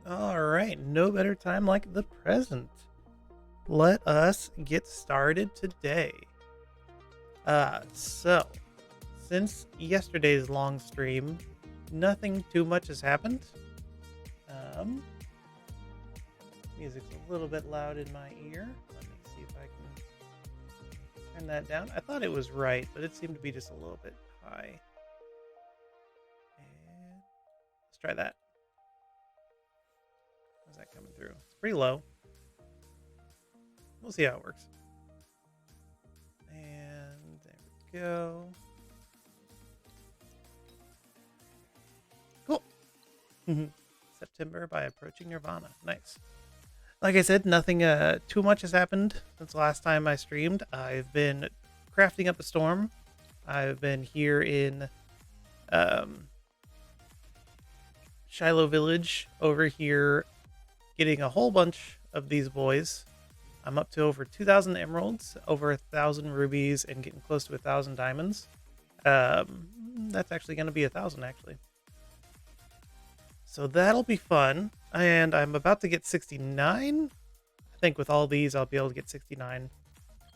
All right, no better time like the present. Let us get started today. So since yesterday's long stream, nothing too much has happened. Um, Music's a little bit loud in my ear. Let me see if I can turn that down. I thought it was right, but it seemed to be just a little bit high. And let's try that. How's that coming through? It's pretty low. We'll see how it works. And there we go. Cool. September by approaching Nirvana. Nice. Like I said, nothing too much has happened since the last time I streamed. I've been crafting up a storm. I've been here in Shiloh Village over here getting a whole bunch of these boys. I'm up to over 2,000 emeralds, over 1,000 rubies, and getting close to 1,000 diamonds. That's actually going to be 1,000, actually. So that'll be fun. And I'm about to get 69. I think with all these, I'll be able to get 69.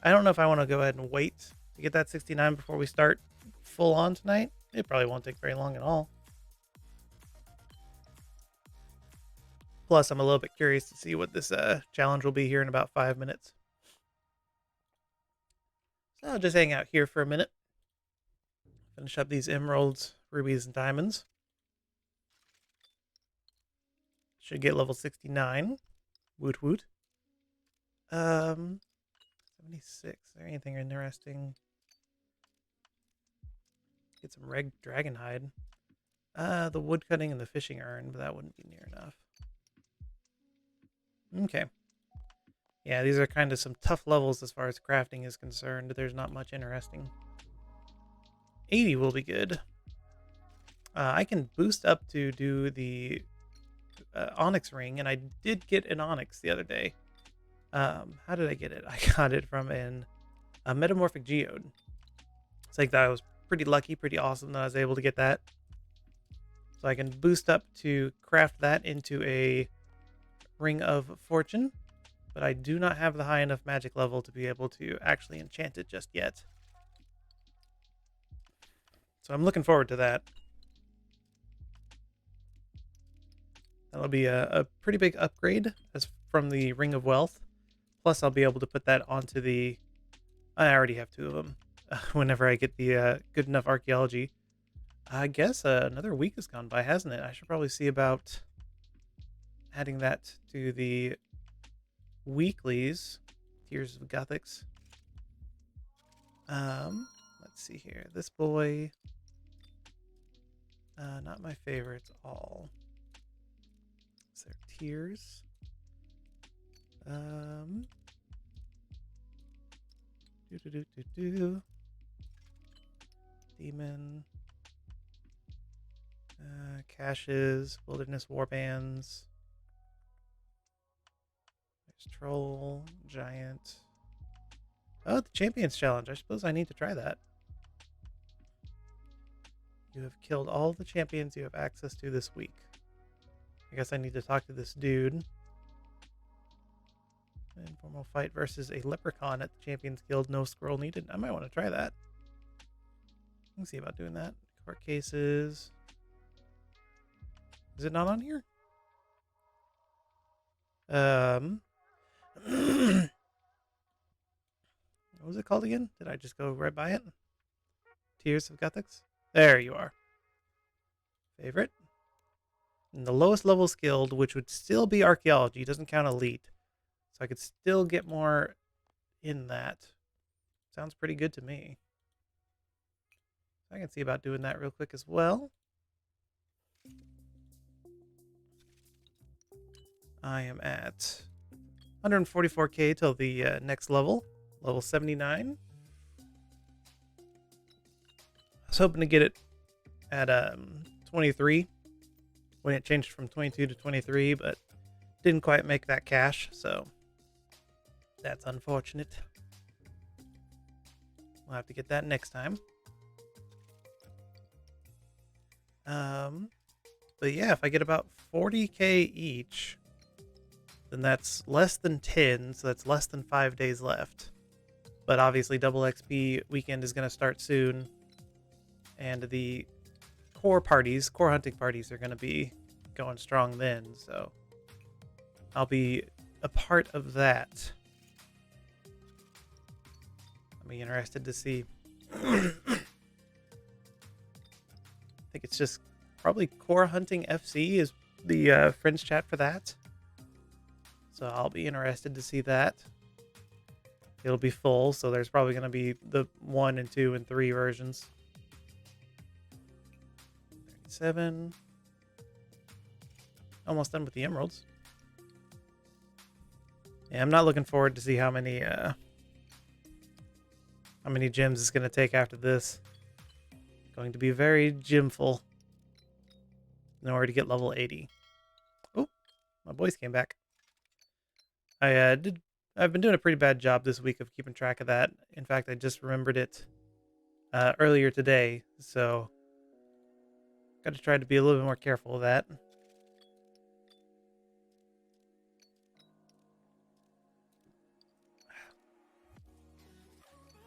I don't know if I want to go ahead and wait to get that 69 before we start full on tonight. It probably won't take very long at all. Plus, I'm a little bit curious to see what this challenge will be here in about 5 minutes. So I'll just hang out here for a minute. Finish up these emeralds, rubies, and diamonds. Should get level 69. Woot woot. 76. Is there anything interesting? Get some red dragon hide. The wood cutting and the fishing urn, but that wouldn't be near enough. Okay. Yeah, these are kind of some tough levels as far as crafting is concerned. There's not much interesting. 80 will be good. I can boost up to do the onyx ring, and I did get an onyx the other day. How did I get it? I got it from a metamorphic geode. It's like that I was pretty lucky, pretty awesome that I was able to get that. So I can boost up to craft that into a ring of fortune, but I do not have the high enough magic level to be able to actually enchant it just yet. So I'm looking forward to that. That'll be a pretty big upgrade as from the Ring of Wealth. Plus, I'll be able to put that onto the... I already have 2 of them. Whenever I get the good enough archaeology. I guess another week has gone by, hasn't it? I should probably see about adding that to the weeklies. Tears of Gothics. Let's see here. This boy... not my favorite at all. Is there tears? Demon. Caches. Wilderness warbands. There's troll. Giant. Oh, the Champions Challenge. I suppose I need to try that. You have killed all the champions you have access to this week. I guess I need to talk to this dude. Informal fight versus a leprechaun at the Champions Guild. No scroll needed. I might want to try that. Let's see about doing that. Court cases. Is it not on here? What was it called again? Did I just go right by it? Tears of Gothics? There you are. Favorite. And the lowest level skilled, which would still be archaeology, doesn't count elite. So I could still get more in that. Sounds pretty good to me. I can see about doing that real quick as well. I am at 144k till the next level. Level 79. I was hoping to get it at 23 when it changed from 22 to 23, but didn't quite make that cash, so that's unfortunate. We'll have to get that next time. But yeah, if I get about 40k each, then that's less than 10, so that's less than 5 days left. But obviously double XP weekend is going to start soon, and the core hunting parties are going to be going strong then, so I'll be a part of that. I'll be interested to see. I think it's just probably core hunting FC is the friends chat for that. So I'll be interested to see that. It'll be full, so there's probably going to be the 1 and 2 and 3 versions. 37. Almost done with the emeralds. Yeah, I'm not looking forward to see how many gems it's going to take after this. Going to be very gemful in order to get level 80. Oh, my boys came back. I've been doing a pretty bad job this week of keeping track of that. In fact, I just remembered it earlier today, so got to try to be a little bit more careful of that. In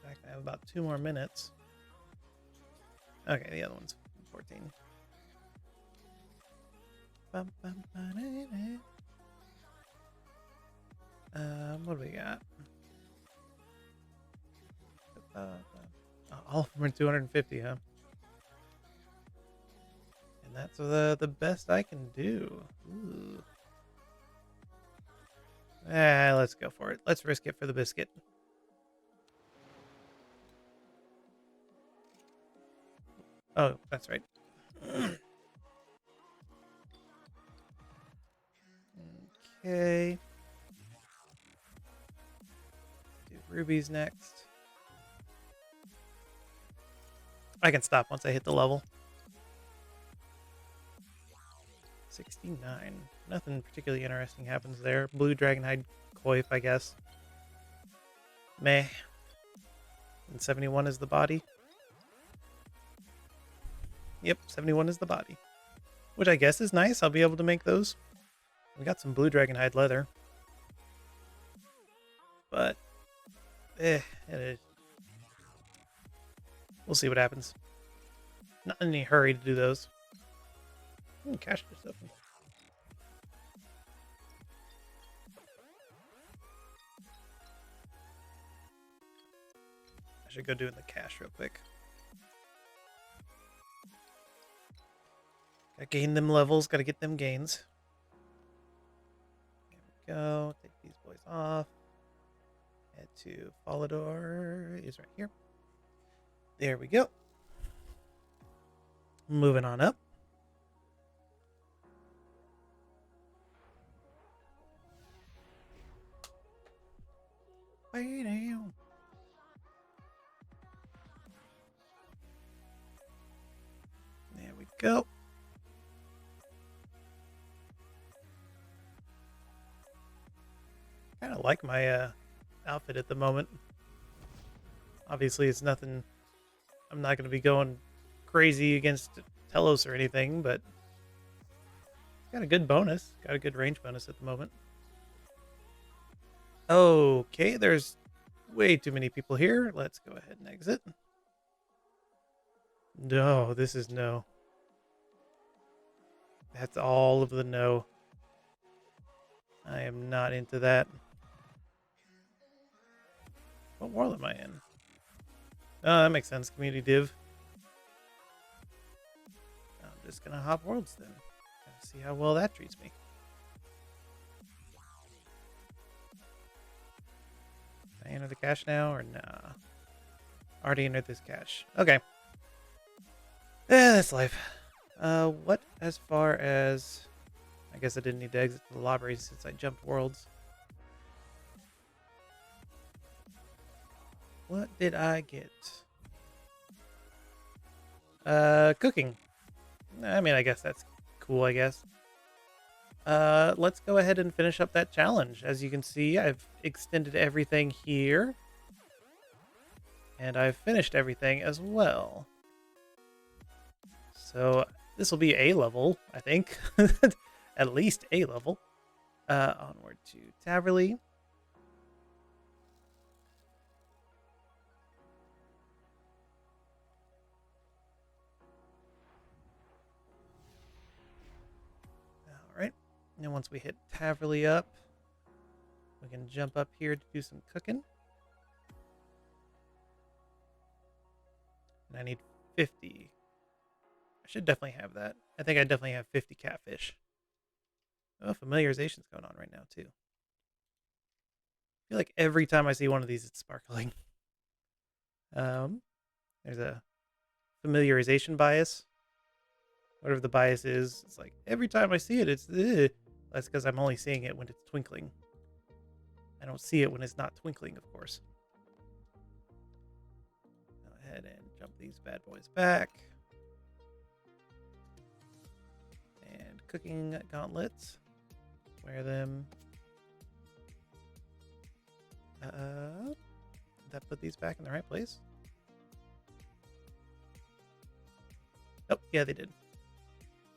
fact, I have about 2 more minutes. Okay, the other one's 14. What do we got? All of them are 250, huh? And that's the best I can do. Ooh. Let's go for it. Let's risk it for the biscuit. Oh, that's right. Okay. Do rubies next. I can stop once I hit the level. 69. Nothing particularly interesting happens there. Blue Dragonhide Coif, I guess. Meh. And 71 is the body. Yep, 71 is the body. Which I guess is nice. I'll be able to make those. We got some blue dragonhide leather. But, it is. We'll see what happens. Not in any hurry to do those. Cash just open. I should go do it in the cache real quick. Gotta gain them levels, gotta get them gains. There we go. Take these boys off. Head to Follador is right here. There we go. Moving on up. Way down. There we go. Kind of like my outfit at the moment. Obviously, it's nothing. I'm not going to be going crazy against Telos or anything, but it's got a good bonus. Got a good range bonus at the moment. Okay, there's way too many people here. Let's go ahead and exit. No, this is no. That's all of the no. I am not into that. What world am I in? Oh, that makes sense. Community div. I'm just gonna hop worlds then. Gotta see how well that treats me. Can I enter the cache now or nah? Already entered this cache. Okay. That's life. What as far as... I guess I didn't need to exit the lobby since I jumped worlds. What did I get? Cooking. I mean, I guess that's cool, I guess. Let's go ahead and finish up that challenge. As you can see, I've extended everything here. And I've finished everything as well. So This will be A level, I think. At least A level. Onward to Taverley. Alright. And once we hit Taverley up, we can jump up here to do some cooking. And I need 50. I should definitely have that. I think I definitely have 50 catfish. Oh, familiarization's going on right now, too. I feel like every time I see one of these, it's sparkling. There's a familiarization bias. Whatever the bias is, it's like every time I see it, it's ugh. That's because I'm only seeing it when it's twinkling. I don't see it when it's not twinkling, of course. Go ahead and jump these bad boys back. And cooking gauntlets. Wear them. Did that put these back in the right place? Oh, yeah, they did.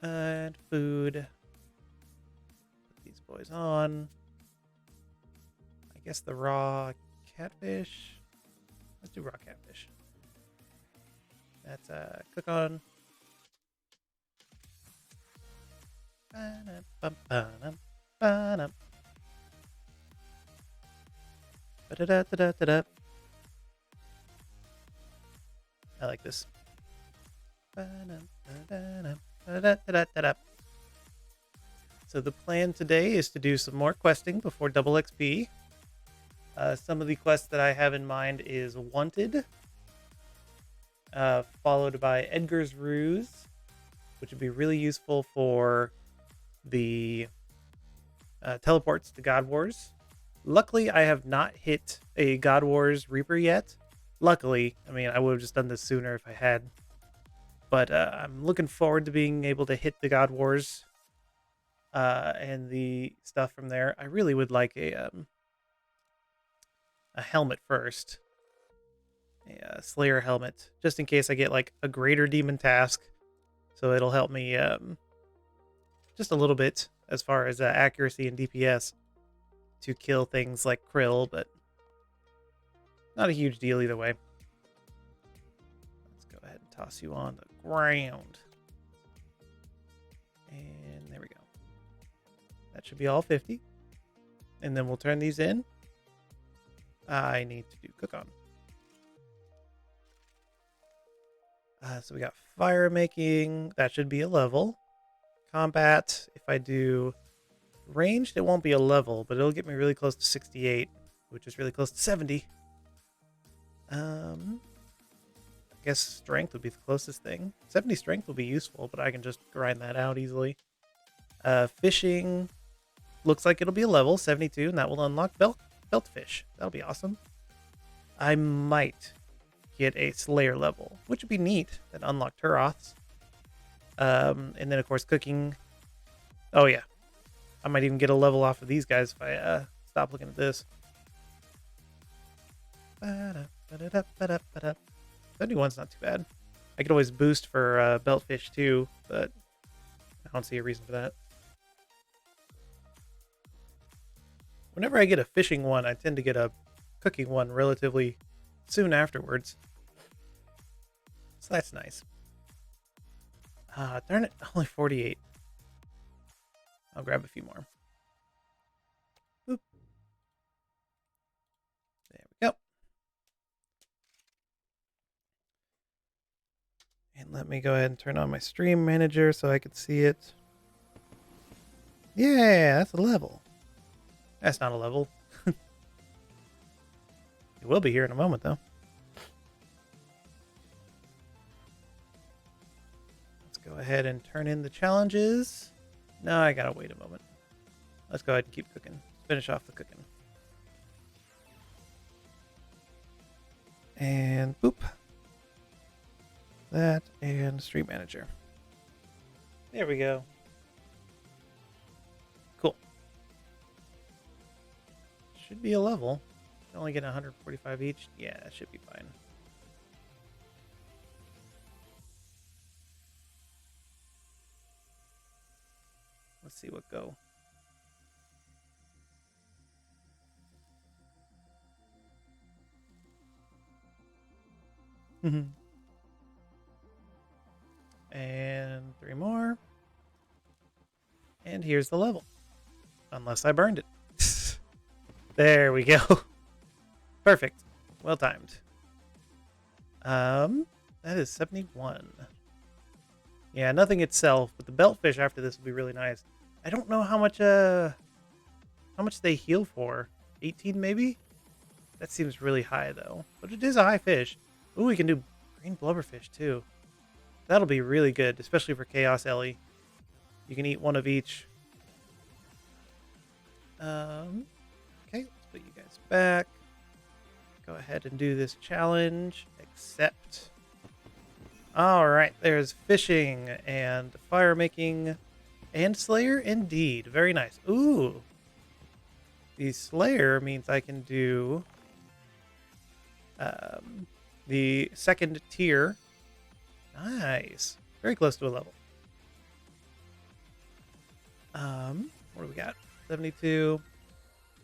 And food. Put these boys on. I guess the raw catfish. Let's do raw catfish. That's cook on. I like this. So the plan today is to do some more questing before double XP. Some of the quests that I have in mind is Wanted, followed by Edgar's Ruse, which would be really useful for the teleports to God Wars. Luckily, I have not hit a God Wars Reaper yet. Luckily, I mean, I would have just done this sooner if I had. But I'm looking forward to being able to hit the God Wars and the stuff from there. I really would like a helmet first. A Slayer helmet, just in case I get like a greater demon task. So it'll help me just a little bit as far as accuracy and DPS to kill things like Krill, but not a huge deal either way. Let's go ahead and toss you on the ground. And there we go. That should be all 50. And then we'll turn these in. I need to do cook on. So we got fire making. That should be a level. Combat. If I do ranged, it won't be a level, but it'll get me really close to 68, which is really close to 70. I guess strength would be the closest thing. 70 strength will be useful, but I can just grind that out easily. Fishing looks like it'll be a level, 72, and that will unlock belt fish. That'll be awesome. I might get a Slayer level, which would be neat. That unlock Turoths. And then, of course, cooking. Oh, yeah. I might even get a level off of these guys if I stop looking at this. 71's not too bad. I could always boost for Beltfish too, but I don't see a reason for that. Whenever I get a fishing one, I tend to get a cooking one relatively soon afterwards. So that's nice. Darn it, only 48. I'll grab a few more. Boop. There we go. And let me go ahead and turn on my stream manager so I can see it. Yeah, that's a level. That's not a level. It will be here in a moment, though. Let's go ahead and turn in the challenges. No, I gotta wait a moment. Let's go ahead and keep cooking. Finish off the cooking. And boop. That and stream manager. There we go. Cool. Should be a level. Only get 145 each. Yeah, that should be fine. Let's see what go. And 3 more. And here's the level. Unless I burned it. There we go. Perfect. Well timed. That is 71. Yeah, nothing itself, but the beltfish after this will be really nice. I don't know how much they heal for. 18 maybe? That seems really high though. But it is a high fish. Ooh, we can do green blubberfish too. That'll be really good, especially for Chaos Ellie. You can eat one of each. Okay, let's put you guys back. Go ahead and do this challenge. Accept. Alright, there's fishing and fire making and Slayer indeed. Very nice. Ooh. The Slayer means I can do the second tier. Nice. Very close to a level. What do we got? 72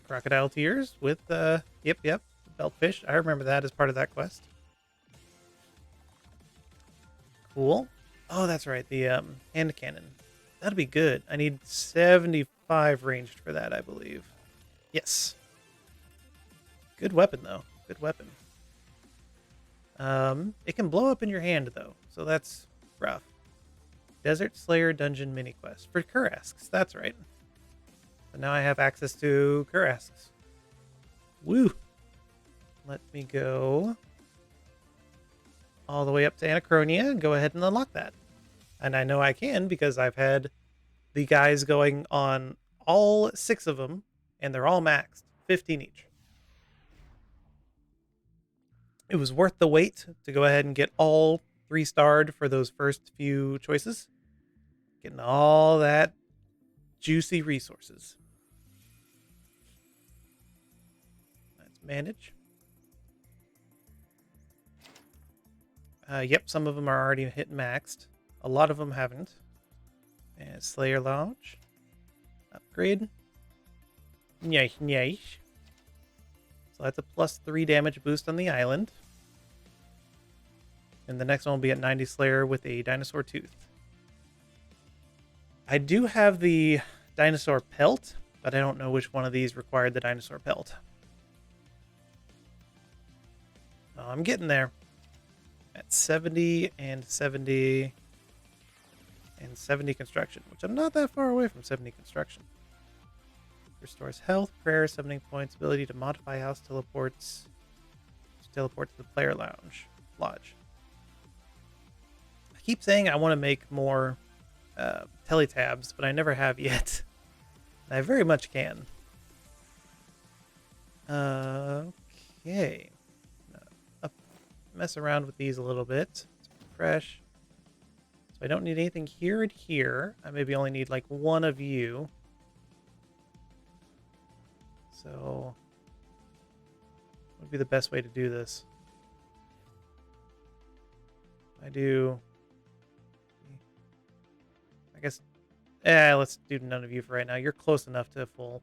crocodile tears with yep, beltfish. I remember that as part of that quest. Cool. Oh, that's right. The hand cannon. That'll be good. I need 75 ranged for that, I believe. Yes. Good weapon though. Good weapon. It can blow up in your hand though, so that's rough. Desert Slayer Dungeon mini quest for Kurasks. That's right. So now I have access to Kurasks. Woo! Let me go all the way up to Anachronia and go ahead and unlock that. And I know I can because I've had the guys going on all 6 of them, and they're all maxed. 15 each. It was worth the wait to go ahead and get all 3-starred for those first few choices. Getting all that juicy resources. Let's manage. Yep, some of them are already hit maxed. A lot of them haven't. And Slayer Lodge. Upgrade. Nyeh. So that's a +3 damage boost on the island. And the next one will be at 90 Slayer with a dinosaur tooth. I do have the dinosaur pelt, but I don't know which one of these required the dinosaur pelt. Oh, I'm getting there. At 70 and 70 and 70 construction, which I'm not that far away from 70 construction. Restores health, prayer, summoning points, ability to modify house teleports. Teleport to the player lodge. I keep saying I want to make more teletabs, but I never have yet. I very much can. Okay. Mess around with these a little bit. Fresh. So I don't need anything here and here. I maybe only need like one of you. So what would be the best way to do this? I guess let's do none of you for right now. You're close enough to full.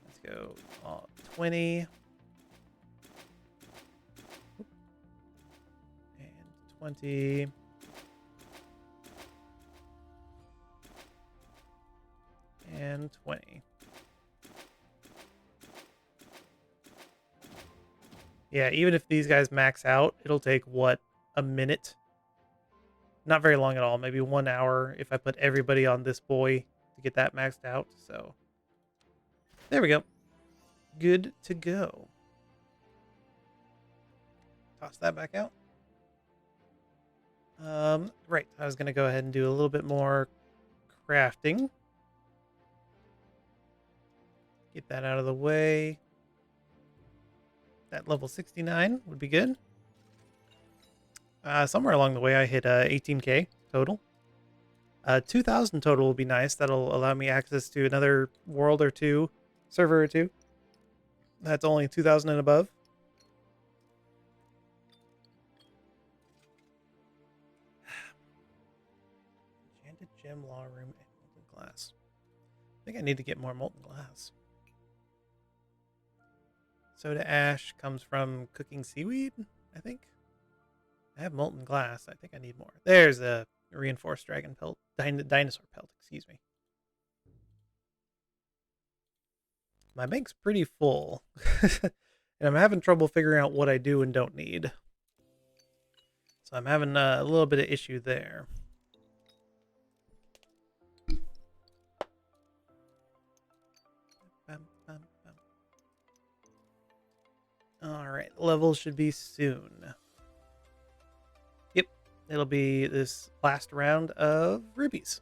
Let's go 20. 20. And 20. Yeah, even if these guys max out, it'll take, what, a minute? Not very long at all. Maybe 1 hour if I put everybody on this boy to get that maxed out. So, there we go. Good to go. Toss that back out. Right, I was going to go ahead and do a little bit more crafting. Get that out of the way. That level 69 would be good. Somewhere along the way I hit 18k total. 2,000 total will be nice. That'll allow me access to another world or two, server or two. That's only 2,000 and above. Enchanted gem, law room, and glass. think I need to get more molten glass. Soda ash comes from cooking seaweed, I think. I have molten glass. I think I need more. There's a reinforced dragon pelt. Dinosaur pelt, excuse me. My bank's pretty full. And I'm having trouble figuring out what I do and don't need. So I'm having a little bit of issue there. Alright, levels should be soon. Yep, it'll be this last round of rubies.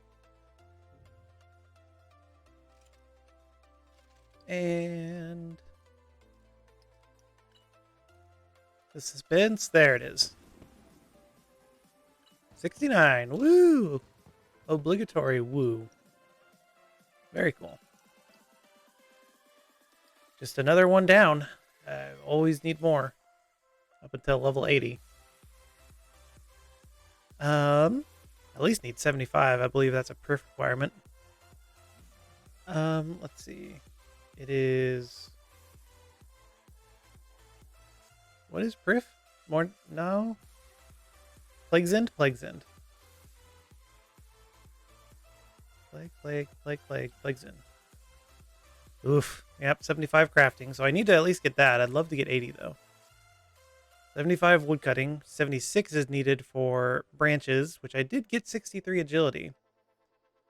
And the suspense, there it is. 69, woo! Obligatory woo. Very cool. Just another one down. I always need more. Up until level 80. At least need 75. I believe that's a proof requirement. Let's see. It is... What is proof? More... No? Plague's End? Plague's End. Plague's End. Oof. Yep, 75 crafting. So I need to at least get that. I'd love to get 80, though. 75 wood cutting. 76 is needed for branches, which I did get 63 agility.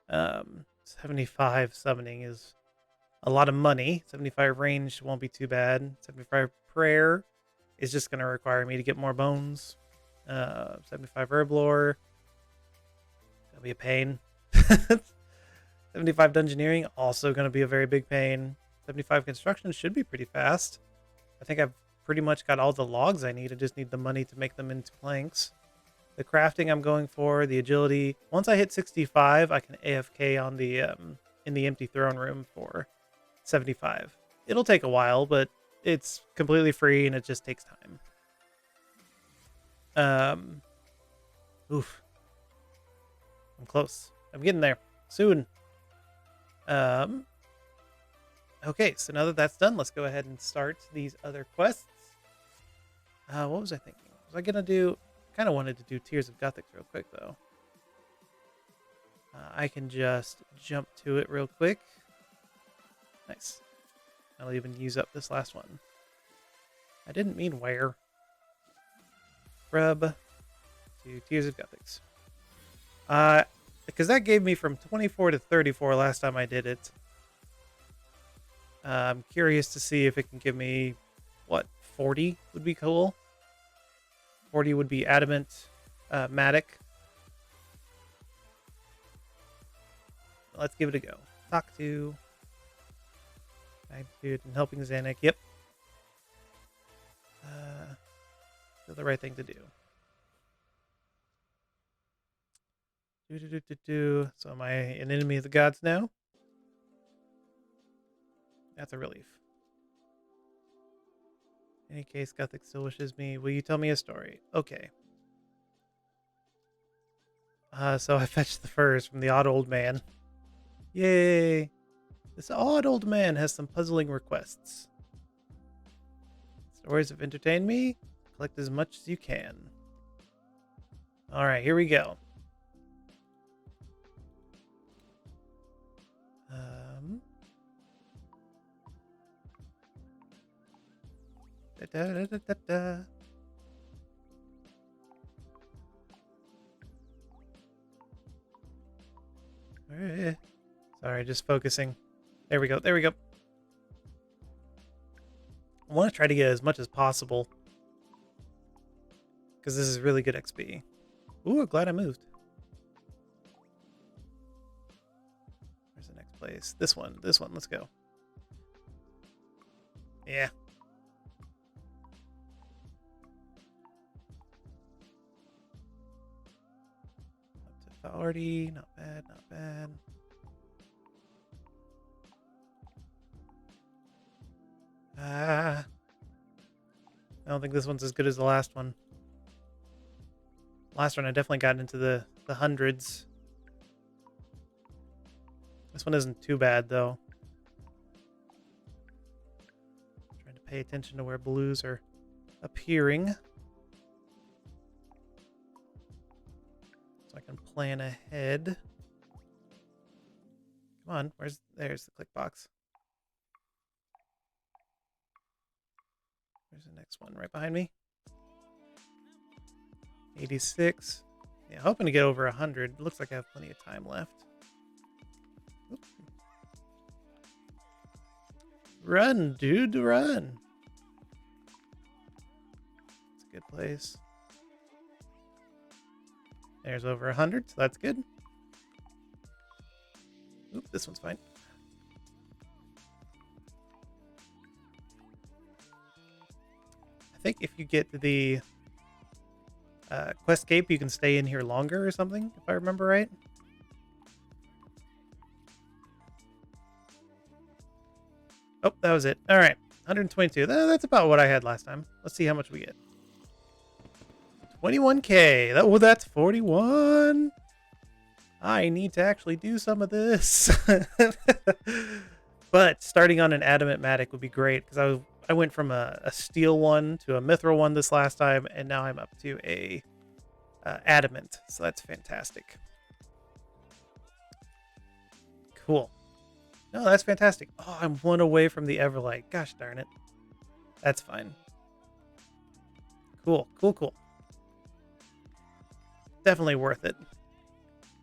75 summoning is a lot of money. 75 range won't be too bad. 75 prayer is just going to require me to get more bones. 75 herb lore. That'll be a pain. 75 dungeoneering, also going to be a very big pain. 75 construction should be pretty fast. I think I've pretty much got all the logs I need. I just need the money to make them into planks. The crafting I'm going for, the agility. Once I hit 65, I can AFK on the in the empty throne room for 75. It'll take a while, but it's completely free and it just takes time. Oof. I'm close. I'm getting there. Soon. Okay, so now that that's done, let's go ahead and start these other quests. What was I thinking? Was I gonna do... kind of wanted to do Tears of Gothic real quick, though. I can just jump to it real quick. Nice. I'll even use up this last one. I didn't mean where. Rub to Tears of Gothics. Because that gave me from 24 to 34 last time I did it. I'm curious to see if it can give me, what, 40 would be cool. 40 would be adamant, matic. Let's give it a go. Talk to Magnitude and helping Xanic. Yep. Still the right thing to do. So am I an enemy of the gods now? That's a relief. In any case, Gothic still wishes me. Will you tell me a story? Okay. So I fetched the furs from the odd old man. Yay! This odd old man has some puzzling requests. Stories have entertained me. Collect as much as you can. Alright, here we go. Sorry, just focusing. There we go. There we go. I want to try to get as much as possible, because this is really good XP. Ooh, glad I moved. Where's the next place? This one. This one. Let's go. Yeah. Up to 40. Not bad. Not bad. I don't think this one's as good as the last one. Last one I definitely got into the hundreds. This one isn't too bad, though. Trying to pay attention to where blues are appearing, so I can plan ahead. Come on, there's the click box. There's the next one right behind me. 86. Yeah, hoping to get over 100. Looks like I have plenty of time left. Oop. Run, dude, run. It's a good place. There's over 100, so that's good. Oop, this one's fine. I think if you get the Questcape, you can stay in here longer or something, if I remember right. Oh, that was it. All right, 122. That's about what I had last time. Let's see how much we get. 21K. That's 41. I need to actually do some of this. But starting on an adamant matic would be great, because I went from a steel one to a mithril one this last time, and now I'm up to a adamant. So that's fantastic. Cool. No, that's fantastic. Oh, I'm one away from the Everlight. Gosh darn it. That's fine. Cool, cool, cool. Definitely worth it.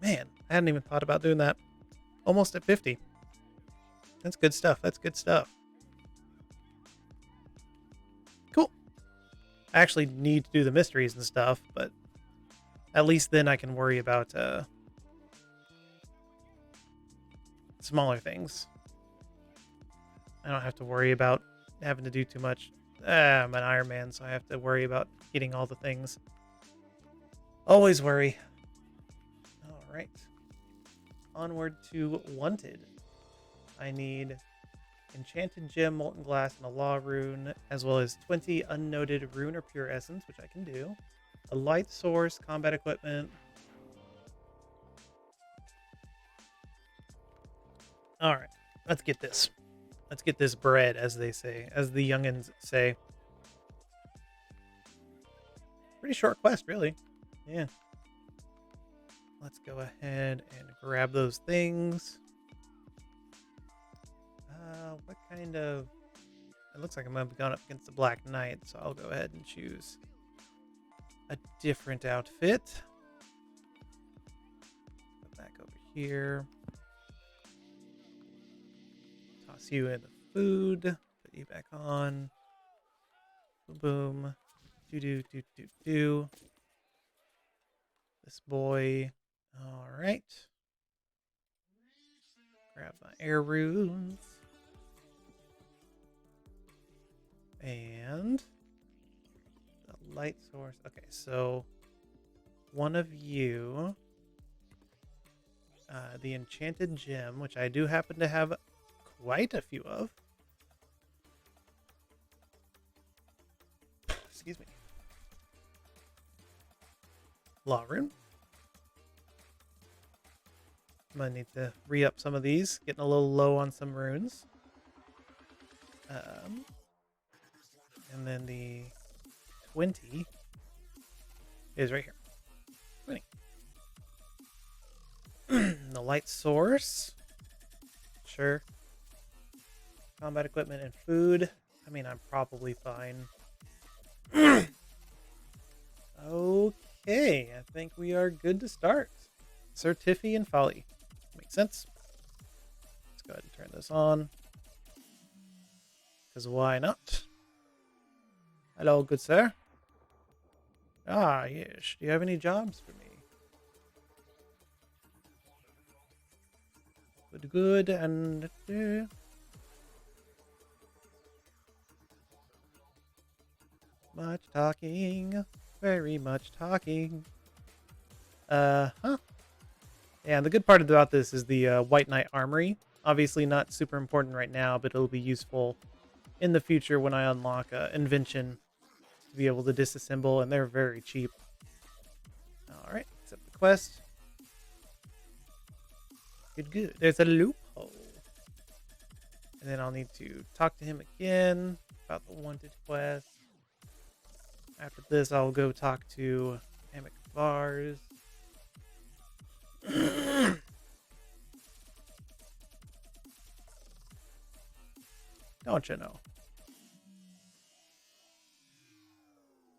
Man, I hadn't even thought about doing that. Almost at 50. That's good stuff. That's good stuff. Cool. I actually need to do the mysteries and stuff, but at least then I can worry about smaller things. I don't have to worry about having to do too much. I'm an Iron Man, so I have to worry about getting all the things. Always worry. All right. Onward to Wanted. I need Enchanted Gem, Molten Glass, and a Law Rune, as well as 20 unnoted Rune or Pure Essence, which I can do. A Light Source, Combat Equipment. All right. Let's get this. Let's get this bread, as they say, as the youngins say. Pretty short quest, really. Yeah. Let's go ahead and grab those things. What kind of... It looks like I'm going to be going up against the Black Knight, so I'll go ahead and choose a different outfit. Go back over here. Toss you in the food. Put you back on. Boom, boom. Do. This boy. All right. Grab my air runes. And the light source. Okay, so one of you, the enchanted gem, which I do happen to have quite a few of. Excuse me. Law rune. I'm gonna need to re-up some of these. Getting a little low on some runes. And then the 20 is right here. 20. The light source. Sure. Combat equipment and food. I mean, I'm probably fine. Okay, I think we are good to start. Certifi and Folly. Makes sense. Let's go ahead and turn this on. Because why not? Hello, good sir. Ah, yes. Do you have any jobs for me? Good, and... much talking. Very much talking. Yeah, and the good part about this is the White Knight Armory. Obviously not super important right now, but it'll be useful in the future when I unlock Invention to be able to disassemble, and they're very cheap. Alright, accept the quest. Good, good. There's a loophole. And then I'll need to talk to him again about the wanted quest. After this, I'll go talk to Amic Vars. Don't you know?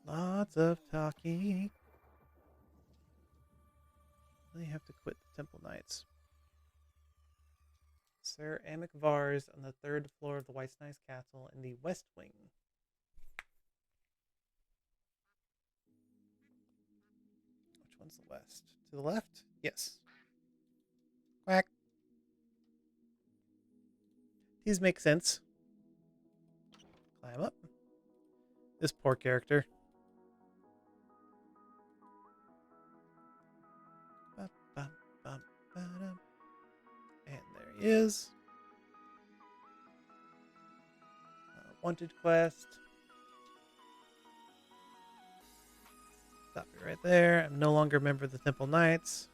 Lots of talking. They have to quit the Temple Knights. Sir Amic Vars on the 3rd floor of the White Knights Castle in the West Wing. Which one's the west? To the left? Yes. Quack. These make sense. Climb up. This poor character. And there he is. Wanted quest. Stop it right there. I'm no longer a member of the Temple Knights.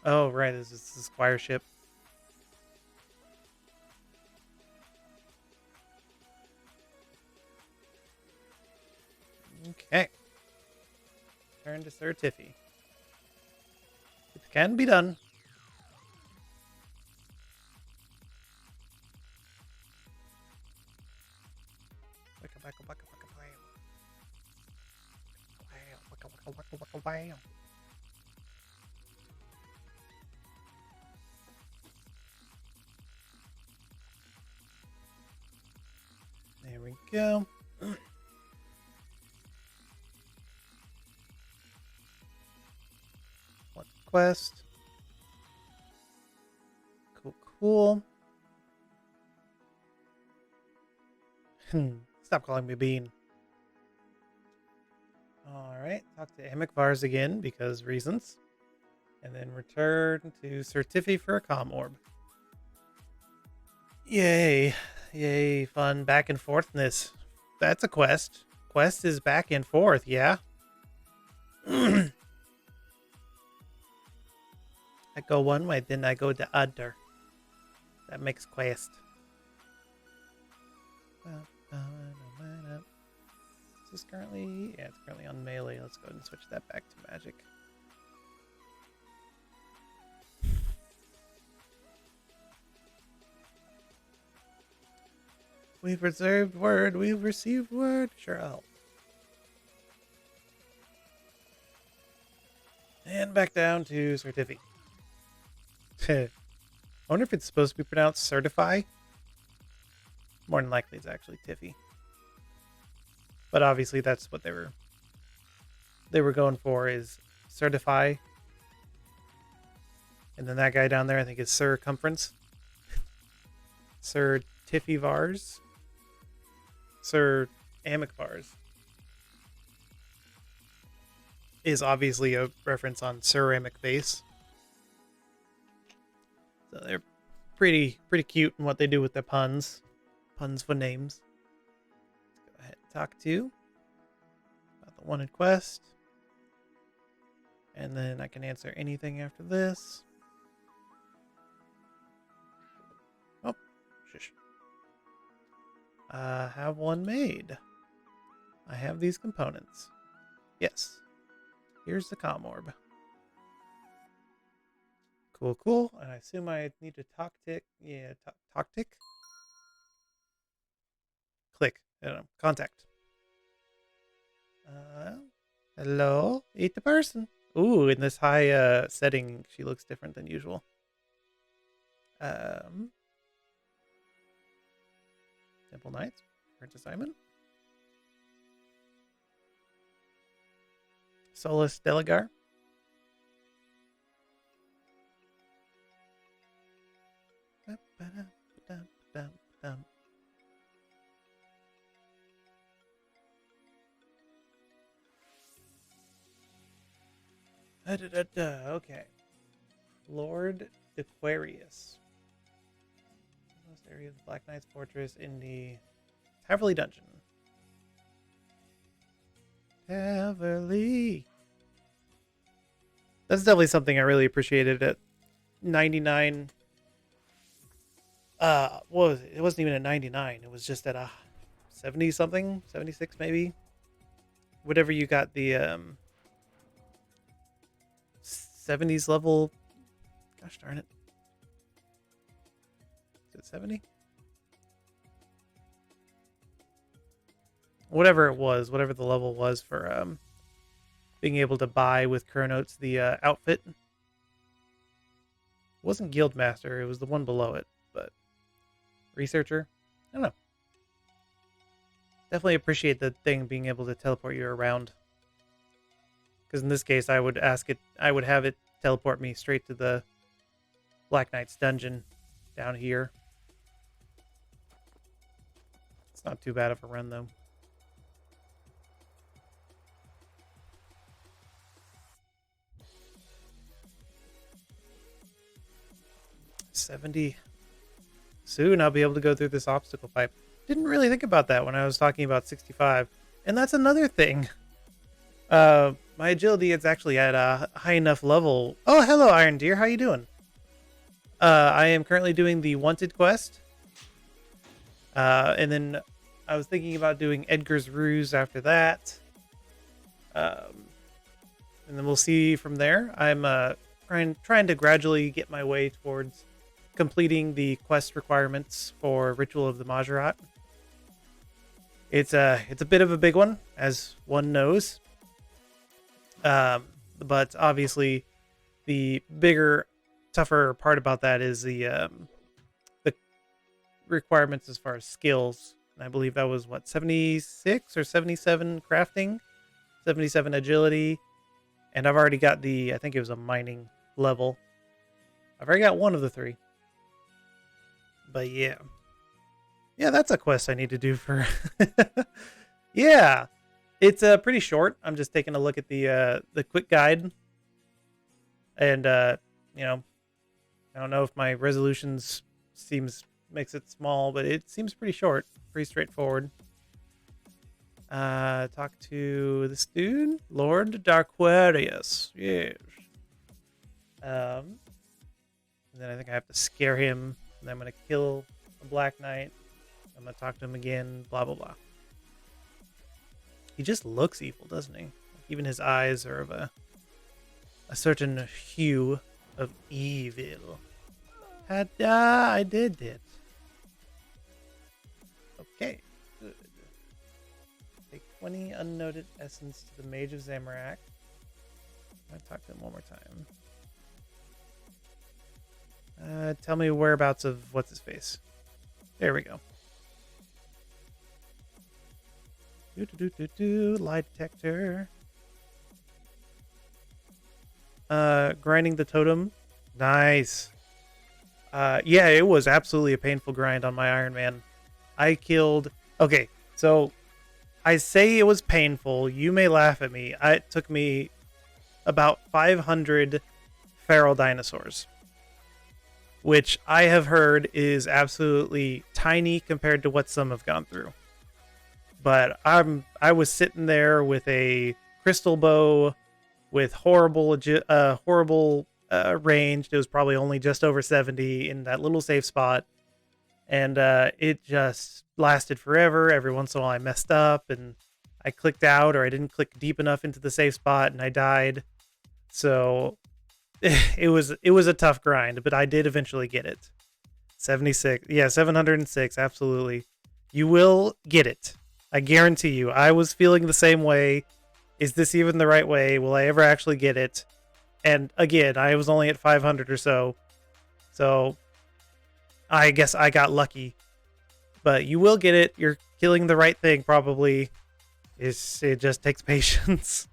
Oh, right. This is the Squire ship. Okay. Turn to Sir Tiffy. It can be done. There we go. What quest? Cool, cool. Stop calling me Bean. Alright, talk to Amic Vars again, because reasons. And then return to Sir Tiffy for a comm orb. Yay. Yay, fun back and forthness. That's a quest. Quest is back and forth, yeah? I go one way, then I go the other. That makes quest. Is this currently? Yeah, it's currently on melee. Let's go ahead and switch that back to magic. We've reserved word. We've received word. Sure, I'll help. And back down to Certifi. I wonder if it's supposed to be pronounced certify. More than likely, it's actually Tiffy. But obviously, that's what they were going for, is certify. And then that guy down there, I think, is Circumference. Sir Tiffy Vars. Sir Amic Vars. Is obviously a reference on ceramic base. So they're pretty cute in what they do with their puns. Puns for names. Let's go ahead and talk to about the wanted quest. And then I can answer anything after this. Oh, shush. Have one made. I have these components. Yes. Here's the comm orb. Cool, cool. And I assume I need to talk tick. Yeah, talk tick. Click. I don't know. Contact. Hello? Eat the person. Ooh, in this high setting, she looks different than usual. Temple Knights. Current assignment. Solus Delagar. Okay. Lord Aquarius. Most area of the Black Knight's fortress in the Taverley dungeon. heavily. That's definitely something I really appreciated at 99. What was it? It wasn't even at 99. It was just at a 70 something, 76 maybe. Whatever you got the 70s level. Gosh darn it. Is it 70? Whatever it was, whatever the level was for being able to buy with Chronotes the outfit. It wasn't Guildmaster, it was the one below it, but Researcher? I don't know. Definitely appreciate the thing being able to teleport you around. Because in this case, I would have it teleport me straight to the Black Knight's dungeon down here. It's not too bad of a run, though. $70. Soon I'll be able to go through this obstacle pipe. Didn't really think about that when I was talking about 65. And that's another thing. My agility is actually at a high enough level. Oh, hello, Iron Deer. How you doing? I am currently doing the Wanted quest. And then I was thinking about doing Edgar's Ruse after that. And then we'll see from there. I'm trying to gradually get my way towards completing the quest requirements for Ritual of the Majorat. It's a bit of a big one, as one knows. But obviously, the bigger, tougher part about that is the requirements as far as skills. And I believe that was, what, 76 or 77 crafting, 77 agility, and I've already got I think it was a mining level. I've already got one of the three. But yeah. Yeah, that's a quest I need to do for... Yeah. It's pretty short. I'm just taking a look at the quick guide. And, you know, I don't know if my resolutions makes it small, but it seems pretty short. Pretty straightforward. Talk to this dude. Lord Darquarius. Yes. And then I think I have to scare him. And then I'm going to kill the Black Knight. I'm going to talk to him again. Blah, blah, blah. He just looks evil, doesn't he? Even his eyes are of a certain hue of evil. I did it. Okay, good. Take 20 unnoted essence to the Mage of Zamorak. I'm going to talk to him one more time. Tell me whereabouts of what's his face. There we go. Lie detector. Grinding the totem. Nice. Yeah, it was absolutely a painful grind on my Iron Man. I killed... Okay, so I say it was painful. You may laugh at me. It took me about 500 feral dinosaurs, which I have heard is absolutely tiny compared to what some have gone through. But I was sitting there with a crystal bow with horrible range. It was probably only just over 70 in that little safe spot. And it just lasted forever. Every once in a while I messed up and I clicked out, or I didn't click deep enough into the safe spot and I died. So it was a tough grind, but I did eventually get it. 76. Yeah, 706. Absolutely. You will get it. I guarantee you. I was feeling the same way. Is this even the right way? Will I ever actually get it? And again, I was only at 500 or so. So I guess I got lucky. But you will get it. You're killing the right thing, probably. It just takes patience.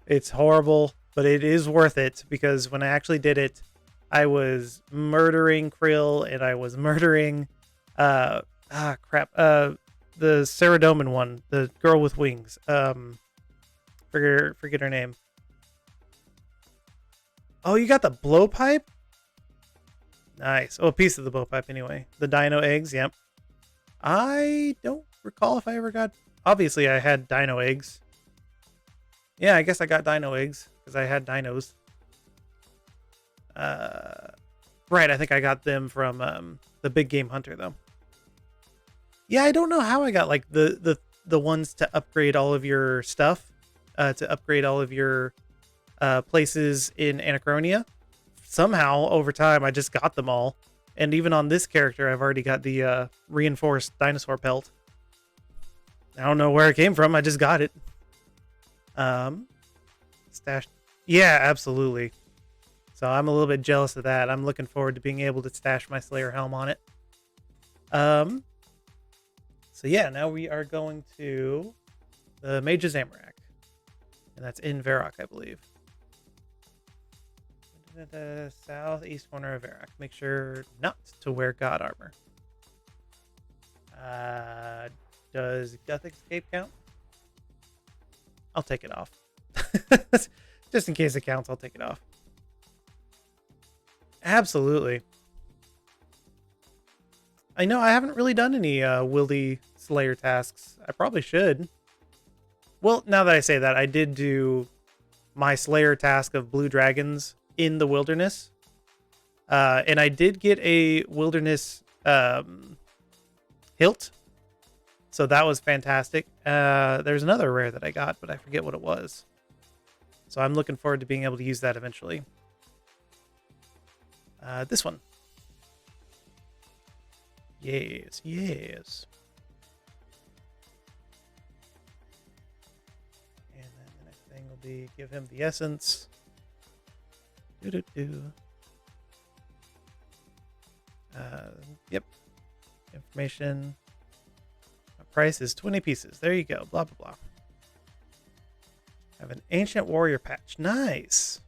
It's horrible, but it is worth it, because when I actually did it, I was murdering Krill, and I was murdering the Ceradomin one, the girl with wings. Forget her name. Oh, you got the blowpipe? Nice. Oh, a piece of the blowpipe anyway. The dino eggs, yep. I don't recall if I ever got... Obviously, I had dino eggs. Yeah, I guess I got dino eggs because I had dinos. Right, I think I got them from the big game hunter though. Yeah, I don't know how I got like the ones to upgrade all of your stuff, to upgrade all of your places in Anachronia. Somehow over time I just got them all, and even on this character I've already got the reinforced dinosaur pelt. I don't know where it came from. I just got it. Stashed. Yeah, absolutely. So I'm a little bit jealous of that. I'm looking forward to being able to stash my Slayer helm on it. So yeah, now we are going to the Mage's Amarak. And that's in Varrock, I believe. The southeast corner of Varrock. Make sure not to wear God armor. Does Gothic Escape count? I'll take it off. Just in case it counts, I'll take it off. Absolutely. I know I haven't really done any Wildy Slayer tasks. I probably should. Well, now that I say that, I did do my Slayer task of blue dragons in the wilderness. And I did get a wilderness hilt. So that was fantastic. There's another rare that I got, but I forget what it was. So I'm looking forward to being able to use that eventually. This one. Yes, yes. And then the next thing will be give him the essence. Yep. Information. My price is 20 pieces. There you go. Blah, blah, blah. Have an ancient warrior patch. Nice.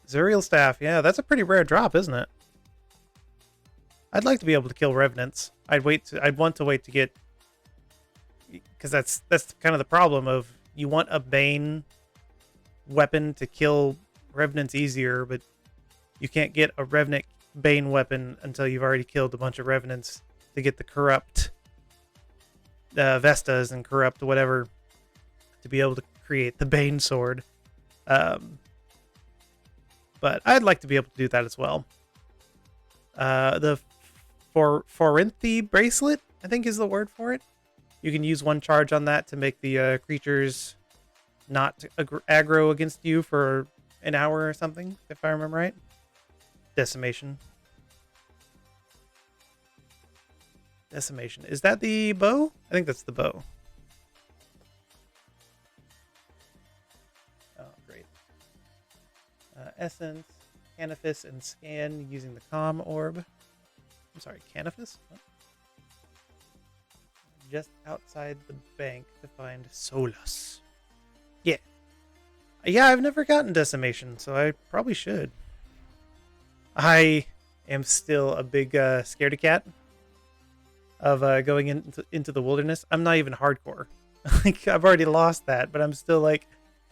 Zuriel staff. Yeah, that's a pretty rare drop, isn't it? I'd like to be able to kill revenants. I'd want to wait to get, because that's kind of the problem of you want a bane weapon to kill revenants easier, but you can't get a revenant bane weapon until you've already killed a bunch of revenants to get the corrupt Vestas and corrupt whatever to be able to create the bane sword. But I'd like to be able to do that as well. The Forinthi bracelet, I think is the word for it. You can use one charge on that to make the creatures not aggro against you for an hour or something, if I remember right. Decimation. Decimation. Is that the bow? I think that's the bow. Oh, great. Essence, Canifis, and scan using the comm orb. I'm sorry, Canifis? What? Just outside the bank to find Solus. Yeah. Yeah, I've never gotten Decimation, so I probably should. I am still a big scaredy cat of going into the wilderness. I'm not even hardcore. Like, I've already lost that, but I'm still like,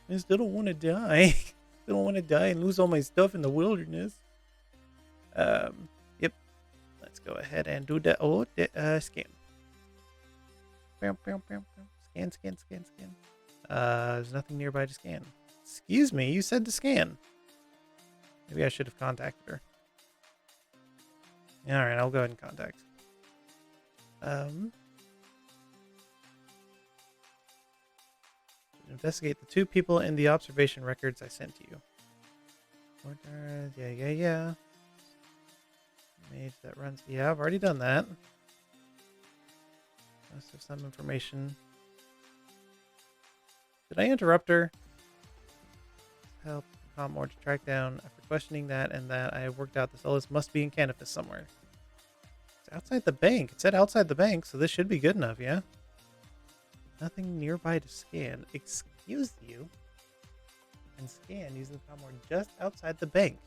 I still don't want to die. Still don't want to die and lose all my stuff in the wilderness. Yep. Let's go ahead and do the scan. Scan. There's nothing nearby to scan. Excuse me, you said to scan. Maybe I should have contacted her. All right, I'll go ahead and contact. Investigate the 2 people in the observation records I sent to you. Order, yeah. Mage that runs. Yeah, I've already done that. Must have some information. Did I interrupt her? Help more to track down. After questioning that and that, I have worked out the Solus must be in Canifis somewhere. It's outside the bank. It said outside the bank, so this should be good enough, yeah? Nothing nearby to scan. Excuse you. And scan using the comm orb just outside the bank.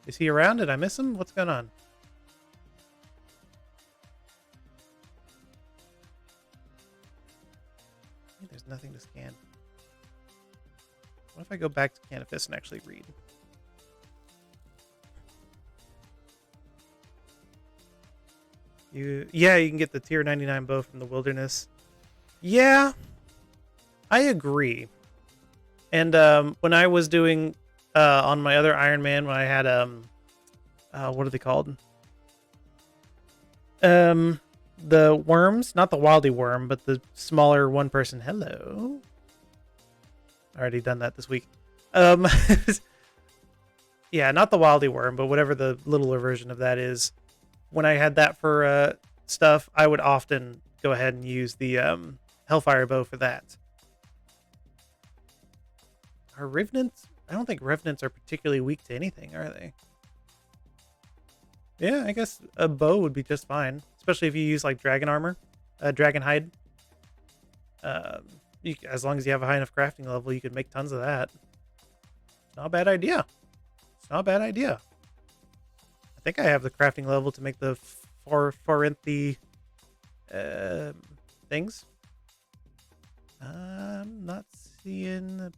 Is he around? Did I miss him? What's going on? There's nothing to scan. What if I go back to Canifis and actually read? Yeah, you can get the tier 99 bow from the wilderness. Yeah. I agree. And when I was doing on my other Iron Man, when I had what are they called? The worms, not the wildy worm, but the smaller one person. Hello. Already done that this week. Yeah, not the wildy worm, but whatever the littler version of that is. When I had that for stuff, I would often go ahead and use the Hellfire bow for that. Are Revenants? I don't think Revenants are particularly weak to anything, are they? Yeah, I guess a bow would be just fine, especially if you use like dragon armor, dragon hide. As long as you have a high enough crafting level, you could make tons of that. It's not a bad idea. It's not a bad idea. I think I have the crafting level to make the Forinthy things. I'm not seeing the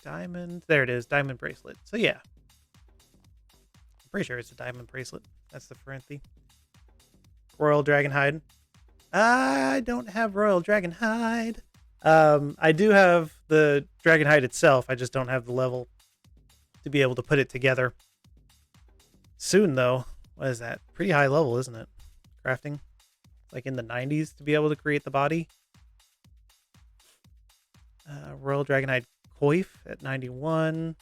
diamond. There it is, diamond bracelet. So yeah, I'm pretty sure it's a diamond bracelet. That's the Forinthy. Royal Dragon Hide. I don't have Royal Dragon Hide. I do have the Dragon Hide itself. I just don't have the level to be able to put it together. Soon, though. What is that? Pretty high level, isn't it? Crafting. Like in the 90s to be able to create the body. Royal Dragonhide Coif at 91.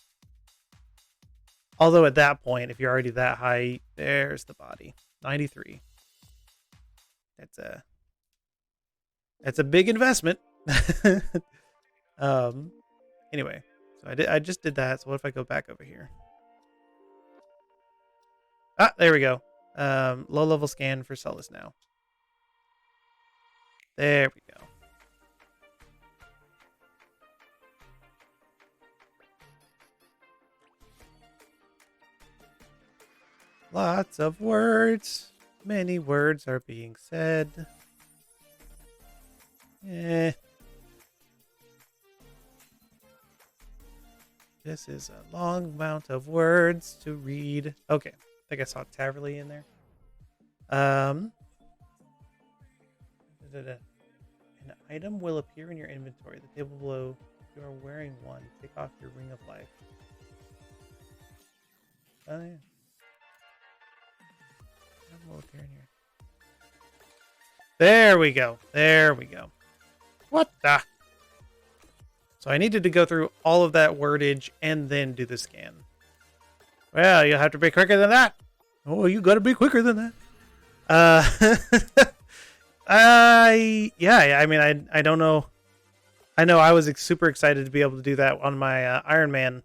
Although at that point, if you're already that high, there's the body. 93. That's a big investment. Anyway, so I just did that. So what if I go back over here? Ah, there we go. Low level scan for Celis now. There we go. Lots of words. Many words are being said. This is a long amount of words to read. Okay. I think I saw Taverley in there. An item will appear in your inventory. The table below, if you are wearing one, take off your ring of life. Oh, yeah. Will appear in here. There we go. There we go. What the? So I needed to go through all of that wordage and then do the scan. Well, you'll have to be quicker than that. Oh, you gotta be quicker than that. Yeah, I mean, I don't know. I know I was super excited to be able to do that on my Iron Man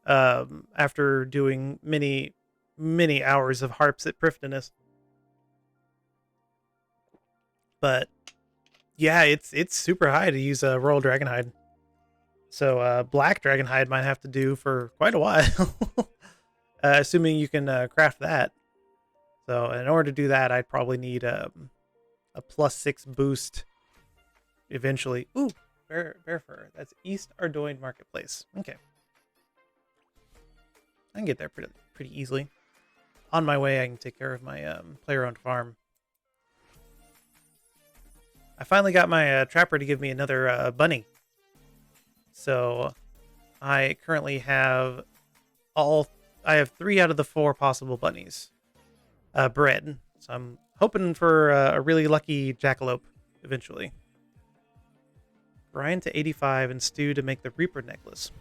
after doing many hours of harps at Prifdinus. But yeah, it's super high to use a Royal Dragonhide. So Black Dragonhide might have to do for quite a while. Assuming you can craft that. So in order to do that, I'd probably need a +6 boost eventually. Ooh, bear fur. That's East Ardoin Marketplace. Okay. I can get there pretty easily. On my way, I can take care of my player-owned farm. I finally got my trapper to give me another bunny. So I currently have I have 3 out of the 4 possible bunnies bred. So I'm hoping for a really lucky jackalope eventually. Grind to 85 and stew to make the Reaper necklace.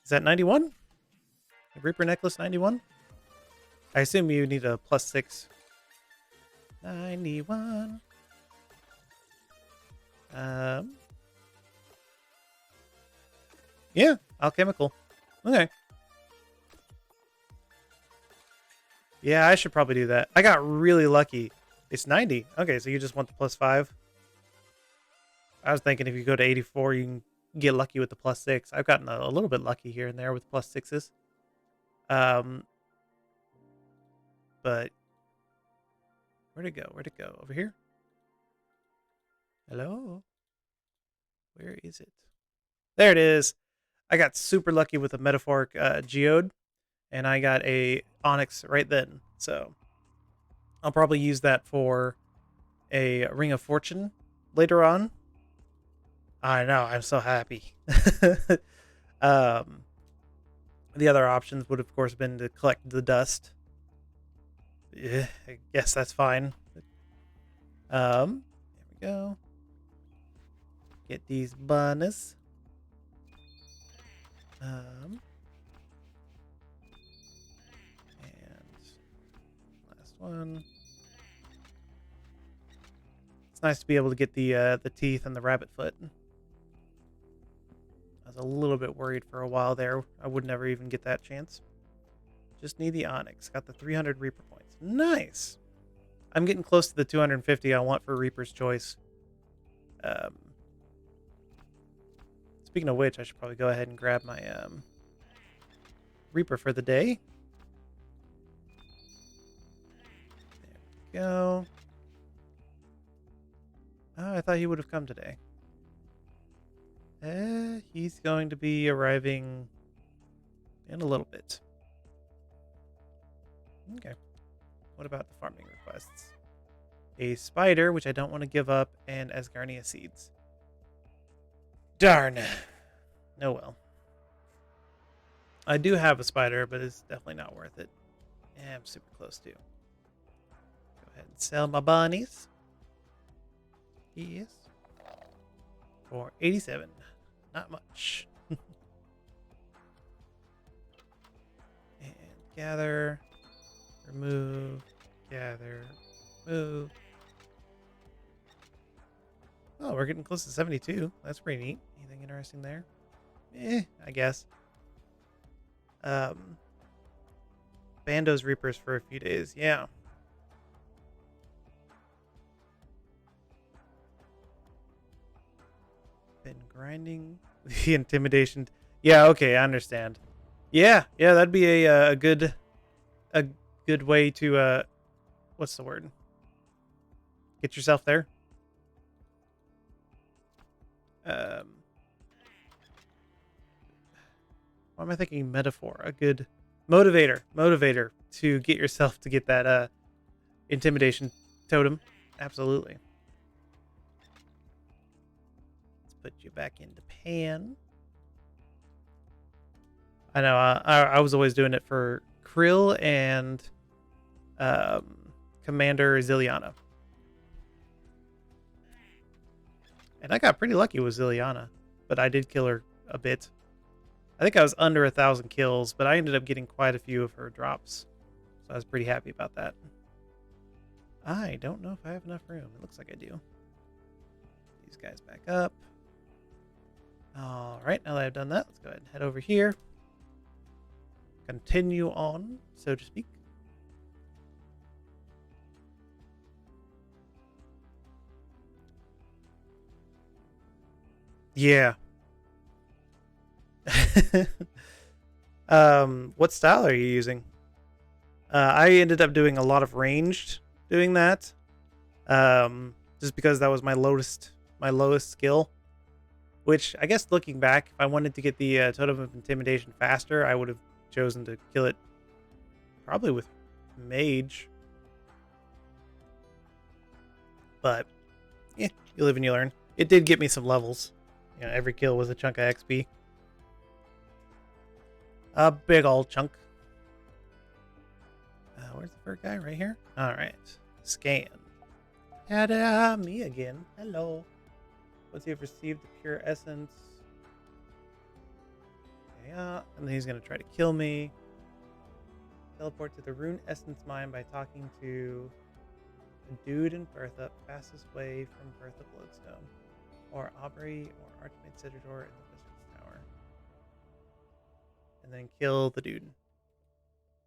Is that 91? The Reaper necklace 91? I assume you need a +6. 91. Yeah, alchemical. Okay. Yeah, I should probably do that. I got really lucky. It's 90. Okay, so you just want the +5. I was thinking if you go to 84, you can get lucky with the +6. I've gotten a little bit lucky here and there with +6s. But where'd it go? Where'd it go? Over here? Hello? Where is it? There it is. I got super lucky with a metaphoric geode, and I got a onyx right then. So I'll probably use that for a Ring of Fortune later on. I know, I'm so happy. um, the other options would, of course, been to collect the dust. Yeah, I guess that's fine. There we go. Get these bananas. And last one. It's nice to be able to get the teeth and the rabbit foot. I was a little bit worried for a while there. I would never even get that chance. Just need the onyx. Got the 300 Reaper points. Nice. I'm getting close to the 250 I want for Reaper's Choice. Speaking of which, I should probably go ahead and grab my Reaper for the day. There we go. Oh, I thought he would have come today. He's going to be arriving in a little bit. Okay. What about the farming requests? A spider, which I don't want to give up, and Asgarnia seeds. Darn. Oh well. I do have a spider, but it's definitely not worth it. Yeah, I'm super close to. Go ahead and sell my bunnies. Yes. For 87. Not much. And gather. Remove. Gather. Move. Oh, we're getting close to 72. That's pretty neat. Anything interesting there? I guess. Bando's Reapers for a few days. Yeah. Been grinding the intimidation. Yeah, okay, I understand. Yeah, that'd be a good way to what's the word? Get yourself there. Why am I thinking metaphor? A good motivator to get yourself to get that intimidation totem. Absolutely. Let's put you back into pan. I know. I was always doing it for Krill and Commander Zilliana. And I got pretty lucky with Zilliana, but I did kill her a bit. I think I was under 1,000 kills, but I ended up getting quite a few of her drops. So I was pretty happy about that. I don't know if I have enough room. It looks like I do. These guys back up. All right, now that I've done that, let's go ahead and head over here. Continue on, so to speak. Yeah. What style are you using? I ended up doing a lot of ranged doing that. Just because that was my lowest skill. Which I guess looking back, if I wanted to get the Totem of Intimidation faster, I would have chosen to kill it probably with Mage. But yeah, you live and you learn. It did get me some levels. You know, every kill was a chunk of XP. A big old chunk. Where's the first guy? Right here? Alright. Scan. Ta-da! Me again. Hello. Once you have received the pure essence. Yeah. And then he's going to try to kill me. Teleport to the Rune Essence Mine by talking to the dude in Bertha. Fastest way from Bertha Bloodstone. Or Aubrey or Archmage Citador in the Wizard's Tower. And then kill the dude.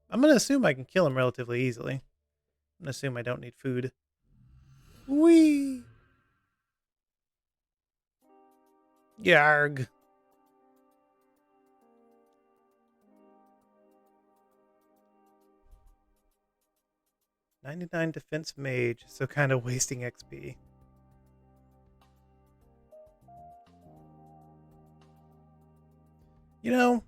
I'm going to assume I can kill him relatively easily. I'm going to assume I don't need food. Whee! Yarg. $99 defense mage, so kind of wasting XP. You know,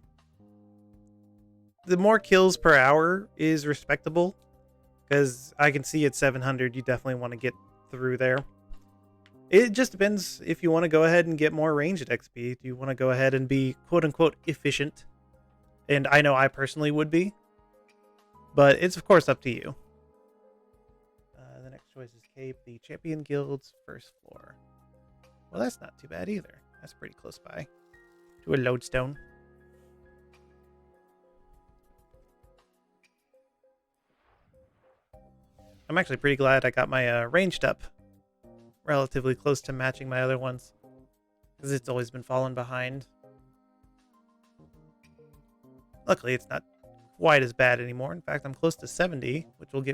the more kills per hour is respectable, because I can see at 700 you definitely want to get through there. It just depends if you want to go ahead and get more ranged XP. Do you want to go ahead and be quote-unquote efficient? And I know I personally would be. But it's, of course, up to you. The next choice is Cape, the Champion Guild's first floor. Well, that's not too bad either. That's pretty close by to a lodestone. I'm actually pretty glad I got my ranged up relatively close to matching my other ones, because it's always been falling behind. Luckily, it's not quite as bad anymore. In fact, I'm close to 70, which will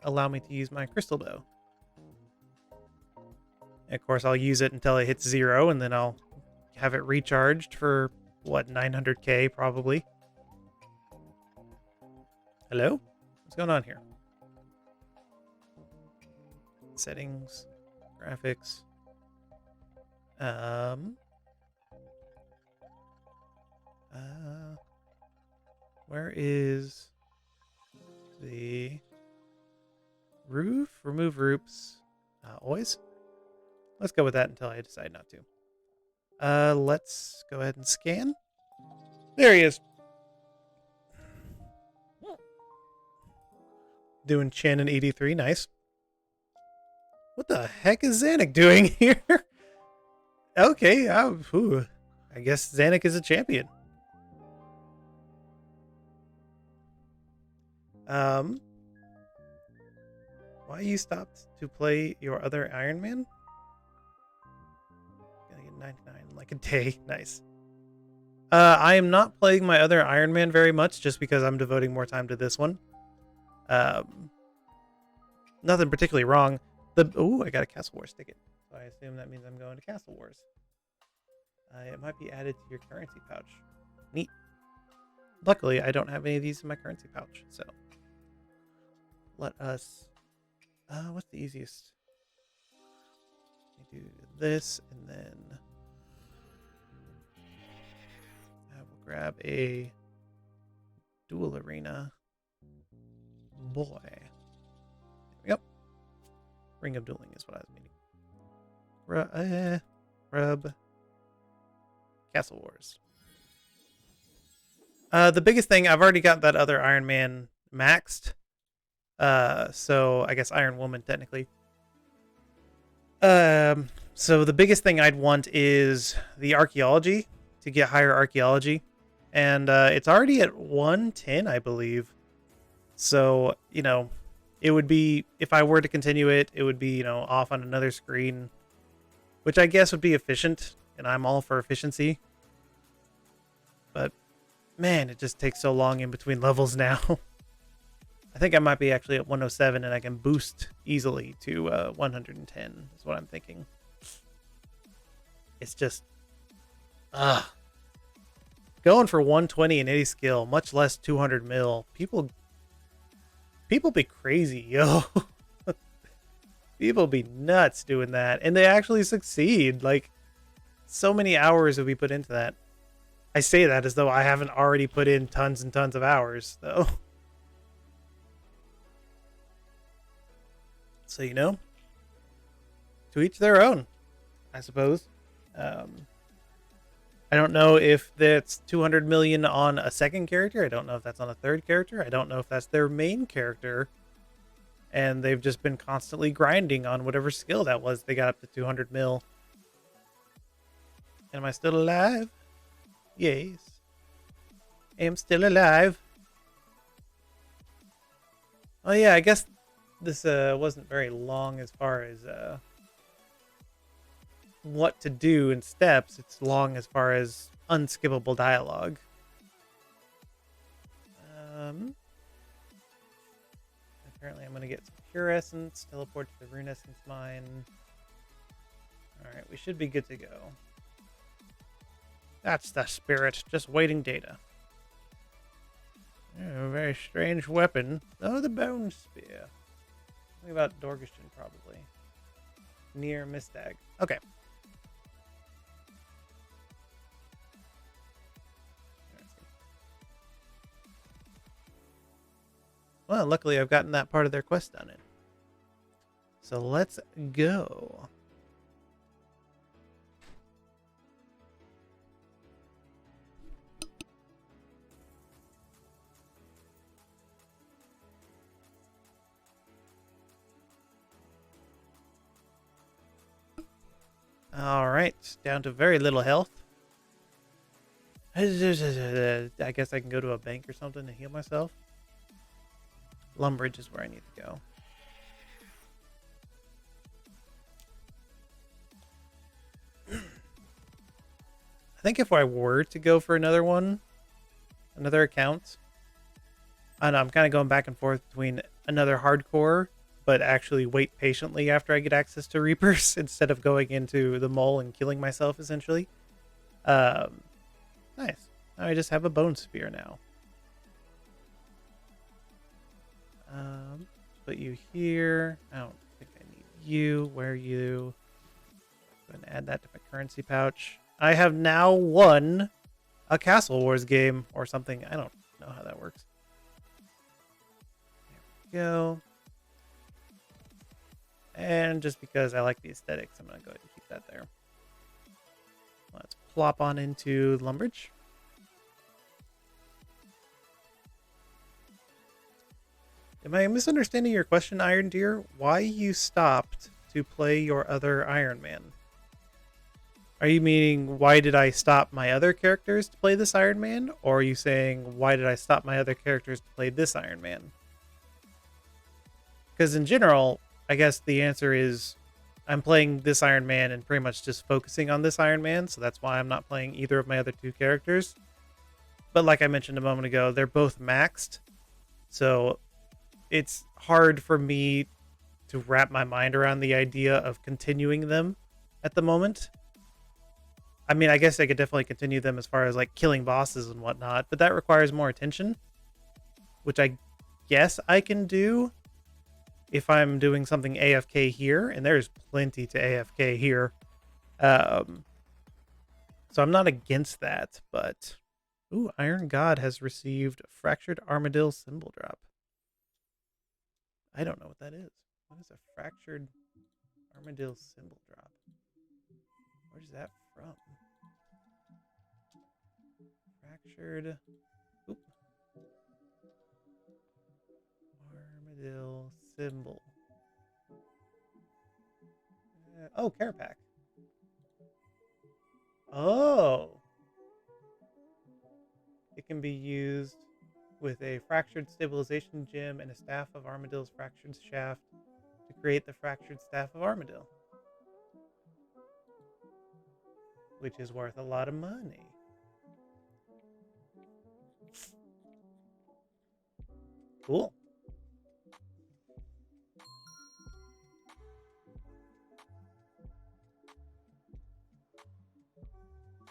allow me to use my crystal bow. And of course, I'll use it until it hits 0, and then I'll have it recharged for, what, 900k probably. Hello? What's going on here? Settings, graphics. Where is the roof? Remove roofs. Always? Let's go with that until I decide not to. Let's go ahead and scan. There he is. Doing Chen and 83. Nice. What the heck is Zanuck doing here? Okay. I guess Zanuck is a champion. Why you stopped to play your other Iron Man? Gonna get 99 in like a day. Nice. I am not playing my other Iron Man very much just because I'm devoting more time to this one. Nothing particularly wrong. I got a Castle Wars ticket. So I assume that means I'm going to Castle Wars. It might be added to your currency pouch. Neat. Luckily, I don't have any of these in my currency pouch, so let us... what's the easiest? Let me do this, and then I will grab a dual arena. Boy. There we go. Ring of Dueling is what I was meaning. Rub. Castle Wars. The biggest thing, I've already got that other Iron Man maxed. So I guess Iron Woman technically. So the biggest thing I'd want is the archaeology, to get higher archaeology. And it's already at 110, I believe. So, it would be, if I were to continue it, it would be, off on another screen, which I guess would be efficient, and I'm all for efficiency. But, man, it just takes so long in between levels now. I think I might be actually at 107, and I can boost easily to 110, is what I'm thinking. It's just, going for 120 in any skill, much less 200 mil. People be crazy, yo. People be nuts doing that, and they actually succeed. Like, so many hours will be put into that. I say that as though I haven't already put in tons and tons of hours, though. So, to each their own, I suppose. I don't know if that's 200 million on a second character. I don't know if that's on a third character. I don't know if that's their main character. And they've just been constantly grinding on whatever skill that was. They got up to 200 mil. Am I still alive? Yes. I am still alive. Oh yeah, I guess this wasn't very long as far as what to do in steps. It's long as far as unskippable dialogue. Apparently I'm going to get some Pure Essence, teleport to the Rune Essence Mine. Alright, we should be good to go. That's the spirit, just waiting data. Oh, a very strange weapon. Oh, the Bone Spear. Something about Dorgestion, probably. Near Mistag. Okay. Well, luckily I've gotten that part of their quest done in. So let's go. All right, down to very little health. I guess I can go to a bank or something to heal myself. Lumbridge is where I need to go. I think if I were to go for another account, I know I'm kind of going back and forth between another hardcore, but actually wait patiently after I get access to Reapers instead of going into the mole and killing myself, essentially. Nice. Now I just have a bone spear now. Put you here. I don't think I need you. Where are you? Go ahead and add that to my currency pouch. I have now won a Castle Wars game or something. I don't know how that works. There we go. And just because I like the aesthetics, I'm going to go ahead and keep that there. Let's plop on into Lumbridge. Am I misunderstanding your question, Iron Deer? Why you stopped to play your other Iron Man? Are you meaning why did I stop my other characters to play this Iron Man? Or are you saying why did I stop my other characters to play this Iron Man? Because in general, I guess the answer is I'm playing this Iron Man and pretty much just focusing on this Iron Man. So that's why I'm not playing either of my other two characters. But like I mentioned a moment ago, they're both maxed. So it's hard for me to wrap my mind around the idea of continuing them at the moment. I mean, I guess I could definitely continue them as far as like killing bosses and whatnot, but that requires more attention, which I guess I can do if I'm doing something AFK here, and there's plenty to AFK here. So I'm not against that, but ooh, Iron God has received Fractured Armadillo symbol drop. I don't know what that is. What is a Fractured Armadillo symbol drop? Where's that from? Fractured. Oop. Armadillo symbol. Oh, care pack. Oh. It can be used with a fractured stabilization gem and a staff of Armadill's fractured shaft to create the fractured staff of Armadillo, which is worth a lot of money. Cool.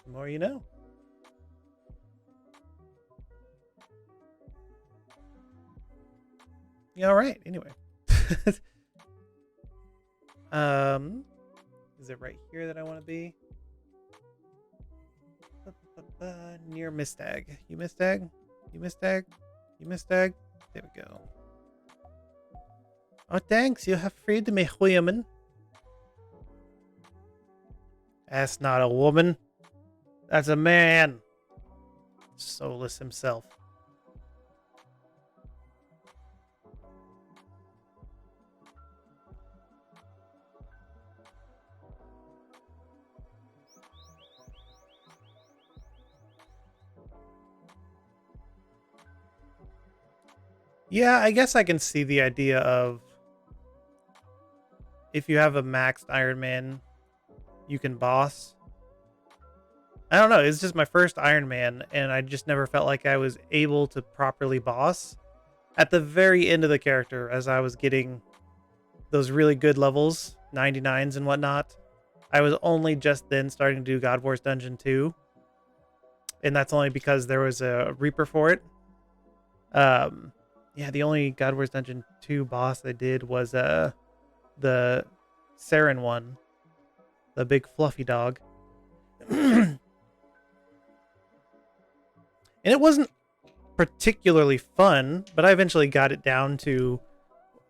The more you know. Yeah, all right. Anyway. Is it right here that I want to be? Near Mistag. You Mistag? You Mistag? You Mistag? There we go. Oh, thanks. You have freed me, woman. That's not a woman. That's a man. Soulless himself. Yeah, I guess I can see the idea of if you have a maxed Iron Man, you can boss. I don't know. It's just my first Iron Man, and I just never felt like I was able to properly boss at the very end of the character as I was getting those really good levels, 99s and whatnot. I was only just then starting to do God Wars Dungeon 2. And that's only because there was a Reaper for it. Yeah, the only God Wars Dungeon 2 boss I did was the Saren one. The big fluffy dog. And it wasn't particularly fun, but I eventually got it down to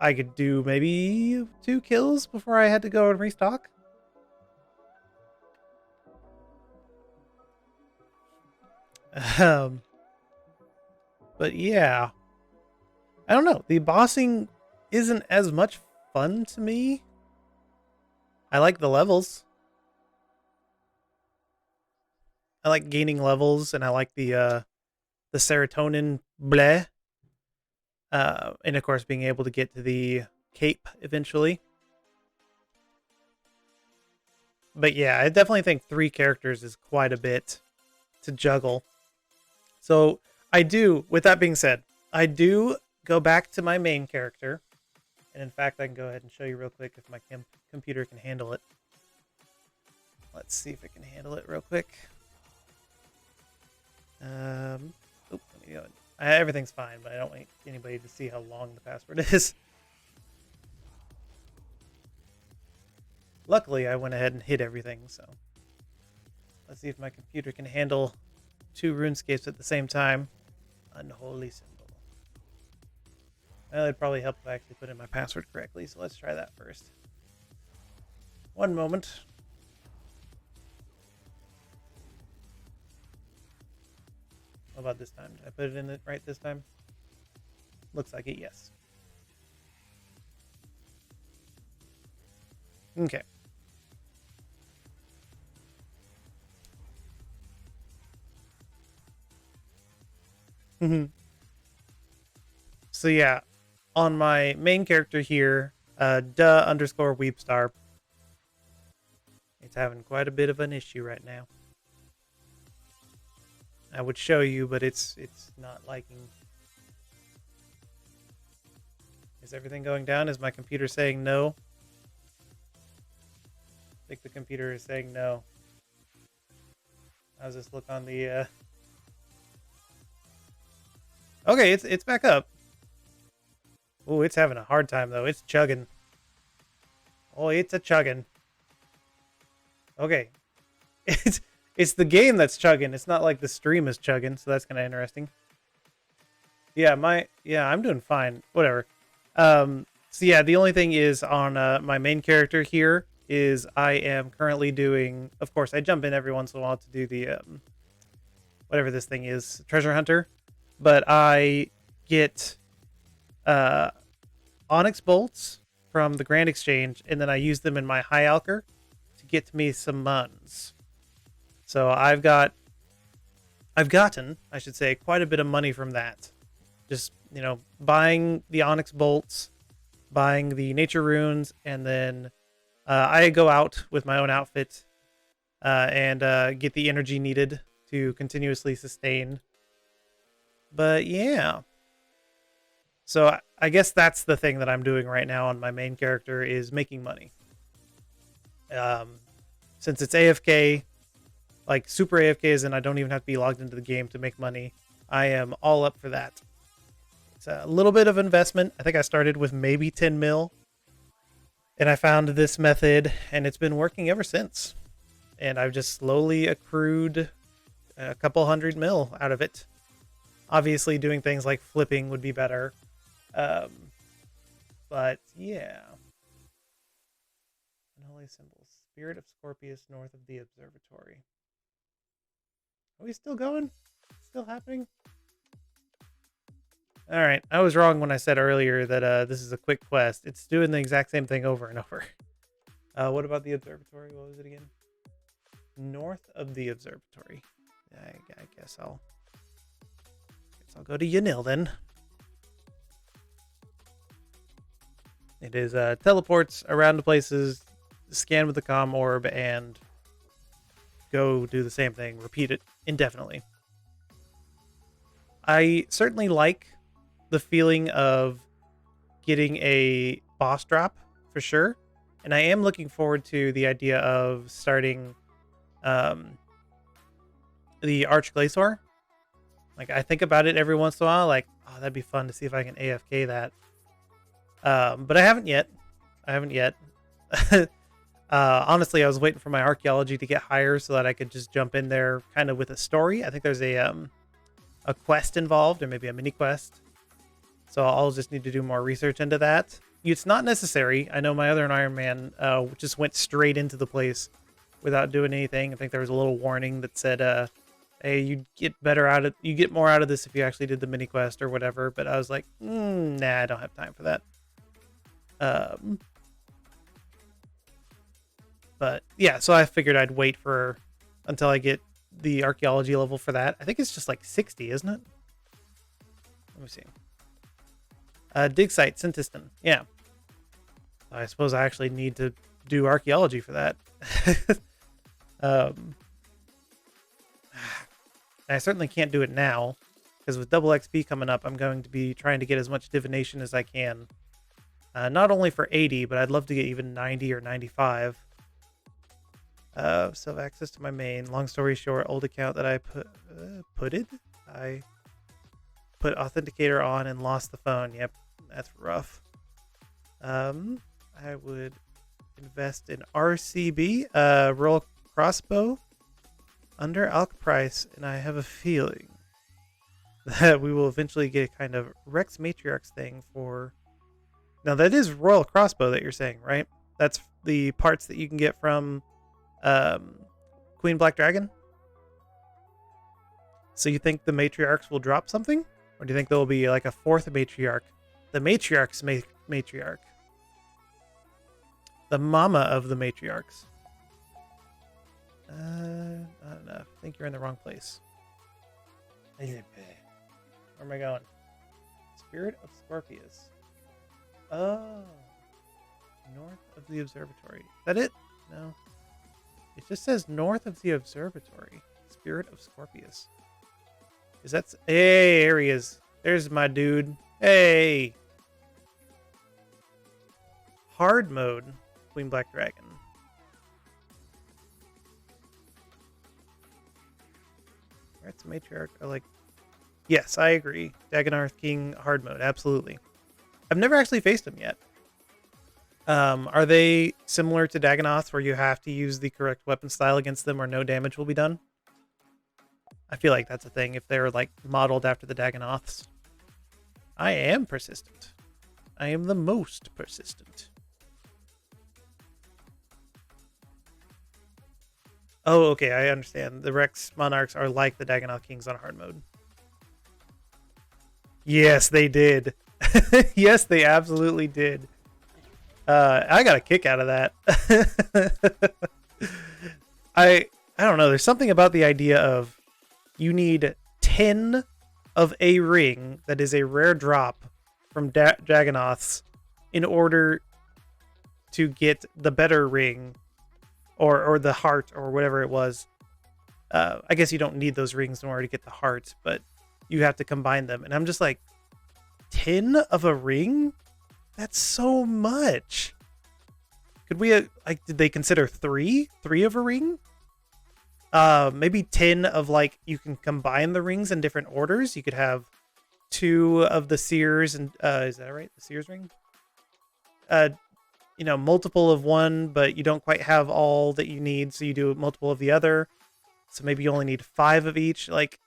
I could do maybe 2 kills before I had to go and restock. But yeah, I don't know. The bossing isn't as much fun to me. I like the levels. I like gaining levels, and I like the serotonin bleh. And of course, being able to get to the cape eventually. But yeah, I definitely think 3 characters is quite a bit to juggle. So I do, with that being said, I do go back to my main character. And in fact, I can go ahead and show you real quick if my computer can handle it. Let's see if it can handle it real quick. Let me go. Everything's fine, but I don't want anybody to see how long the password is. Luckily, I went ahead and hid everything, so let's see if my computer can handle 2 RuneScapes at the same time. Unholy symbol. Well, it'd probably help if I actually put in my password correctly, so let's try that first. One moment. How about this time? Did I put it in it right this time? Looks like it, yes. Okay. So yeah, on my main character here, _Weepstar. It's having quite a bit of an issue right now. I would show you, but it's not liking. Is everything going down? Is my computer saying no? I think the computer is saying no. How's this look on the Okay, it's back up. Oh, it's having a hard time though. It's chugging. Oh, it's a chugging. Okay. It's the game that's chugging. It's not like the stream is chugging, so that's kind of interesting. Yeah, I'm doing fine. Whatever. So yeah, the only thing is on my main character here is I am currently doing, of course, I jump in every once in a while to do the whatever this thing is, treasure hunter, but I get onyx bolts from the Grand Exchange, and then I use them in my high alchor to get me some muns. So I've gotten, I should say, quite a bit of money from that. Just, buying the onyx bolts, buying the nature runes, and then I go out with my own outfit and get the energy needed to continuously sustain. But yeah. So I guess that's the thing that I'm doing right now on my main character is making money. Since it's AFK, like super AFK as in I don't even have to be logged into the game to make money, I am all up for that. It's a little bit of investment. I think I started with maybe 10 mil. And I found this method, and it's been working ever since. And I've just slowly accrued a couple 100 mil out of it. Obviously, doing things like flipping would be better. But yeah. Unholy symbols. Spirit of Scorpius north of the observatory. Are we still going? Still happening? Alright, I was wrong when I said earlier that this is a quick quest. It's doing the exact same thing over and over. What about the observatory? What was it again? North of the observatory. I guess I'll go to Yanil then. It is teleports around the places, scan with the comm orb, and go do the same thing. Repeat it indefinitely. I certainly like the feeling of getting a boss drop for sure, and I am looking forward to the idea of starting the Archglacior. Like, I think about it every once in a while, like, oh, that'd be fun to see if I can AFK that. But I haven't yet. Honestly, I was waiting for my archaeology to get higher so that I could just jump in there kind of with a story. I think there's a quest involved, or maybe a mini quest. So I'll just need to do more research into that. It's not necessary. I know my other Iron Man just went straight into the place without doing anything. I think there was a little warning that said, "Hey, you get more out of this if you actually did the mini quest or whatever." But I was like, nah, I don't have time for that. But yeah, so I figured I'd wait until I get the archaeology level for that. I think it's just like 60, isn't it? Let me see. Dig site, Sintiston. Yeah. I suppose I actually need to do archaeology for that. I certainly can't do it now, because with double XP coming up, I'm going to be trying to get as much divination as I can. Not only for 80, but I'd love to get even 90 or 95. Still have access to my main. Long story short, old account that I I put authenticator on and lost the phone. Yep, that's rough. I would invest in RCB, Royal Crossbow, under Alk price, and I have a feeling that we will eventually get a kind of Rex Matriarchs thing for... Now, that is Royal Crossbow that you're saying, right? That's the parts that you can get from Queen Black Dragon? So you think the Matriarchs will drop something? Or do you think there will be like a fourth Matriarch? The Matriarch's Matriarch. The mama of the Matriarchs. Not enough. I think you're in the wrong place. Where am I going? Spirit of Scorpius. Oh. North of the observatory. Is that it? No. It just says north of the observatory. Spirit of Scorpius. Is that... Hey, there he is. There's my dude. Hey. Hard mode. Queen Black Dragon. Rex Matriarch. I like... Yes, I agree. Dagonarth King hard mode. Absolutely. I've never actually faced him yet. Are they similar to Dagonoths where you have to use the correct weapon style against them or no damage will be done? I feel like that's a thing if they're like modeled after the Dagonoths. I am persistent. I am the most persistent. Oh, okay, I understand. The Rex Monarchs are like the Dagonoth Kings on hard mode. Yes, they did. Yes, they absolutely did. I got a kick out of that. I don't know. There's something about the idea of you need 10 of a ring that is a rare drop from Dagonoths in order to get the better ring or the heart or whatever it was. I guess you don't need those rings in order to get the heart, but you have to combine them. And I'm just like, 10 of a ring? That's so much. Could we, like, did they consider 3 of a ring? Maybe 10 of, like, you can combine the rings in different orders. You could have 2 of the Seers and, is that right? The Seers ring? You know, multiple of one, but you don't quite have all that you need, so you do multiple of the other. So maybe you only need 5 of each. Like,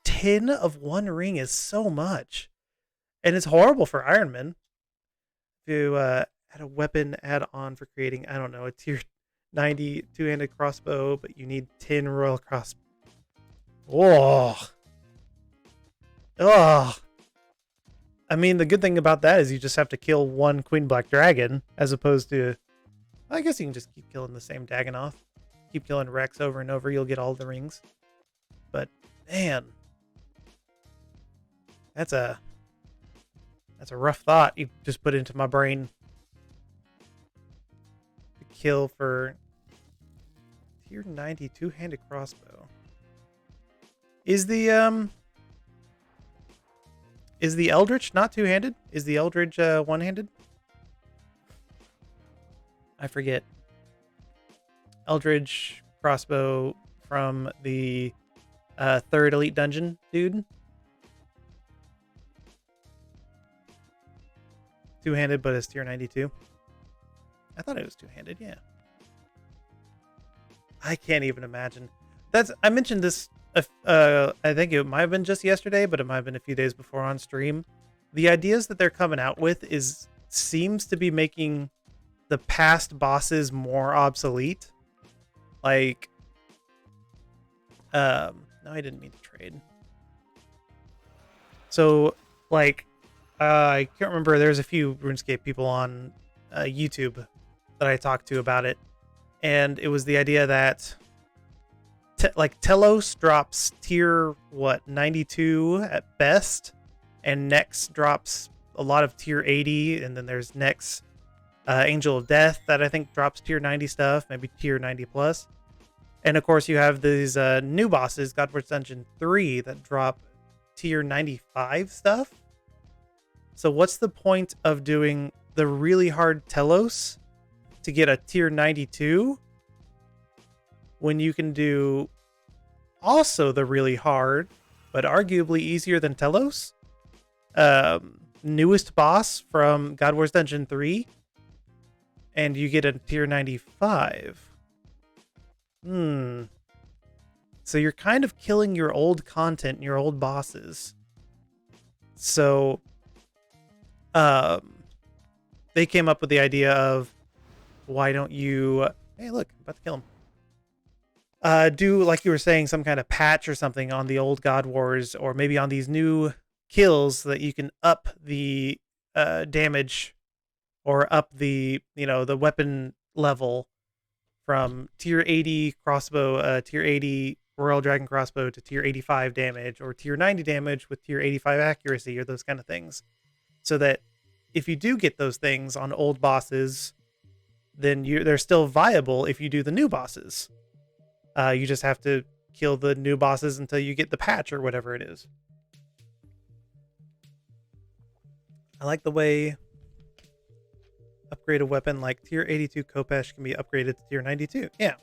10 of one ring is so much. And it's horrible for Iron Man. To add a weapon add-on for creating, I don't know, a tier 90 two-handed crossbow, but you need 10 royal crossbow. Oh. Oh. I mean, the good thing about that is you just have to kill one Queen Black Dragon, as opposed to... I guess you can just keep killing the same Dagonoth. Keep killing Rex over and over, you'll get all the rings. But, man. That's a rough thought you just put into my brain. To kill for tier 90 two-handed crossbow. Is the Eldritch not two-handed? Is the Eldritch one-handed? I forget. Eldritch crossbow from the 3rd Elite Dungeon dude. Two-handed, but it's tier 92. I thought it was two-handed, yeah. I can't even imagine. I mentioned this, I think it might have been just yesterday, but it might have been a few days before on stream. The ideas that they're coming out with seems to be making the past bosses more obsolete. Like, no, I didn't mean to trade. So, like, I can't remember. There's a few RuneScape people on YouTube that I talked to about it. And it was the idea that like Telos drops tier what 92 at best, and Nex drops a lot of tier 80, and then there's Nex Angel of Death that I think drops tier 90 stuff, maybe tier 90 plus. And of course you have these new bosses, Godward's Dungeon 3, that drop tier 95 stuff. So what's the point of doing the really hard Telos to get a tier 92 when you can do also the really hard, but arguably easier than Telos? Newest boss from Godward's Dungeon 3, and you get a tier 95. So you're kind of killing your old content and your old bosses. So they came up with the idea of, why don't you hey look, I'm about to kill him. Do, like you were saying, some kind of patch or something on the old God Wars, or maybe on these new kills, so that you can up the damage, or up the, the weapon level from tier 80 crossbow, tier 80 Royal Dragon crossbow to tier 85 damage, or tier 90 damage with tier 85 accuracy, or those kind of things. So that if you do get those things on old bosses, then they're still viable if you do the new bosses. You just have to kill the new bosses until you get the patch or whatever it is. I like the way upgrade a weapon like tier 82 Kopesh can be upgraded to tier 92. Yeah.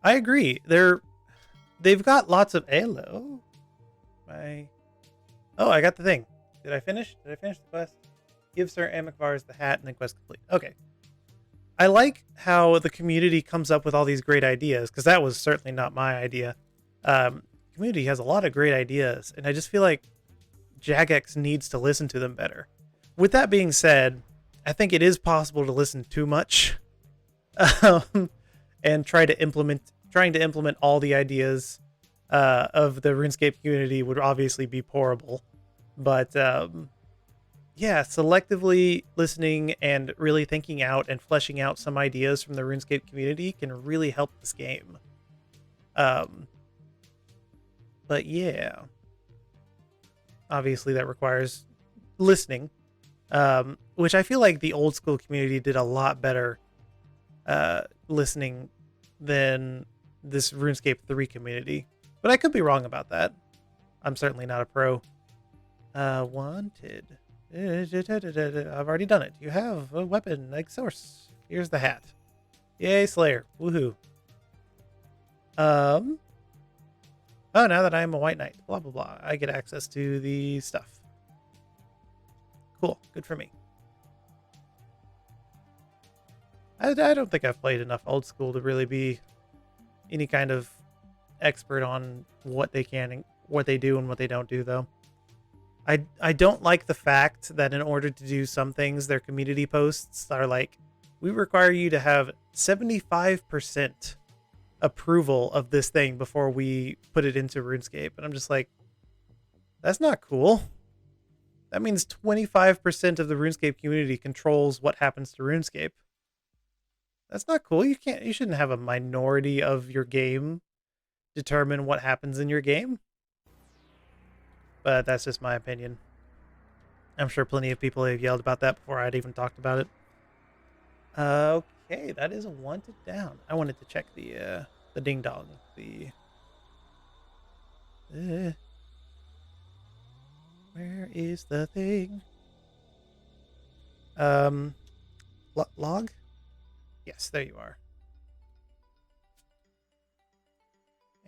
I agree. They've got lots of... Hello? Oh, I got the thing. Did I finish? Did I finish the quest? Give Sir Amikvar's the hat and then quest complete. Okay. I like how the community comes up with all these great ideas, because that was certainly not my idea. Community has a lot of great ideas, and I just feel like Jagex needs to listen to them better. With that being said, I think it is possible to listen too much, and trying to implement all the ideas of the RuneScape community would obviously be horrible. But yeah, selectively listening and really thinking out and fleshing out some ideas from the RuneScape community can really help this game. But yeah, obviously that requires listening, which I feel like the old school community did a lot better listening than this RuneScape 3 community. But I could be wrong about that. I'm certainly not a pro. Wanted. I've already done it. You have a weapon like source. Here's the hat. Yay, Slayer. Woohoo. Oh, now that I'm a white knight, blah, blah, blah, I get access to the stuff. Cool. Good for me. I don't think I've played enough old school to really be any kind of expert on what they can and what they do and what they don't do, though. I don't like the fact that in order to do some things, their community posts are like, we require you to have 75% approval of this thing before we put it into RuneScape. And I'm just like, that's not cool. That means 25% of the RuneScape community controls what happens to RuneScape. That's not cool. You shouldn't have a minority of your game determine what happens in your game. But that's just my opinion. I'm sure plenty of people have yelled about that before I'd even talked about it. Okay, that is a wanted down. I wanted to check the ding dong. Where is the thing? Log? Yes, there you are.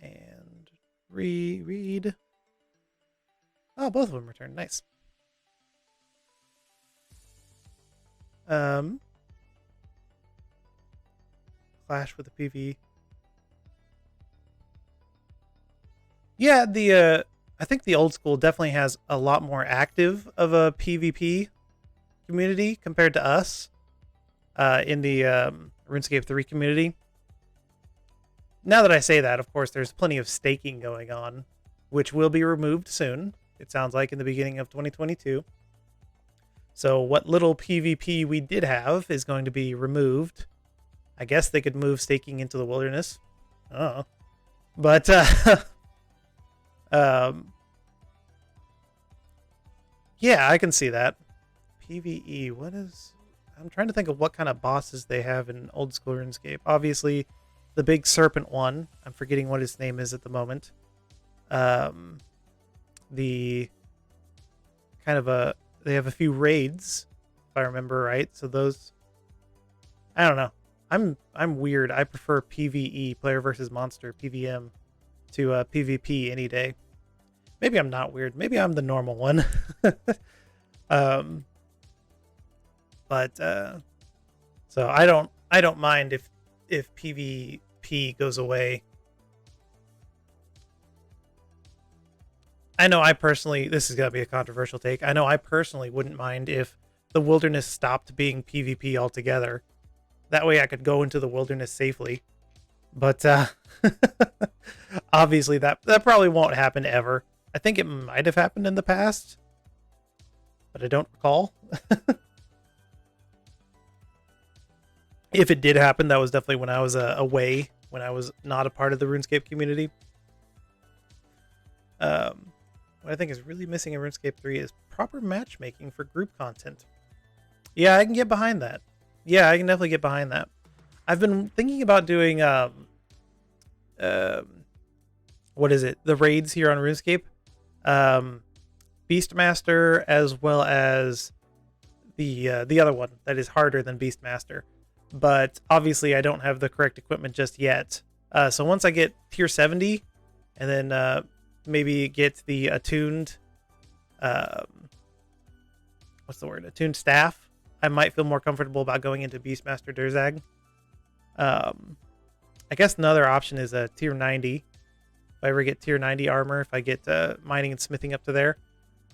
And read. Oh, both of them returned. Nice. Clash with the PV. Yeah, I think the old school definitely has a lot more active of a PvP community compared to us in the RuneScape 3 community. Now that I say that, of course, there's plenty of staking going on, which will be removed soon. It sounds like in the beginning of 2022. So what little PvP we did have is going to be removed. I guess they could move staking into the wilderness. Oh, but yeah, I can see that. PvE. What is? I'm trying to think of what kind of bosses they have in old school RuneScape. Obviously, the big serpent one. I'm forgetting what his name is at the moment. The kind of they have a few raids, if I remember right. So those, I don't know. I'm weird. I prefer PvE, player versus monster, PVM, to PvP any day. Maybe I'm not weird. Maybe I'm the normal one. But so I don't mind if PvP goes away. I know I personally, this is gonna be a controversial take. I know I personally wouldn't mind if the wilderness stopped being PvP altogether. That way I could go into the wilderness safely. But obviously that probably won't happen ever. I think it might have happened in the past, but I don't recall. If it did happen, that was definitely when I was away, when I was not a part of the RuneScape community. What I think is really missing in RuneScape 3 is proper matchmaking for group content. Yeah, I can get behind that. Yeah, I can definitely get behind that. I've been thinking about doing what is it? The raids here on RuneScape. Beastmaster, as well as the other one that is harder than Beastmaster. But obviously I don't have the correct equipment just yet. So once I get tier 70 and then maybe get the attuned what's the word? Attuned staff, I might feel more comfortable about going into Beastmaster Durzag. I guess another option is a tier 90. If I ever get tier 90 armor, if I get mining and smithing up to there,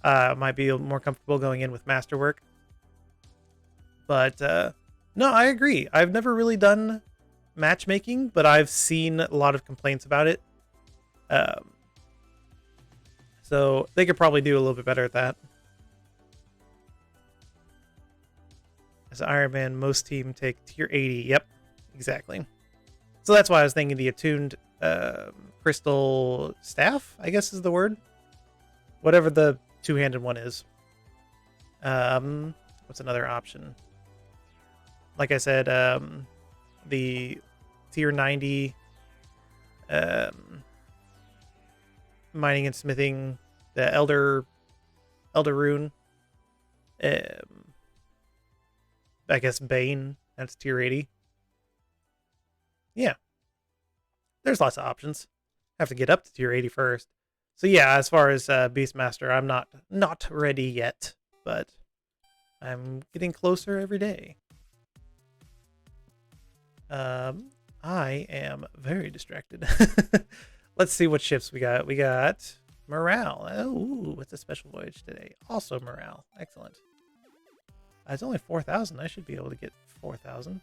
I might be more comfortable going in with masterwork. But no, I agree. I've never really done matchmaking, but I've seen a lot of complaints about it. So they could probably do a little bit better at that. As Iron Man, most team take tier 80. Yep, exactly. So that's why I was thinking the attuned crystal staff, I guess is the word. Whatever the two-handed one is. What's another option? Like I said, the tier 90 mining and smithing, the elder rune. I guess Bane, that's tier 80. Yeah. There's lots of options. Have to get up to tier 80 first. So yeah, as far as Beastmaster, I'm not ready yet, but I'm getting closer every day. I am very distracted. Let's see what ships we got. We got morale. Oh, it's a special voyage today. Also morale. Excellent. It's only 4,000. I should be able to get 4,000.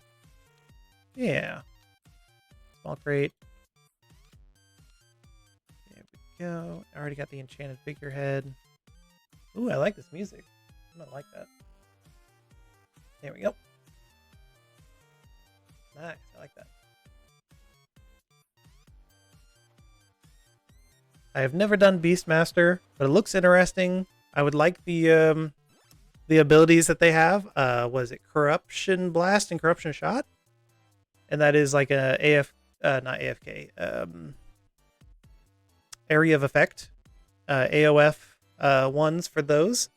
Yeah. Small crate. There we go. I already got the enchanted figurehead. Ooh, I like this music. I'm gonna like that. There we go. Nice. I like that. I have never done Beastmaster, but it looks interesting. I would like the abilities that they have. Was it Corruption Blast and Corruption Shot? And that is like a not AFK. Area of Effect. AOF ones for those.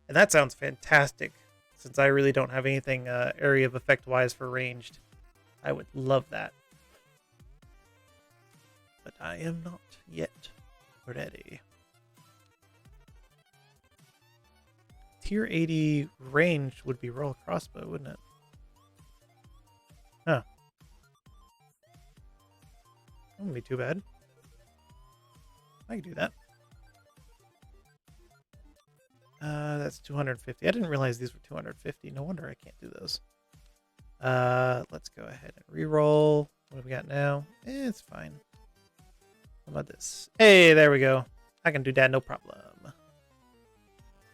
And that sounds fantastic, since I really don't have anything area of effect wise for ranged. I would love that. But I am not yet ready. Tier 80 range would be Royal Crossbow, wouldn't it? Huh. That wouldn't be too bad. I could do that. That's 250. I didn't realize these were 250. No wonder I can't do those. Let's go ahead and re-roll. What do we got now? It's fine. How about this? Hey, there we go. I can do that, no problem.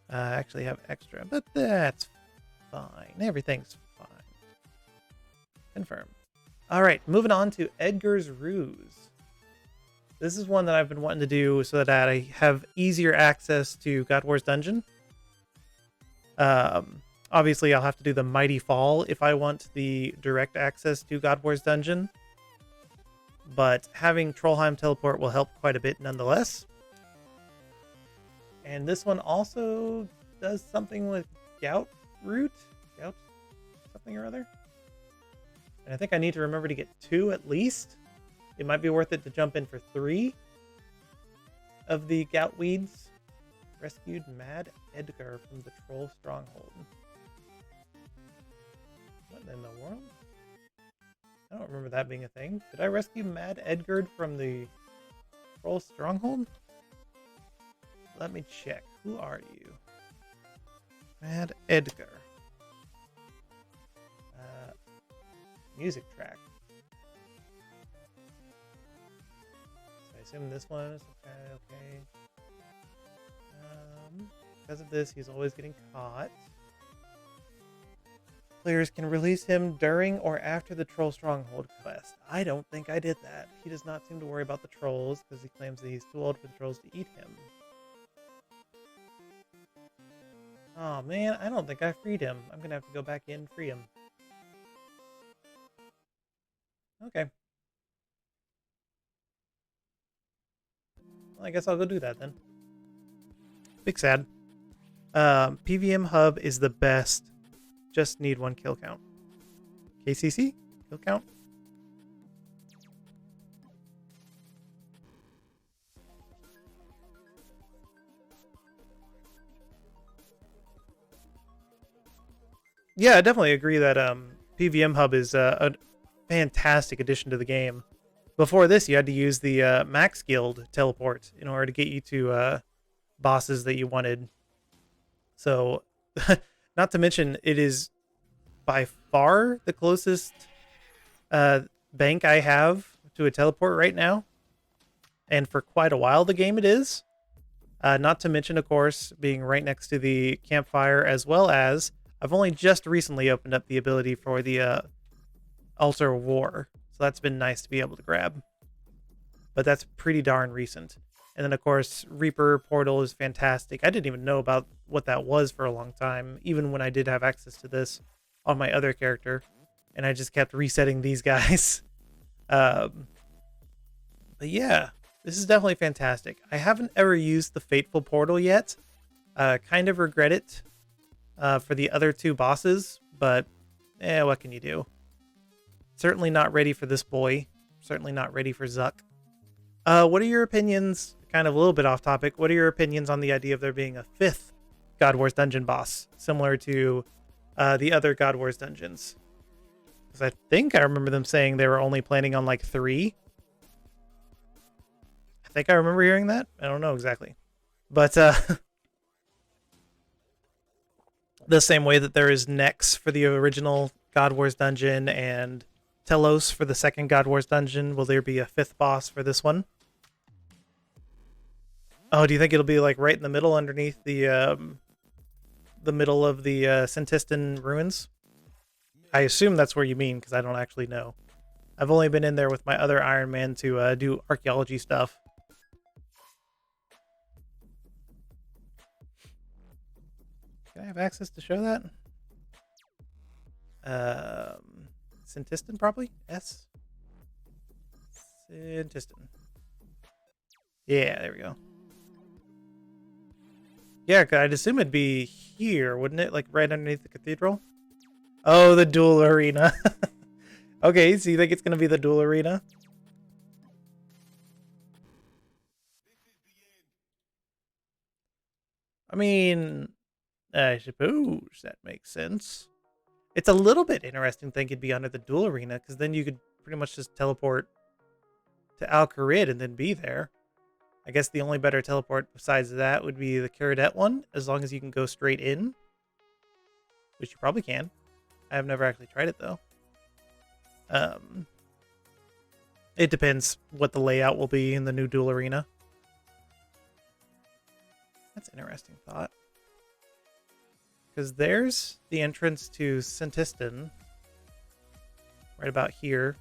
I actually have extra, but that's fine. Everything's fine. Confirm. All right, moving on to Edgar's Ruse. This is one that I've been wanting to do so that I have easier access to God War's Dungeon. Obviously, I'll have to do the Mighty Fall if I want the direct access to God War's Dungeon. But having Trollheim teleport will help quite a bit nonetheless. And this one also does something with Gout Root? Gout something or other? And I think I need to remember to get 2 at least. It might be worth it to jump in for 3 of the Gout Weeds. Rescued Mad Edgar from the Troll Stronghold. What in the world? I don't remember that being a thing. Did I rescue Mad Edgar from the Troll Stronghold? Let me check. Who are you? Mad Edgar. Music track. So I assume this one is okay. Because of this, he's always getting caught. Players can release him during or after the Troll Stronghold quest. I don't think I did that. He does not seem to worry about the trolls because he claims that he's too old for the trolls to eat him. Oh man, I don't think I freed him. I'm gonna have to go back in and free him. Okay. Well, I guess I'll go do that then. Big sad. PVM hub is the best. Just need 1 kill count. KCC? Kill count? Yeah, I definitely agree that PVM hub is a fantastic addition to the game. Before this, you had to use the Max Guild teleport in order to get you to bosses that you wanted. So, not to mention, it is by far the closest bank I have to a teleport right now. And for quite a while, the game it is. Not to mention, of course, being right next to the campfire, as well as I've only just recently opened up the ability for the Altar of War. So that's been nice to be able to grab. But that's pretty darn recent. And then, of course, Reaper Portal is fantastic. I didn't even know about what that was for a long time, even when I did have access to this on my other character. And I just kept resetting these guys. But yeah, this is definitely fantastic. I haven't ever used the Fateful Portal yet. Kind of regret it for the other 2 bosses, but what can you do? Certainly not ready for this boy. Certainly not ready for Zuck. What are your opinions, kind of a little bit off topic, what are your opinions on the idea of there being a 5th God Wars dungeon boss, similar to the other God Wars dungeons? Because I think I remember them saying they were only planning on like 3. I think I remember hearing that. I don't know exactly. But the same way that there is Nex for the original God Wars dungeon and Telos for the second God Wars dungeon, will there be a 5th boss for this one? Oh, do you think it'll be like right in the middle underneath the middle of the Sentistan ruins? I assume that's where you mean, because I don't actually know. I've only been in there with my other Iron Man to do archaeology stuff. Can I have access to show that? Sentistan, probably? S? Sentistan. Yeah, there we go. Yeah, I'd assume it'd be here, wouldn't it? Like right underneath the cathedral? Oh, the duel arena. Okay, so you think it's going to be the duel arena? I mean, I suppose that makes sense. It's a little bit interesting to think it'd be under the duel arena, because then you could pretty much just teleport to Al Kharid and then be there. I guess the only better teleport besides that would be the Caradet one, as long as you can go straight in. Which you probably can. I've never actually tried it, though. It depends what the layout will be in the new duel arena. That's an interesting thought. Because there's the entrance to Sentistan. Right about here.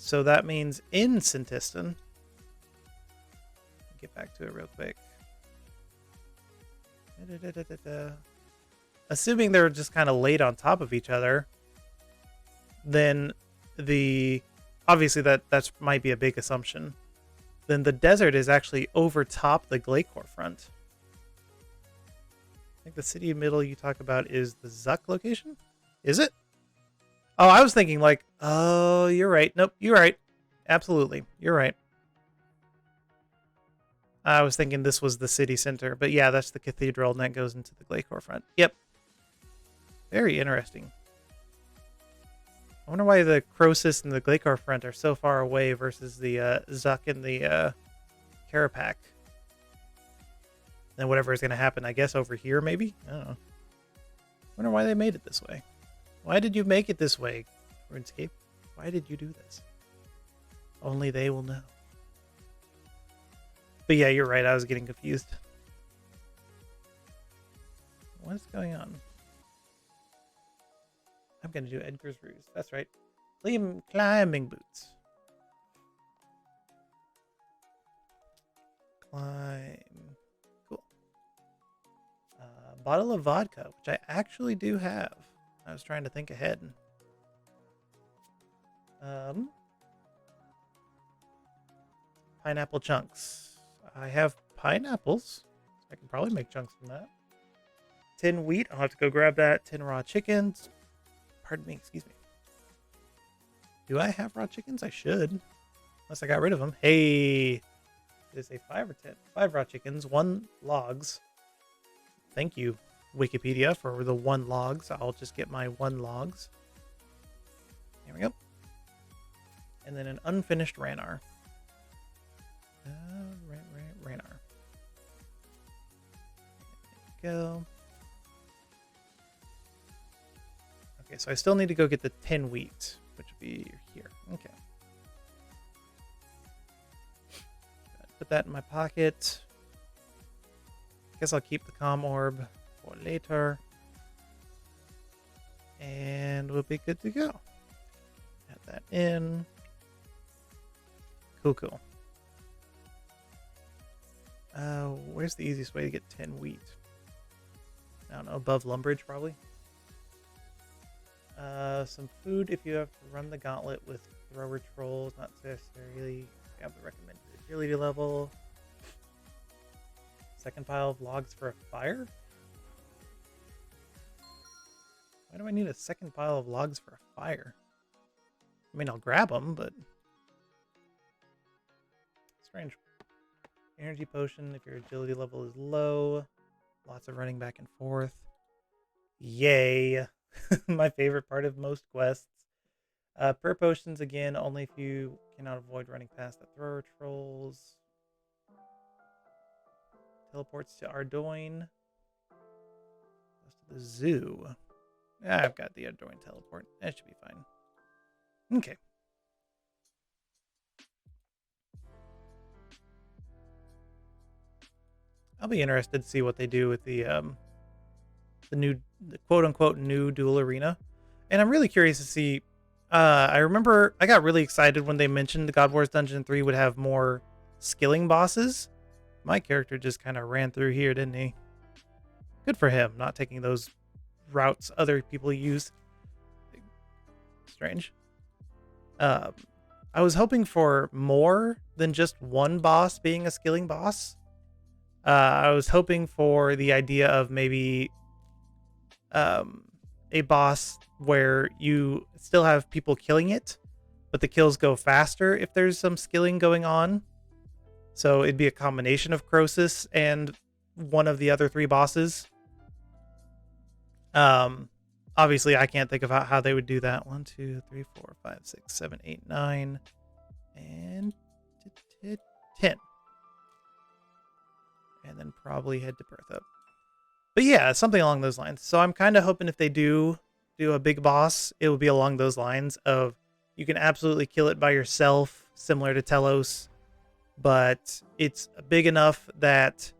So that means in Sintistan, get back to it real quick. Assuming they're just kind of laid on top of each other, then obviously that's might be a big assumption. Then the desert is actually over top the Glacier front. I think the city middle you talk about is the Zuck location? Is it? Oh, I was thinking like, oh, you're right. Nope, you're right. Absolutely, you're right. I was thinking this was the city center, but yeah, that's the cathedral, and that goes into the Glacier front. Yep. Very interesting. I wonder why the Croesus and the Glacier front are so far away versus the Zuck and the Carapac. Then whatever is going to happen, I guess, over here, maybe? I don't know. Wonder why they made it this way. Why did you make it this way, RuneScape? Why did you do this? Only they will know. But yeah, you're right. I was getting confused. What is going on? I'm going to do Edgar's Ruse. That's right. Climbing boots. Climb. Cool. Bottle of vodka, which I actually do have. I was trying to think ahead. Pineapple chunks. I have pineapples. I can probably make chunks from that. 10 wheat. I'll have to go grab that. 10 raw chickens. Pardon me. Excuse me. Do I have raw chickens? I should. Unless I got rid of them. Hey. It is a 5 or 10. 5 raw chickens. 1 logs. Thank you, Wikipedia, for the 1 logs. I'll just get my 1 logs. There we go. And then an unfinished Ranar. Ranar. There we go. Okay, so I still need to go get the 10 wheat, which would be here. Okay. Put that in my pocket. Guess I'll keep the comm orb for later. And we'll be good to go. Add that in. Cool, cool. Where's the easiest way to get 10 wheat? I don't know, above Lumbridge probably. Some food if you have to run the gauntlet with thrower trolls, not necessarily have the recommended agility level. Second pile of logs for a fire? Why do I need a second pile of logs for a fire? I mean, I'll grab them, but strange. Energy potion if your agility level is low. Lots of running back and forth. Yay! My favorite part of most quests. Prayer potions, again, only if you cannot avoid running past the thrower trolls. Teleports to Ardoin. Goes to the zoo. I've got the Ardoin teleport. That should be fine. Okay. I'll be interested to see what they do with the quote-unquote new dual arena. And I'm really curious to see. I remember I got really excited when they mentioned the God Wars Dungeon 3 would have more skilling bosses. My character just kind of ran through here, didn't he? Good for him, not taking those routes other people use. Strange. I was hoping for more than just one boss being a skilling boss. I was hoping for the idea of maybe a boss where you still have people killing it, but the kills go faster if there's some skilling going on. So it'd be a combination of Croesus and one of the other 3 bosses. Obviously, I can't think of how they would do that. 1, 2, 3, 4, 5, 6, 7, 8, 9, and 10. And then probably head to Bertha. But yeah, something along those lines. So I'm kind of hoping if they do a big boss, it will be along those lines of you can absolutely kill it by yourself, similar to Telos, but it's big enough that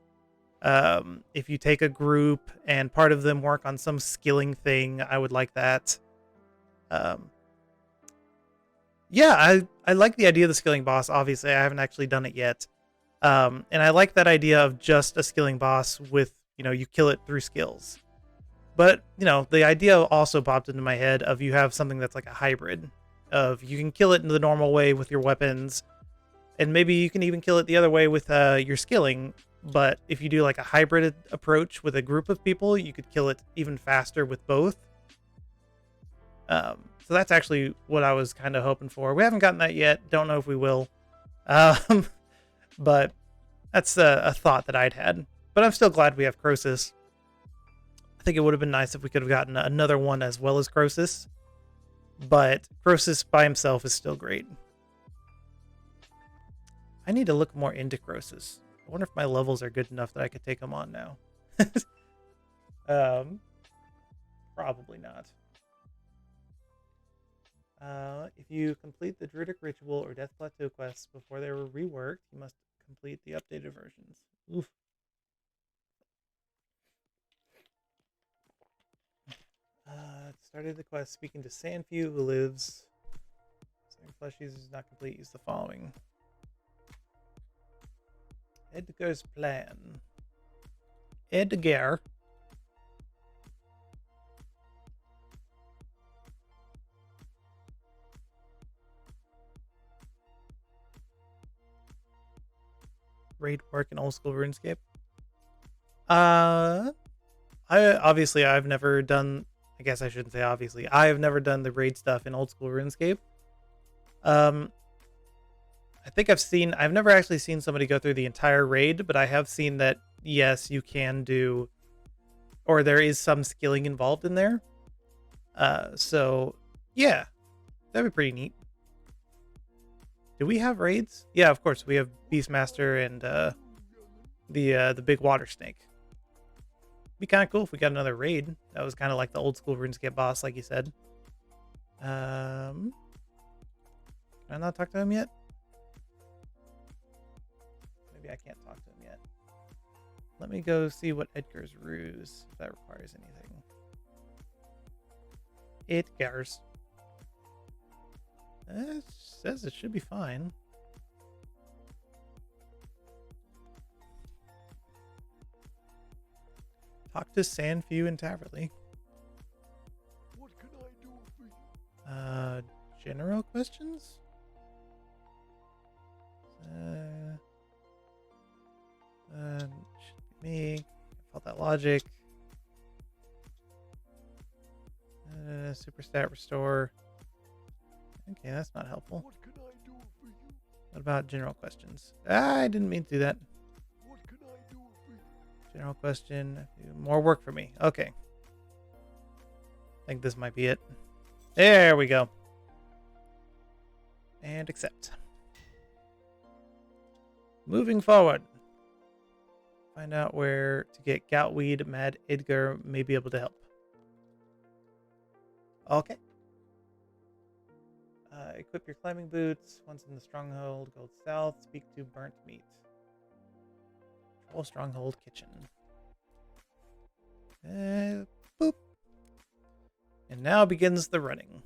if you take a group and part of them work on some skilling thing, I would like that. Yeah, I like the idea of the skilling boss. Obviously, I haven't actually done it yet. And I like that idea of just a skilling boss with, you kill it through skills. But, the idea also popped into my head of you have something that's like a hybrid of you can kill it in the normal way with your weapons, and maybe you can even kill it the other way with your skilling. But if you do like a hybrid approach with a group of people, you could kill it even faster with both. So that's actually what I was kind of hoping for. We haven't gotten that yet. Don't know if we will. But that's a thought that I'd had. But I'm still glad we have Croesus. I think it would have been nice if we could have gotten another one as well as Croesus. But Croesus by himself is still great. I need to look more into Croesus. I wonder if my levels are good enough that I could take him on now. Probably not. If you complete the Druidic Ritual or Death Plateau quests before they were reworked, you must complete the updated versions. Oof. Started the quest speaking to Sandfew, who lives. Saying flesh use is not complete. Use the following. Edgar's plan. Edgar. Raid work in old school RuneScape. I've never done. I guess I shouldn't say obviously. I have never done the raid stuff in old school RuneScape. I think I've never actually seen somebody go through the entire raid, but I have seen that, yes, you can do, or there is some skilling involved in there. So yeah, that'd be pretty neat. Do we have raids? Yeah, of course. We have Beastmaster and the big water snake. Be kind of cool if we got another raid. That was kind of like the old school RuneScape boss, like you said. Can I not talk to him yet? Maybe I can't talk to him yet. Let me go see what Edgar's ruse, if that requires anything. Edgar's. It says it should be fine. Talk to Sandfew and Taverley. What can I do for you? General questions? Should be me. Fault that logic. Super stat restore. Okay, that's not helpful. What can I do for you? What about general questions? I didn't mean to do that. What can I do for you? General question. More work for me. Okay. I think this might be it. There we go. And accept. Moving forward. Find out where to get Goutweed. Mad Edgar may be able to help. Okay. Equip your climbing boots. Once in the stronghold, go south. Speak to Burnt Meat. Troll stronghold kitchen. Boop. And now begins the running.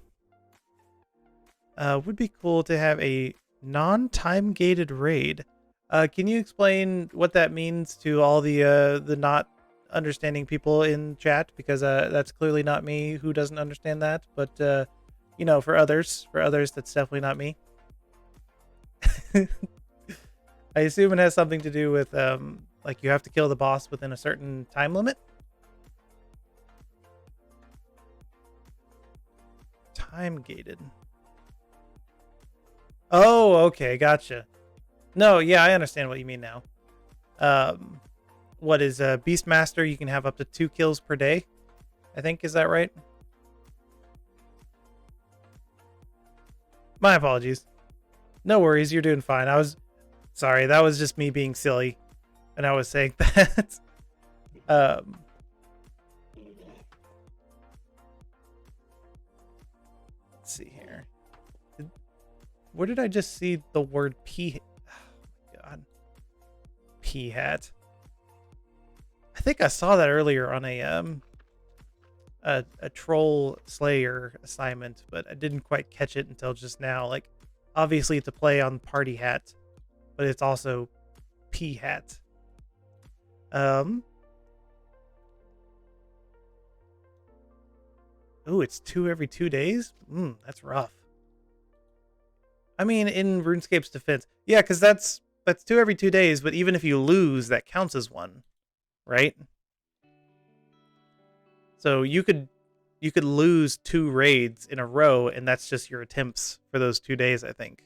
Would be cool to have a non-time gated raid. Can you explain what that means to all the not understanding people in chat? Because that's clearly not me who doesn't understand that. But for others, that's definitely not me. I assume it has something to do with like you have to kill the boss within a certain time limit. Time gated. Oh, okay, gotcha. No, yeah, I understand what you mean now. What is Beastmaster? You can have up to 2 kills per day. I think, is that right? My apologies. No worries, you're doing fine. Sorry, that was just me being silly. And I was saying that. Let's see here. Where did I just see the word P? Oh my god. P hat. I think I saw that earlier on a troll slayer assignment, but I didn't quite catch it until just now. Like, obviously it's a play on party hat, but it's also P hat. Oh, it's 2 every 2 days? That's rough. I mean, in RuneScape's defense. Yeah, because that's 2 every 2 days, but even if you lose, that counts as 1, right? So you could lose 2 raids in a row, and that's just your attempts for those 2 days, I think.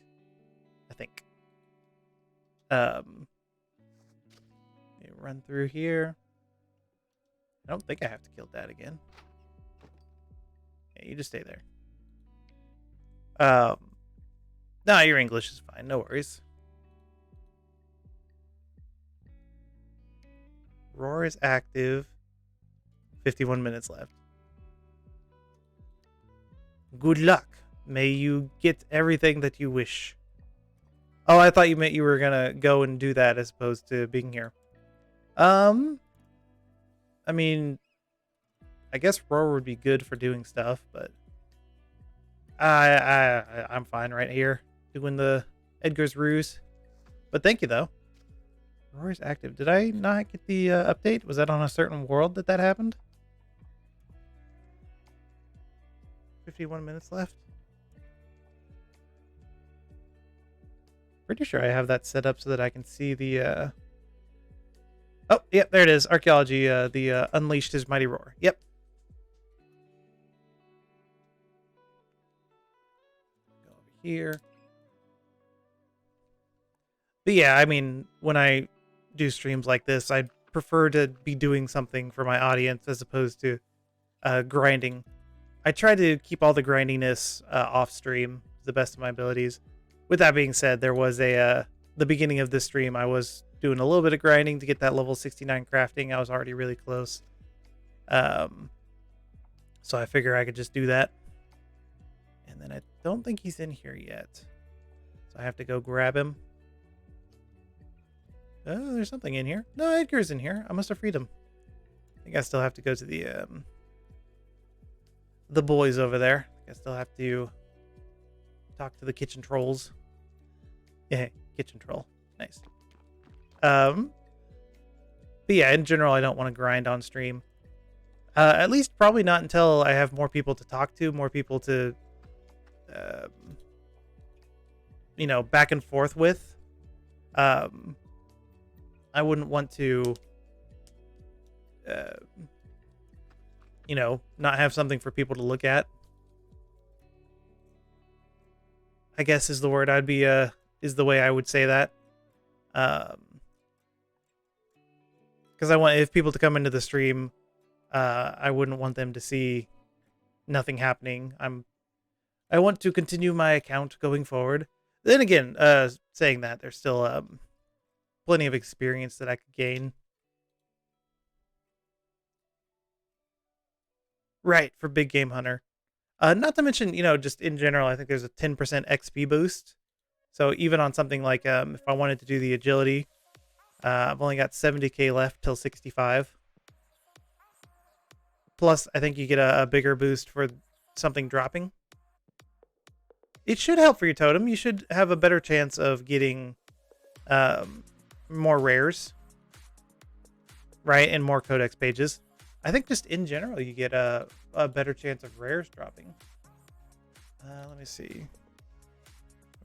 Run through here. I don't think I have to kill that again. Yeah, you just stay there. No, your English is fine. No worries. Roar is active. 51 minutes left. Good luck. May you get everything that you wish. Oh, I thought you meant you were gonna go and do that as opposed to being here. I mean, I guess Roar would be good for doing stuff, but I'm fine right here doing the Edgar's ruse. But thank you though. Roar is active. Did I not get the update? Was that on a certain world that happened? 51 minutes left. Pretty sure I have that set up so that I can see the oh, yep, there it is. Archaeology, the unleashed his mighty roar. Yep. Go over here. But yeah, I mean, when I do streams like this, I prefer to be doing something for my audience as opposed to grinding. I try to keep all the grindiness off stream to the best of my abilities. With that being said, there was the beginning of this stream, I was doing a little bit of grinding to get that level 69 crafting. I was already really close. So I figure I could just do that. And then I don't think he's in here yet. So I have to go grab him. Oh, there's something in here. No, Edgar's in here. I must have freed him. I think I still have to go to the boys over there. I still have to talk to the kitchen trolls. Yeah, kitchen troll. Nice. But yeah, in general, I don't want to grind on stream. At least probably not until I have more people to talk to, more people to, you know, back and forth with. I wouldn't want to, you know, not have something for people to look at. I guess is the word I'd be, is the way I would say that. Because I want, if people to come into the stream, I wouldn't want them to see nothing happening. I want to continue my account going forward. Then again, saying that, there's still plenty of experience that I could gain. Right, for Big Game Hunter. Not to mention, you know, just in general, I think there's a 10% XP boost. So even on something like, if I wanted to do the agility, I've only got 70k left till 65. Plus, I think you get a bigger boost for something dropping. It should help for your totem. You should have a better chance of getting more rares, right? And more codex pages. I think just in general, you get a better chance of rares dropping. Let me see.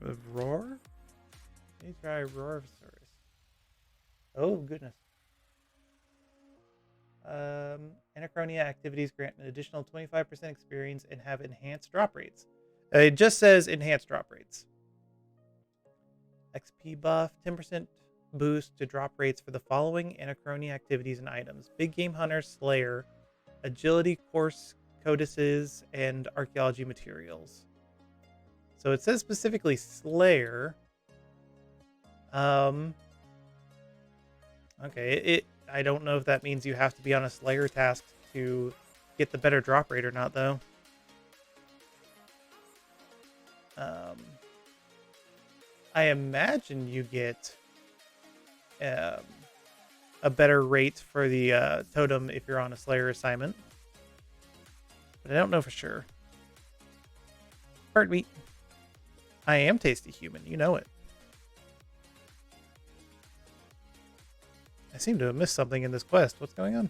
With Roar? Let me try Roar first. Oh, goodness. Anachronia activities grant an additional 25% experience and have enhanced drop rates. It just says enhanced drop rates. XP buff, 10% boost to drop rates for the following Anachronia activities and items: Big Game Hunter, Slayer, Agility Course Codices, and Archaeology Materials. So it says specifically Slayer. Okay, I don't know if that means you have to be on a Slayer task to get the better drop rate or not, though. I imagine you get a better rate for the totem if you're on a Slayer assignment, but I don't know for sure. Pardon me. I am Tasty Human. You know it. I seem to have missed something in this quest. What's going on?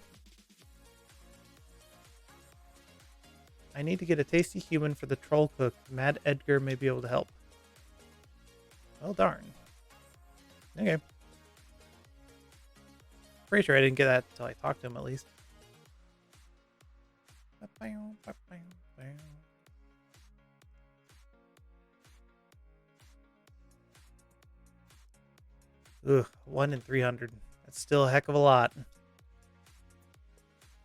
I need to get a Tasty Human for the troll cook. Mad Edgar may be able to help. Well, darn. Okay. Pretty sure I didn't get that until I talked to him, at least. Ugh, 1 in 300. That's still a heck of a lot.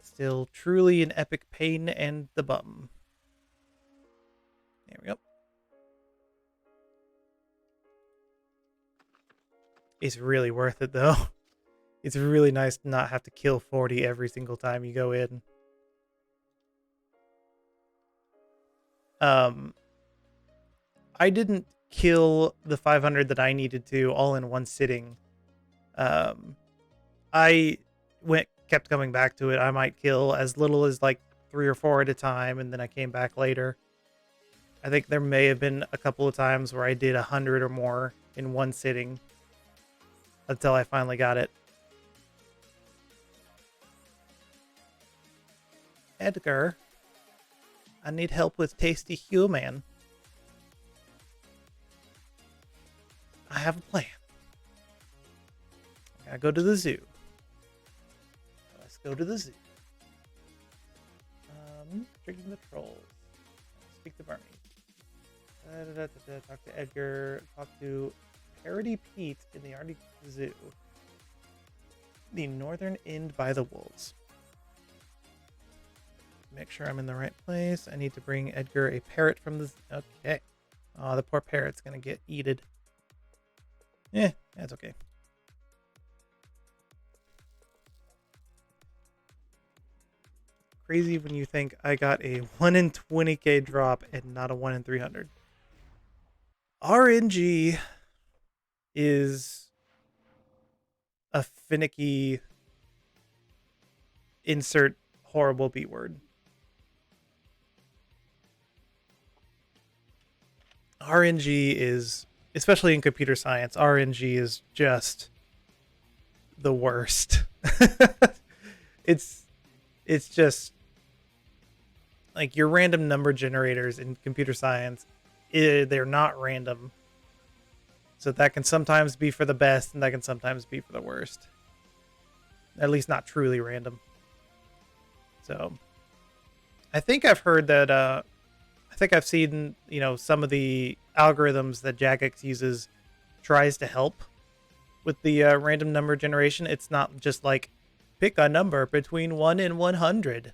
Still truly an epic pain and the bum. There we go. It's really worth it, though. It's really nice to not have to kill 40 every single time you go in. I didn't kill the 500 that I needed to all in one sitting. I kept coming back to it. I might kill as little as like 3 or 4 at a time, and then I came back later. I think there may have been a couple of times where I did 100 or more in one sitting until I finally got it. Edgar, I need help with Tasty Human. I have a plan. I gotta go to the zoo. Let's go to the zoo. Tricking the trolls. Speak to Barney. Talk to Edgar. Talk to Parody Pete in the Arctic Zoo. The northern end by the wolves. Make sure I'm in the right place. I need to bring Edgar a parrot from the... Okay. Oh, the poor parrot's gonna get eated. Yeah, that's okay. Crazy when you think I got a 1 in 20k drop and not a 1 in 300. RNG is a finicky insert horrible B word. RNG is, especially in computer science, RNG is just the worst. It's just like your random number generators in computer science, they're not random. So that can sometimes be for the best and that can sometimes be for the worst. At least not truly random. So I think I've heard that I think I've seen, some of the algorithms that Jagex uses tries to help with the random number generation. It's not just like pick a number between 1 and 100.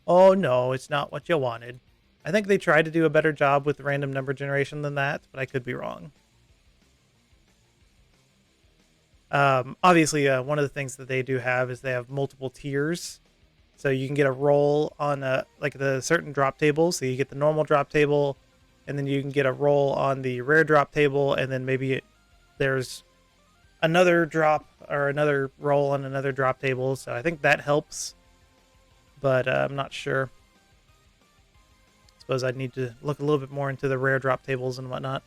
Oh no, it's not what you wanted. I think they try to do a better job with random number generation than that, but I could be wrong. Obviously, one of the things that they do have is they have multiple tiers. So you can get a roll on the certain drop table. So you get the normal drop table, and then you can get a roll on the rare drop table, and then maybe there's another drop or another roll on another drop table. So I think that helps, but I'm not sure. I suppose I'd need to look a little bit more into the rare drop tables and whatnot.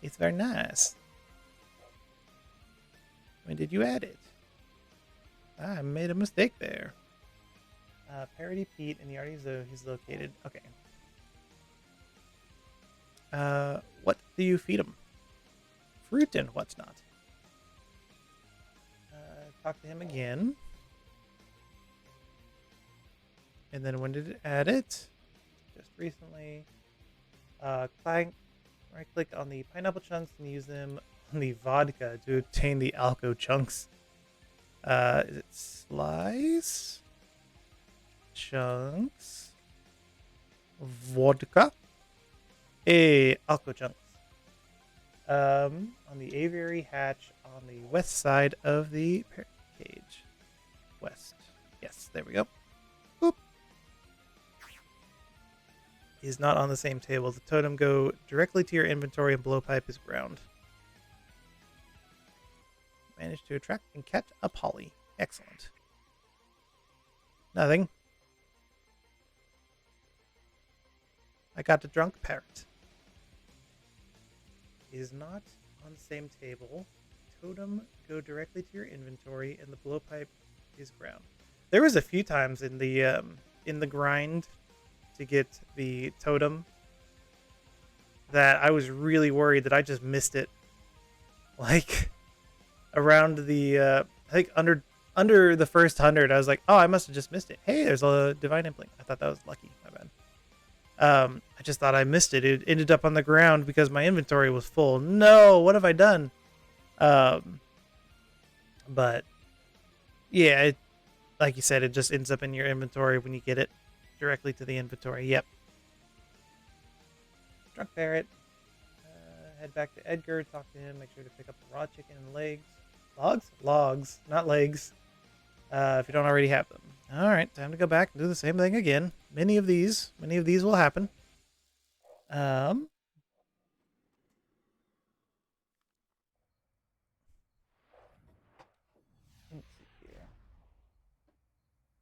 It's very nice. When did you add it? I made a mistake there. Parody Pete in the Arctic Zoo. He's located. Okay. What do you feed him? Fruit and what's not. Talk to him again. And then when did it add it? Just recently. Right click on the pineapple chunks and use them on the vodka to obtain the alco chunks. Is it slice? Chunks. Vodka. Alco chunks. On the aviary hatch on the west side of the parrot cage. West. Yes, there we go. Boop. Is not on the same table. The totem go directly to your inventory and blowpipe is ground. Managed to attract and catch a poly. Excellent. Nothing. I got a drunk parrot. is not on the same table. Totem go directly to your inventory, and the blowpipe is ground. There was a few times in the grind to get the totem that I was really worried that I just missed it. Like around the I think under the first 100, I was like, oh, I must have just missed it. Hey, there's a divine impling. I thought that was lucky. My bad. I just thought I missed it. It ended up on the ground because my inventory was full. No, what have I done? But yeah, like you said, it just ends up in your inventory when you get it directly to the inventory. Yep. Drunk Parrot. Head back to Edgar, talk to him, make sure to pick up the raw chicken and legs. Logs? Logs, not legs. If you don't already have them. Alright, time to go back and do the same thing again. Many of these will happen. Let's see here.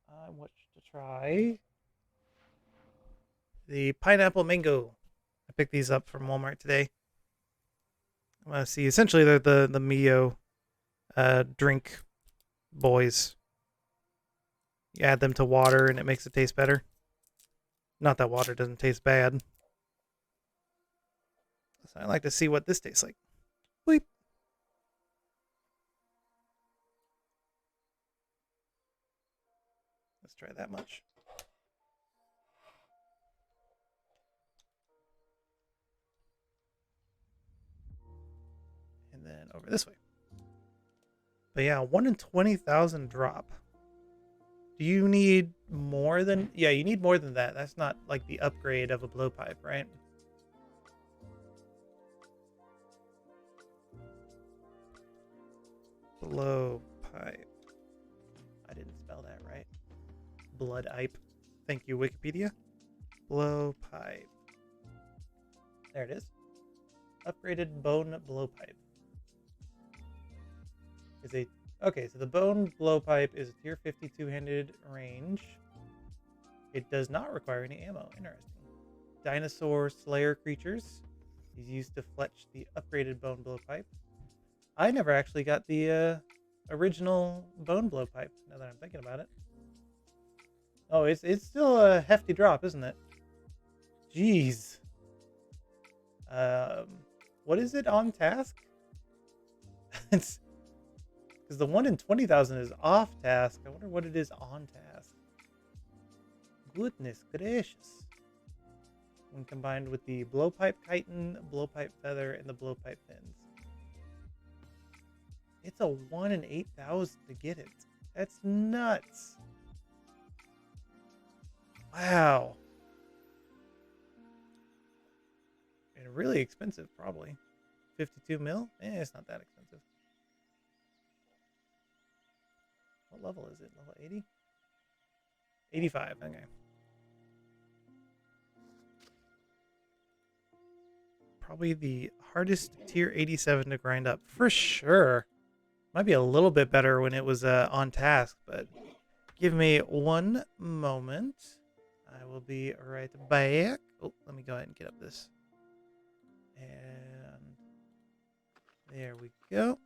I want to try the pineapple mango. I picked these up from Walmart today. See, essentially they're the Mio drink boys. You add them to water and it makes it taste better. Not that water doesn't taste bad. So I like to see what this tastes like. Bleep. Let's try that much. And then over this way. But yeah, 1 in 20,000 drop. Do you need more than... Yeah, you need more than that. That's not like the upgrade of a blowpipe, right? Blowpipe. I didn't spell that right. Blood-ipe. Thank you, Wikipedia. Blowpipe. There it is. Upgraded bone blowpipe. Is a... Okay, so the bone blowpipe is a tier 50 two-handed range. It does not require any ammo. Interesting. Dinosaur Slayer creatures is used to fletch the upgraded bone blowpipe. I never actually got the original bone blowpipe, now that I'm thinking about it. Oh, it's still a hefty drop, isn't it? Jeez. What is it on task? It's... Because the 1 in 20,000 is off task. I wonder what it is on task. Goodness gracious. When combined with the blowpipe chitin, blowpipe feather, and the blowpipe fins. It's a 1 in 8,000 to get it. That's nuts. Wow. And really expensive, probably. 52 mil? It's not that expensive. What level is it? Level 80? 85, okay. Probably the hardest tier 87 to grind up, for sure. Might be a little bit better when it was on task, but give me one moment. I will be right back. Oh, let me go ahead and get up this. And there we go.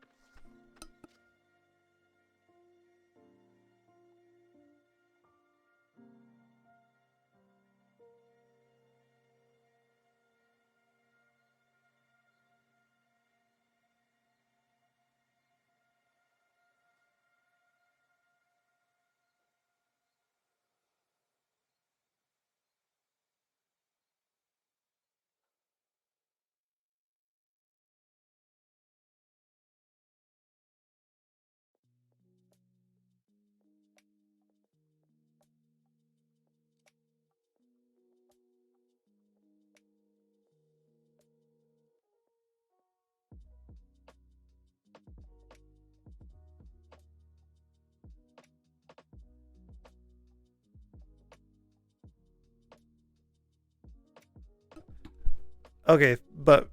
Okay, but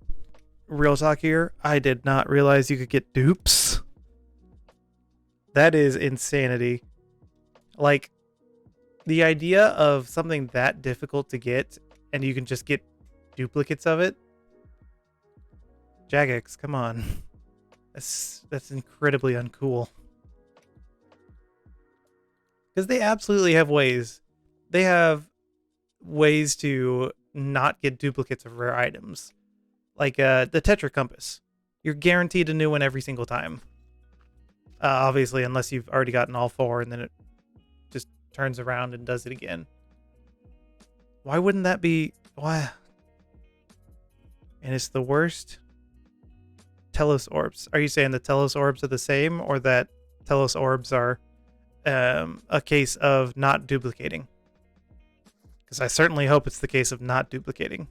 real talk here, I did not realize you could get dupes. That is insanity. Like, the idea of something that difficult to get and you can just get duplicates of it. Jagex, come on. That's incredibly uncool. Because they absolutely have ways. They have ways to not get duplicates of rare items. Like the Tetra Compass. You're guaranteed a new one every single time. Obviously, unless you've already gotten all 4 and then it just turns around and does it again. Why wouldn't that be... Why? And it's the worst. Telos Orbs. Are you saying the Telos Orbs are the same, or that Telos Orbs are a case of not duplicating? Because I certainly hope it's the case of not duplicating.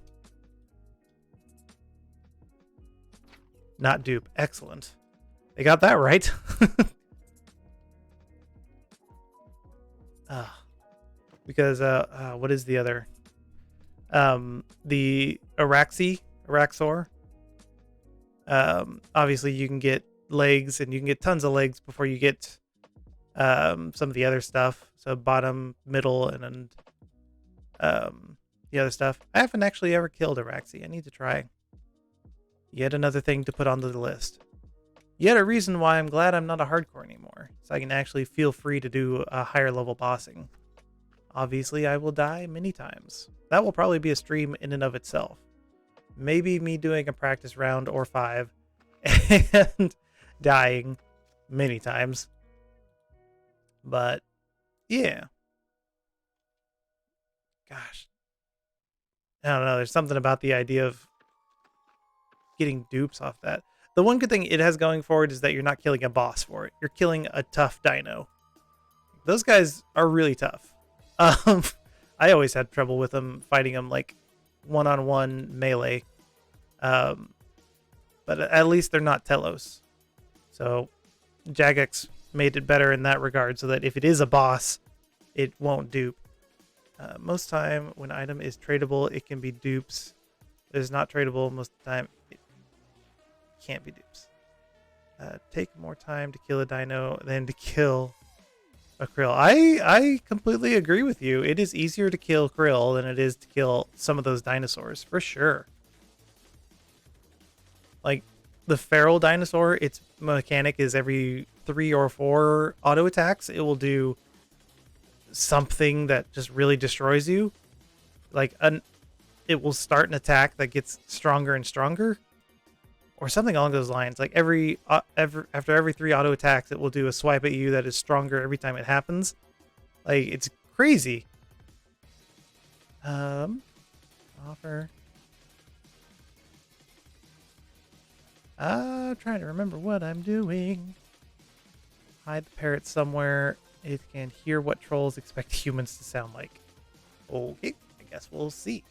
Not dupe. Excellent. They got that right. Because what is the other? The Araxor. Obviously you can get legs, and you can get tons of legs before you get some of the other stuff. So bottom, middle, and the other stuff. I haven't actually ever killed Araxi. I need to try. Yet another thing to put on the list. Yet a reason why I'm glad I'm not a hardcore anymore, so I can actually feel free to do a higher level bossing. Obviously, I will die many times. That will probably be a stream in and of itself. Maybe me doing a practice round or 5 and dying many times. But yeah. Gosh. I don't know. There's something about the idea of getting dupes off that. The one good thing it has going for it is that you're not killing a boss for it. You're killing a tough dino. Those guys are really tough. I always had trouble with them, fighting them like one-on-one melee. But at least they're not Telos. So Jagex made it better in that regard, so that if it is a boss, it won't dupe. Most time when item is tradable, it can be dupes. If it's not tradable, most of the time it can't be dupes. Take more time to kill a dino than to kill a krill. I completely agree with you. It is easier to kill krill than it is to kill some of those dinosaurs, for sure. Like the feral dinosaur, its mechanic is every 3 or 4 auto attacks, it will do something that just really destroys you. Like it will start an attack that gets stronger and stronger, or something along those lines. Like after every 3 auto attacks, it will do a swipe at you that is stronger every time it happens. Like, it's crazy. Offer. Trying to remember what I'm doing. Hide the parrot somewhere. It can hear what trolls expect humans to sound like. Okay, I guess we'll see.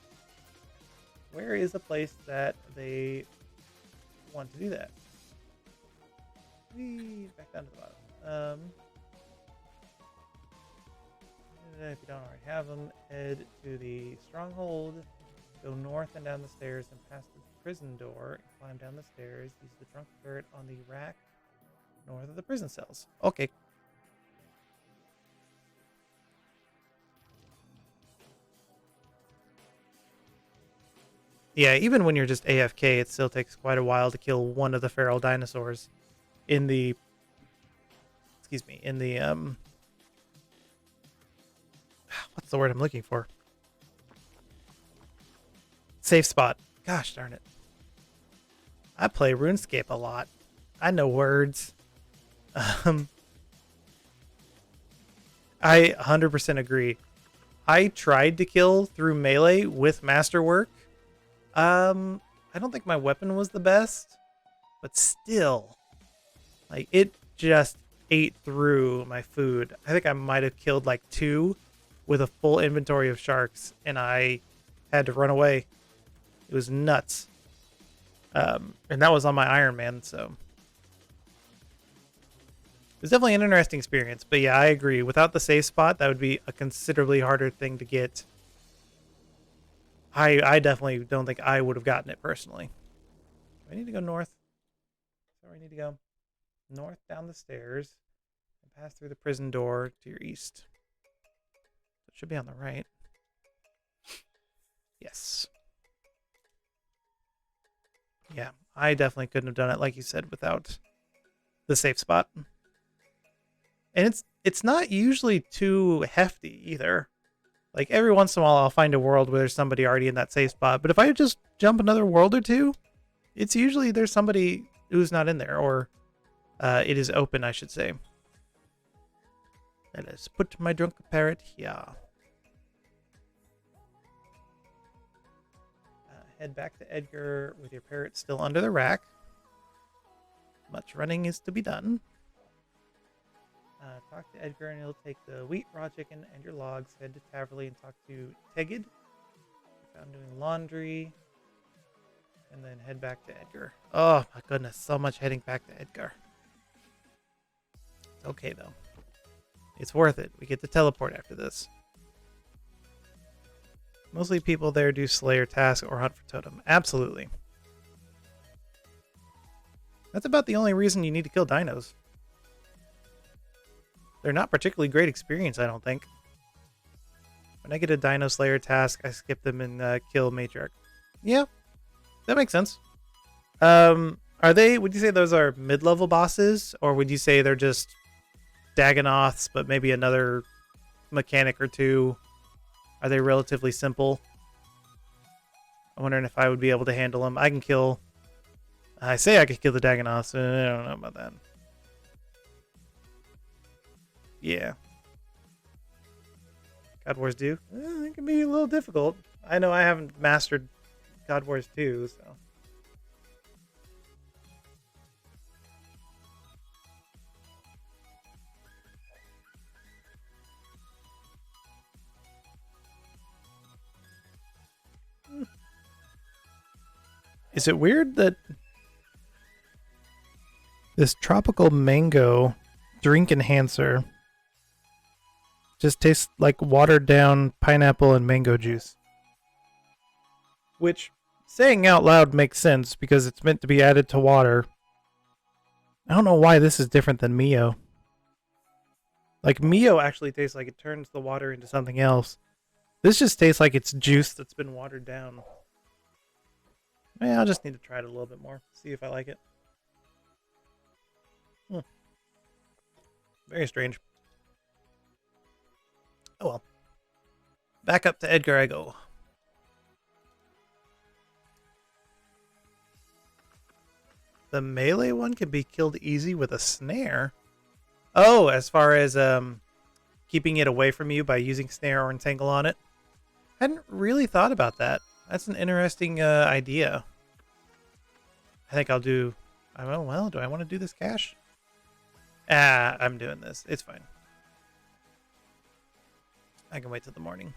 Where is a place that they want to do that? Back down to the bottom. If you don't already have them, head to the stronghold, go north and down the stairs and pass the prison door and climb down the stairs. Use the drunk ferret on the rack north of the prison cells. Okay. Yeah, even when you're just AFK, it still takes quite a while to kill one of the feral dinosaurs in the... Excuse me, in the, what's the word I'm looking for? Safe spot. Gosh darn it. I play Runescape a lot. I know words. I 100% agree. I tried to kill through melee with masterwork. I don't think my weapon was the best, but still, like, it just ate through my food. I think I might have killed like 2 with a full inventory of sharks, and I had to run away. It was nuts. And that was on my Iron Man, so it was definitely an interesting experience. But yeah, I agree. Without the safe spot, that would be a considerably harder thing to get. I definitely don't think I would have gotten it personally. I need to go north. Sorry, I need to go north down the stairs and pass through the prison door to your east. It should be on the right. Yes. Yeah, I definitely couldn't have done it, like you said, without the safe spot. And it's not usually too hefty either. Like every once in a while I'll find a world where there's somebody already in that safe spot. But if I just jump another world or two, it's usually there's somebody who's not in there, or it is open, I should say. Let us put my drunk parrot here. Head back to Edgar with your parrot still under the rack. Much running is to be done. Talk to Edgar and he'll take the wheat, raw chicken, and your logs. Head to Taverley and talk to Tegid. Found doing laundry. And then head back to Edgar. Oh my goodness, so much heading back to Edgar. It's okay though. It's worth it. We get to teleport after this. Mostly people there do Slayer task or hunt for totem. Absolutely. That's about the only reason you need to kill dinos. They're not particularly great experience, I don't think. When I get a Dino Slayer task, I skip them and kill Matriarch. Yeah, that makes sense. Are they, would you say those are mid-level bosses? Or would you say they're just Dagonoths, but maybe another mechanic or two? Are they relatively simple? I'm wondering if I would be able to handle them. I can kill... I say I could kill the Dagonoths. I don't know about that. Yeah. God Wars 2? It can be a little difficult. I know I haven't mastered God Wars 2, so... Is it weird that this tropical mango drink enhancer just tastes like watered down pineapple and mango juice? Which, saying out loud, makes sense because it's meant to be added to water. I don't know why this is different than Mio. Like, Mio actually tastes like it turns the water into something else. This just tastes like it's juice that's been watered down. Yeah, I'll just need to try it a little bit more. See if I like it. Very strange. Oh well. Back up to Edgar I go. The melee one can be killed easy with a snare. Oh, as far as keeping it away from you by using snare or entangle on it. Hadn't really thought about that. That's an interesting idea. I think I'll do... well, do I want to do this cache? I'm doing this. It's fine. I can wait till the morning.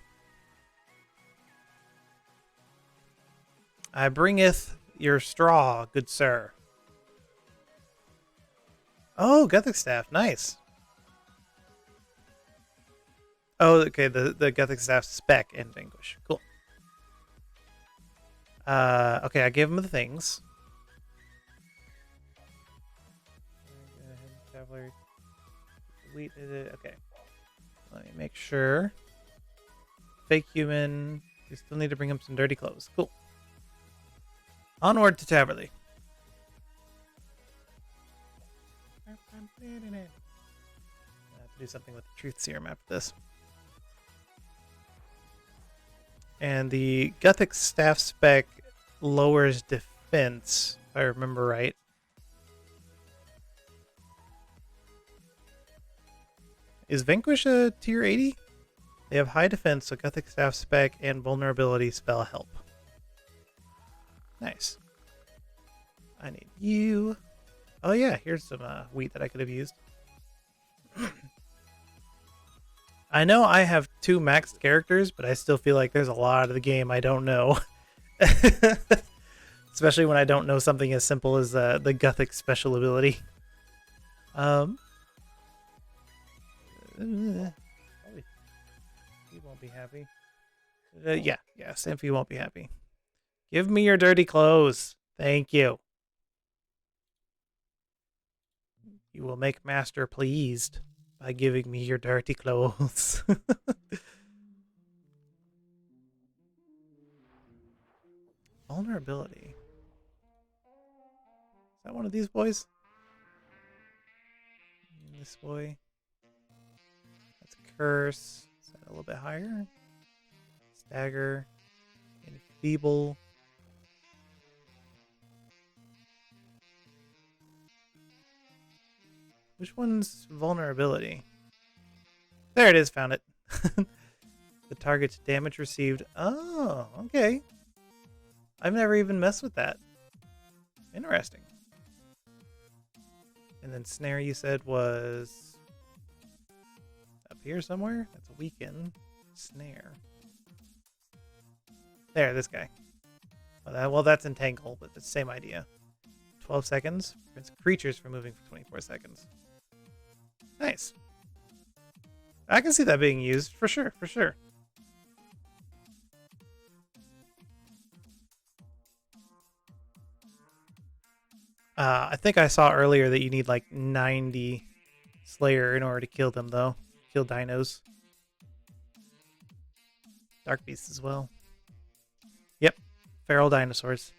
I bringeth your straw, good sir. Oh, Gothic Staff. Nice. Oh, okay. The Gothic Staff spec and Vanquish. Cool. Okay, I gave him the things. Okay. Let me make sure. Fake human. We still need to bring him some dirty clothes. Cool. Onward to Taverley. I have to do something with the truth serum after this. And the Gothic staff spec lowers defense, if I remember right. Is Vanquish a tier 80? They have high defense, so Gothic staff spec and vulnerability spell help. Nice. I need you. Oh yeah, here's some wheat that I could have used. I know I have 2 maxed characters, but I still feel like there's a lot of the game I don't know. Especially when I don't know something as simple as the Gothic special ability. He won't be happy. Yeah, Symphy won't be happy. Give me your dirty clothes. Thank you. You will make Master pleased by giving me your dirty clothes. Vulnerability. that one of these boys? This boy. That's curse. Is that a little bit higher? Stagger. Enfeeble. Which one's vulnerability? There it is, found it. The target's damage received. Oh, okay. I've never even messed with that. Interesting. And then snare you said was up here somewhere? That's a weaken. Snare. There, this guy. Well, that's entangle, but it's the same idea. 12 seconds. Prevents creatures from moving for 24 seconds. Nice. I can see that being used for sure, for sure. I think I saw earlier that you need like 90 Slayer in order to kill them, though. Kill dinos. Dark beasts as well. Yep. Feral dinosaurs.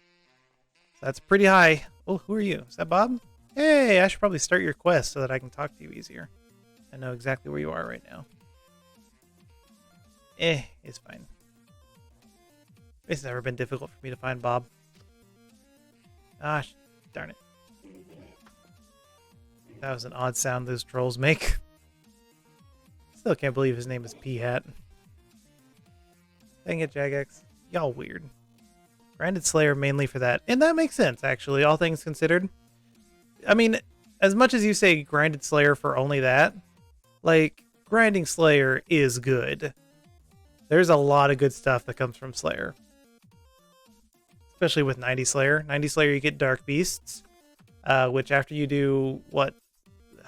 So that's pretty high. Oh, who are you? Is that Bob? Hey, I should probably start your quest so that I can talk to you easier. I know exactly where you are right now. It's fine. It's never been difficult for me to find Bob. Gosh, darn it. That was an odd sound those trolls make. Still can't believe his name is P-Hat. Dang it, Jagex. Y'all weird. Grinded Slayer mainly for that. And that makes sense, actually, all things considered. I mean, as much as you say Grinded Slayer for only that, like, Grinding Slayer is good. There's a lot of good stuff that comes from Slayer. Especially with 90 Slayer. 90 Slayer, you get Dark Beasts, which after you do what...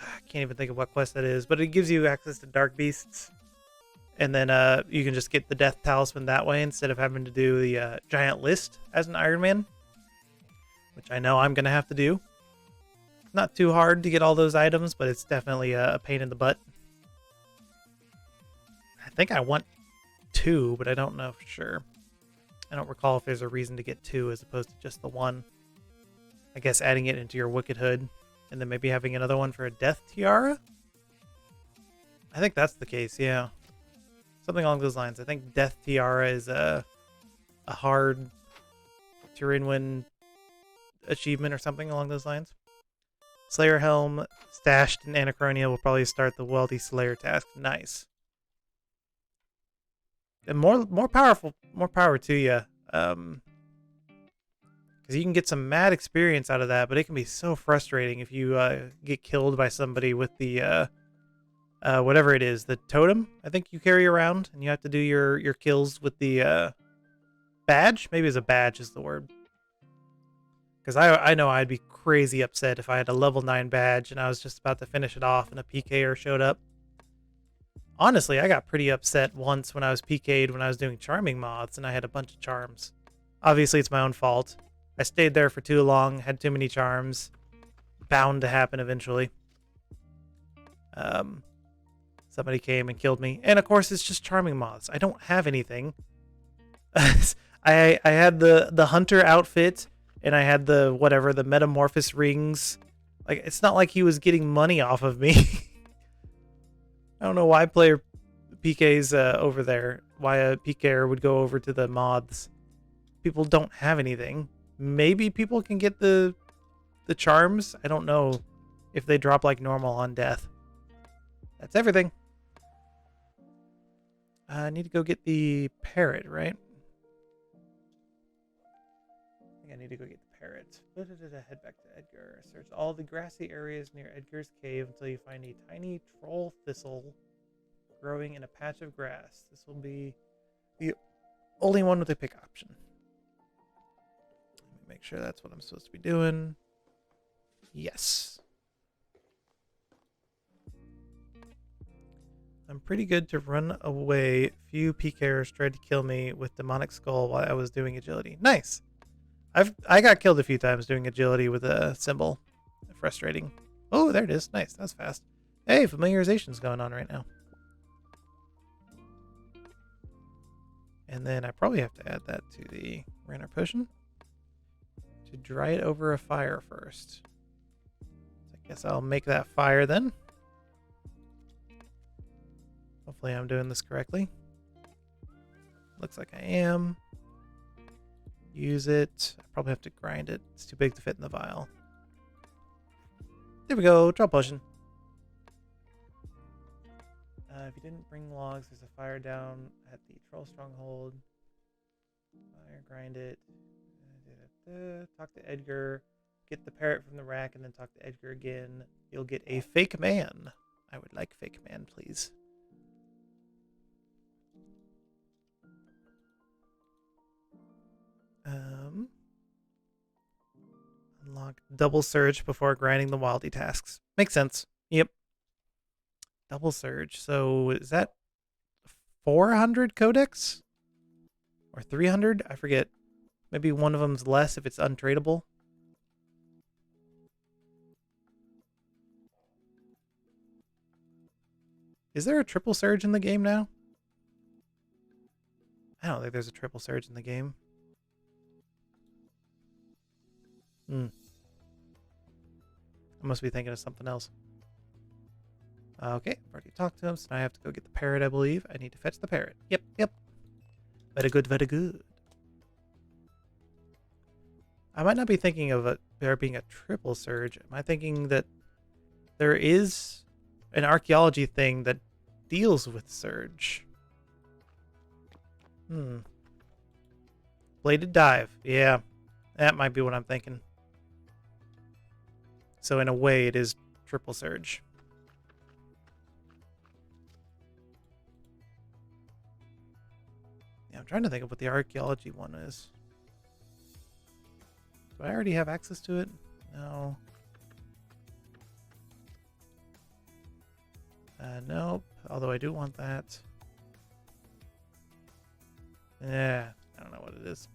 I can't even think of what quest that is, but it gives you access to Dark Beasts. And then you can just get the Death Talisman that way instead of having to do the giant list as an Iron Man. Which I know I'm going to have to do. Not too hard to get all those items, but it's definitely a pain in the butt. I think I want 2, but I don't know for sure. I don't recall if there's a reason to get 2 as opposed to just the 1. I guess adding it into your Wicked Hood. And then maybe having another one for a Death Tiara? I think that's the case, yeah. Something along those lines. I think Death Tiara is a hard Turinwin achievement or something along those lines. Slayer Helm stashed in Anachronia will probably start the Wealthy Slayer task. Nice. And more powerful, more power to you. Because you can get some mad experience out of that, but it can be so frustrating if you get killed by somebody with the whatever it is, the totem I think you carry around, and you have to do your kills with the badge. Maybe it's a badge is the word. Because I know I'd be crazy upset if I had a level 9 badge and I was just about to finish it off and a PKer showed up. Honestly, I got pretty upset once when I was PK'd when I was doing charming mods and I had a bunch of charms. Obviously, it's my own fault. I stayed there for too long, had too many charms. Bound to happen eventually. Somebody came and killed me. And of course, it's just charming mods. I don't have anything. I had the hunter outfit, and I had the metamorphosis rings. Like, it's not like he was getting money off of me. I don't know why player PK's over there. Why a PKer would go over to the mods. People don't have anything. Maybe people can get the charms. I don't know if they drop like normal on death. That's everything. I need to go get the parrot, right? I think I need to go get the parrot. Head back to Edgar. Search all the grassy areas near Edgar's cave until you find a tiny troll thistle growing in a patch of grass. This will be the only one with a pick option. Let me make sure that's what I'm supposed to be doing. Yes. I'm pretty good to run away. Few PKers tried to kill me with Demonic Skull while I was doing agility. Nice. I got killed a few times doing agility with a symbol. Frustrating. Oh, there it is. Nice. That's fast. Hey, familiarization's going on right now. And then I probably have to add that to the Runner Potion. to dry it over a fire first. I guess I'll make that fire then. Hopefully I'm doing this correctly. Looks like I am. Use it. I probably have to grind it. It's too big to fit in the vial. There we go. Draw potion. If you didn't bring logs, there's a fire down at the troll stronghold. Fire, grind it. Talk to Edgar. Get the parrot from the rack and then talk to Edgar again. You'll get a fake man. I would like fake man, please. Unlock double surge before grinding the wildy tasks. Makes sense. Yep. Double surge. So is that 400 codex? Or 300? I forget. Maybe one of them's less if it's untradeable. Is there a triple surge in the game now? I don't think there's a triple surge in the game. I must be thinking of something else. Okay, I've already talked to him, so now I have to go get the parrot, I believe. I need to fetch the parrot. Yep. Very good, very good. I might not be thinking of there being a triple surge. Am I thinking that there is an archaeology thing that deals with surge? Bladed dive. Yeah, that might be what I'm thinking. So in a way, it is triple surge. Yeah, I'm trying to think of what the archaeology one is. Do I already have access to it? No. Nope. Although I do want that. Yeah, I don't know what it is.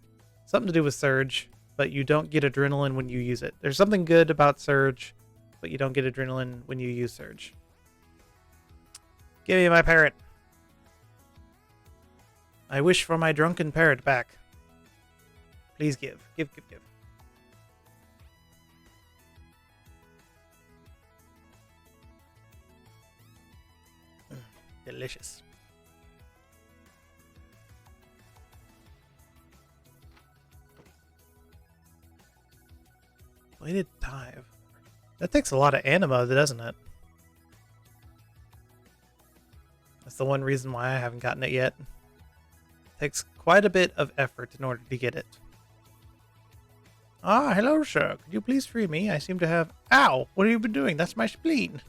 Something to do with surge, but you don't get adrenaline when you use it. There's something good about surge, but you don't get adrenaline when you use surge. Give me my parrot. I wish for my drunken parrot back. Please give. Give. Delicious. Bladed dive. That takes a lot of anima, doesn't it? That's the one reason why I haven't gotten it yet. It takes quite a bit of effort in order to get it. Ah, hello, sir. Could you please free me? I seem to have... Ow! What have you been doing? That's my spleen.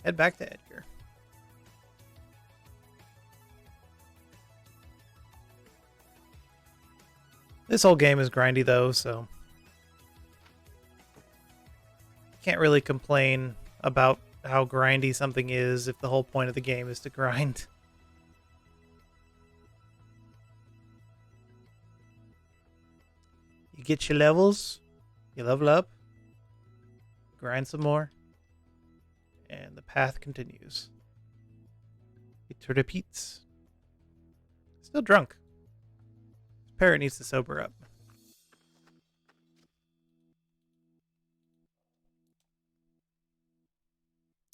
Head back to Edgar. This whole game is grindy, though, so... Can't really complain about how grindy something is if the whole point of the game is to grind. You get your levels, you level up, grind some more, and the path continues. It repeats. Still drunk. This parrot needs to sober up.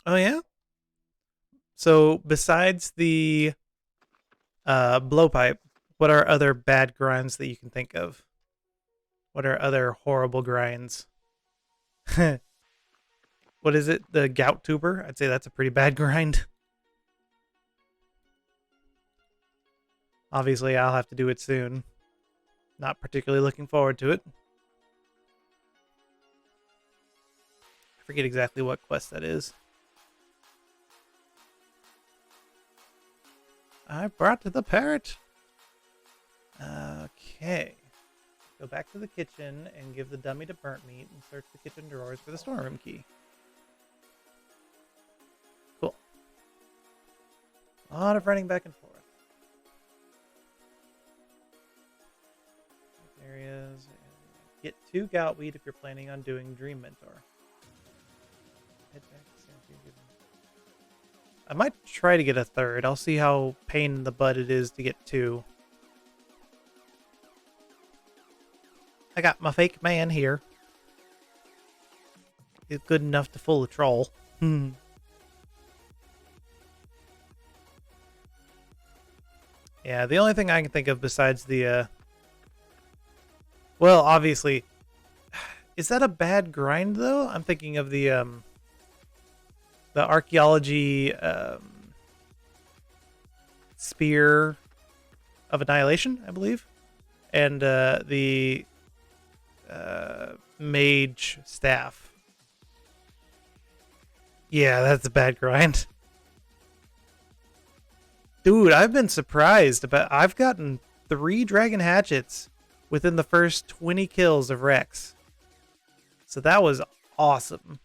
Oh, yeah? So, besides the blowpipe, what are other bad grinds that you can think of? What are other horrible grinds? What is it? The gout tuber? I'd say that's a pretty bad grind. Obviously, I'll have to do it soon. Not particularly looking forward to it. I forget exactly what quest that is. I brought the parrot. Okay. Go back to the kitchen and give the dummy to burnt meat and search the kitchen drawers for the storeroom key. Cool. A lot of running back and forth. Areas. Get 2 gout wheat if you're planning on doing Dream Mentor. Head back to San Diego. I might try to get a 3rd. I'll see how pain in the butt it is to get 2. I got my fake man here. He's good enough to fool a troll. Hmm. Yeah, the only thing I can think of besides the, well, obviously, is that a bad grind though? I'm thinking of the archaeology, spear of annihilation, I believe, and the mage staff. Yeah, that's a bad grind. Dude, I've been surprised about. I've gotten 3 dragon hatchets within the first 20 kills of Rex. So that was awesome.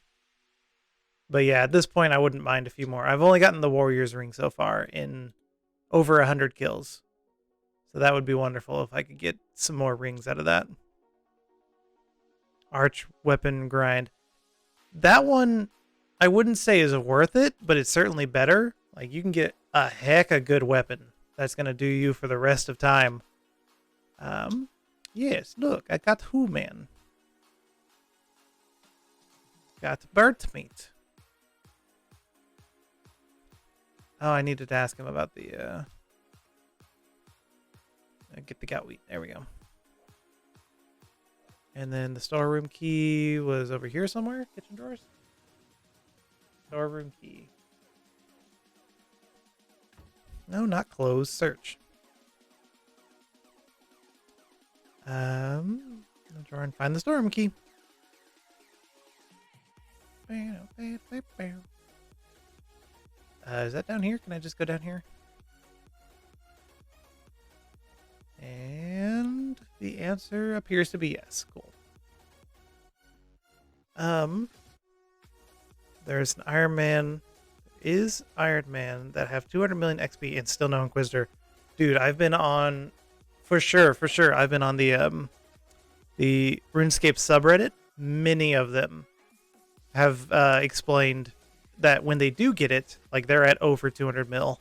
But yeah, at this point, I wouldn't mind a few more. I've only gotten the Warrior's Ring so far in over 100 kills. So that would be wonderful if I could get some more rings out of that. Arch weapon grind. That one, I wouldn't say is worth it, but it's certainly better. Like, you can get a heck of good weapon that's going to do you for the rest of time. Yes, look, I got man. Got bird meat. Oh, I needed to ask him about the, get the gout wheat. There we go. And then the storeroom key was over here somewhere. Kitchen drawers. Storeroom key. No, not close. Search. I'll try and find the storeroom key. Is that down here? Can I just go down here? And the answer appears to be yes. Cool. There's an Iron Man. Is Iron Man that have 200 million XP and still no Inquisitor. Dude, I've been on for sure. I've been on the RuneScape subreddit. Many of them have explained that when they do get it, like, they're at over 200 mil.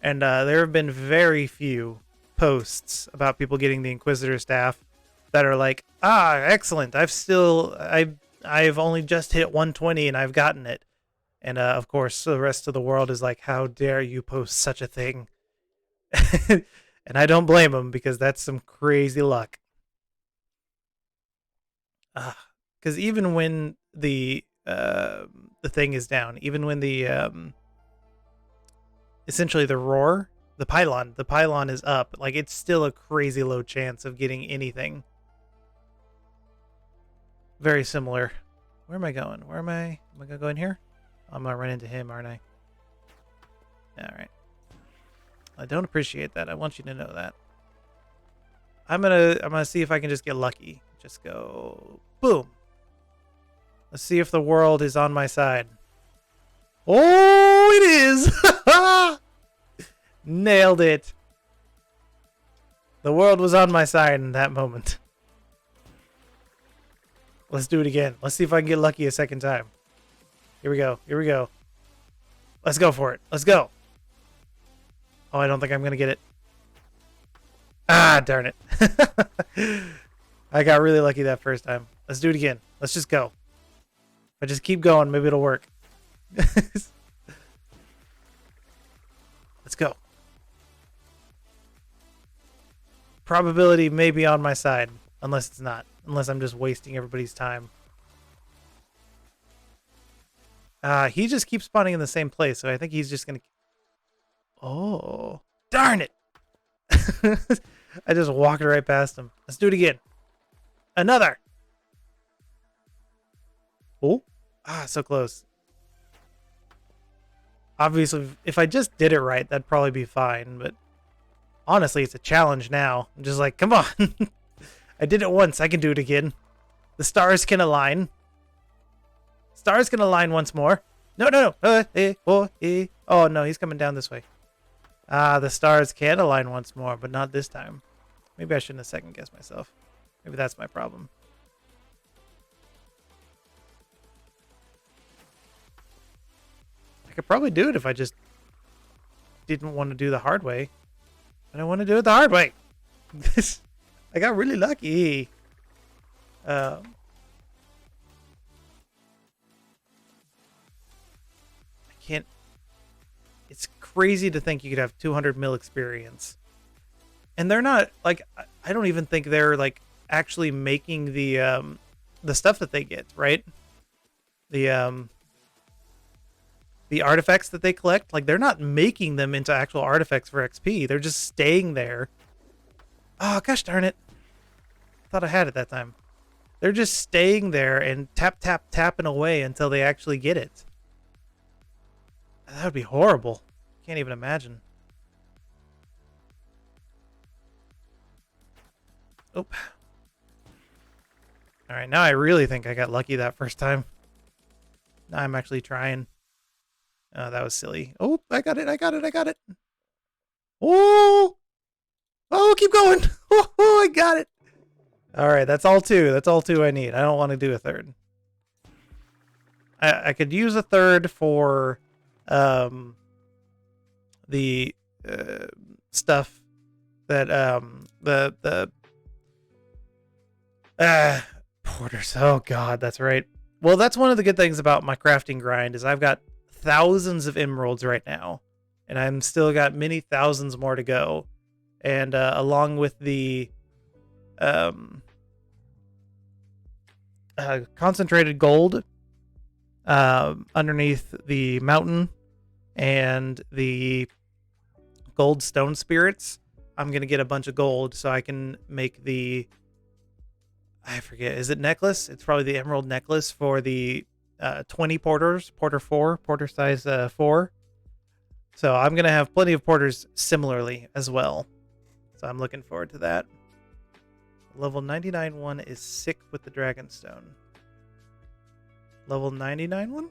And there have been very few posts about people getting the Inquisitor staff that are like, excellent. I've only just hit 120 and I've gotten it. And of course, the rest of the world is like, how dare you post such a thing? And I don't blame them, because that's some crazy luck. Because even when the thing is down, even when the essentially the roar, the pylon is up, like, it's still a crazy low chance of getting anything. Very similar. Where am I going? Where am I? Am I gonna go in here? I'm gonna run into him, aren't I? Alright. I don't appreciate that. I want you to know that. I'm gonna see if I can just get lucky. Just go boom. Let's see if the world is on my side. Oh, it is! Nailed it. The world was on my side in that moment. Let's do it again. Let's see if I can get lucky a second time. Here we go. Here we go. Let's go for it. Let's go. Oh, I don't think I'm going to get it. Ah, darn it. I got really lucky that first time. Let's do it again. Let's just go. If I just keep going, maybe it'll work. Let's go. Probability may be on my side, unless it's not. Unless I'm just wasting everybody's time. He just keeps spawning in the same place, so I think he's just gonna... Oh, darn it! I just walked right past him. Let's do it again. Another! Oh, so close. Obviously, if I just did it right, that'd probably be fine, but honestly, it's a challenge now. I'm just like, come on. I did it once, I can do it again. The stars can align. Stars can align once more. No. Oh, no, he's coming down this way. The stars can align once more, but not this time. Maybe I shouldn't have second-guessed myself. Maybe that's my problem. I could probably do it if I just didn't want to do the hard way. I don't want to do it the hard way. I got really lucky. I can't. It's crazy to think you could have 200 mil experience, and they're not like. I don't even think they're like actually making the stuff that they get, right? The the artifacts that they collect, like they're not making them into actual artifacts for XP. They're just staying there. Oh gosh darn it! Thought I had it that time. They're just staying there and tapping away until they actually get it. That would be horrible. Can't even imagine. Oh. All right, now I really think I got lucky that first time. Now I'm actually trying. Oh, that was silly. Oh, I got it. I got it. I got it. Oh, oh, keep going. Oh, I got it. All right, that's all two. That's all two I need. I don't want to do a third. I could use a third for the stuff that the porters. Oh god, that's right. Well, that's one of the good things about my crafting grind is I've got thousands of emeralds right now, and I'm still got many thousands more to go. And along with the concentrated gold underneath the mountain and the gold stone spirits, I'm gonna get a bunch of gold so I can make the, I forget, is it necklace? It's probably the emerald necklace for the 20 porters, porter 4, porter size 4. So I'm gonna have plenty of porters similarly as well. So I'm looking forward to that. Level 99 one is sick with the dragonstone. Level 99 one?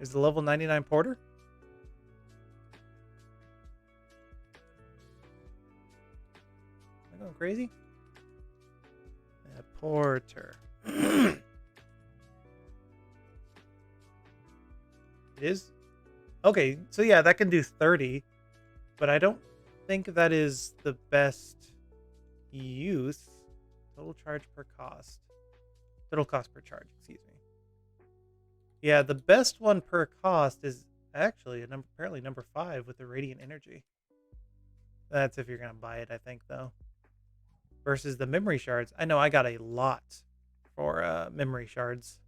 Is the level 99 porter? Am I going crazy? Porter. It is? Okay, so yeah, that can do 30, but I don't think that is the best use. Total charge per cost. Total cost per charge, excuse me. Yeah, the best one per cost is actually apparently number 5 with the radiant energy. That's if you're gonna buy it, I think, though. Versus the memory shards. I know I got a lot for memory shards,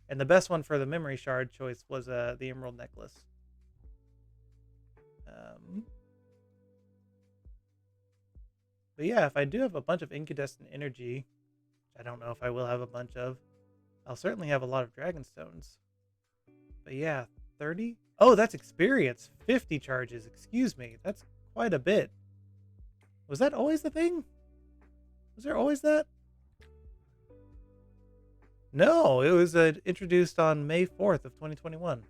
and the best one for the memory shard choice was the emerald necklace. But yeah, if I do have a bunch of incandescent energy, which I don't know if I will have a bunch of, I'll certainly have a lot of dragonstones. But yeah, 30? Oh, that's experience. 50 charges, excuse me. That's quite a bit. Was that always the thing? Was there always that? No, it was introduced on May 4th of 2021.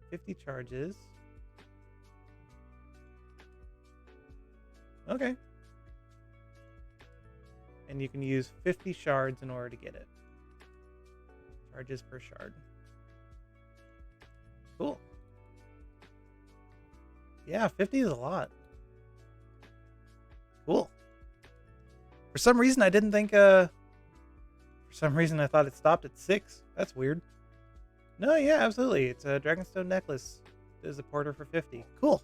50 charges. Okay. And you can use 50 shards in order to get it. Charges per shard. Cool. Yeah, 50 is a lot. Cool. For some reason, I didn't think, for some reason, I thought it stopped at 6. That's weird. No, yeah, absolutely. It's a Dragonstone necklace. There's a porter for 50. Cool.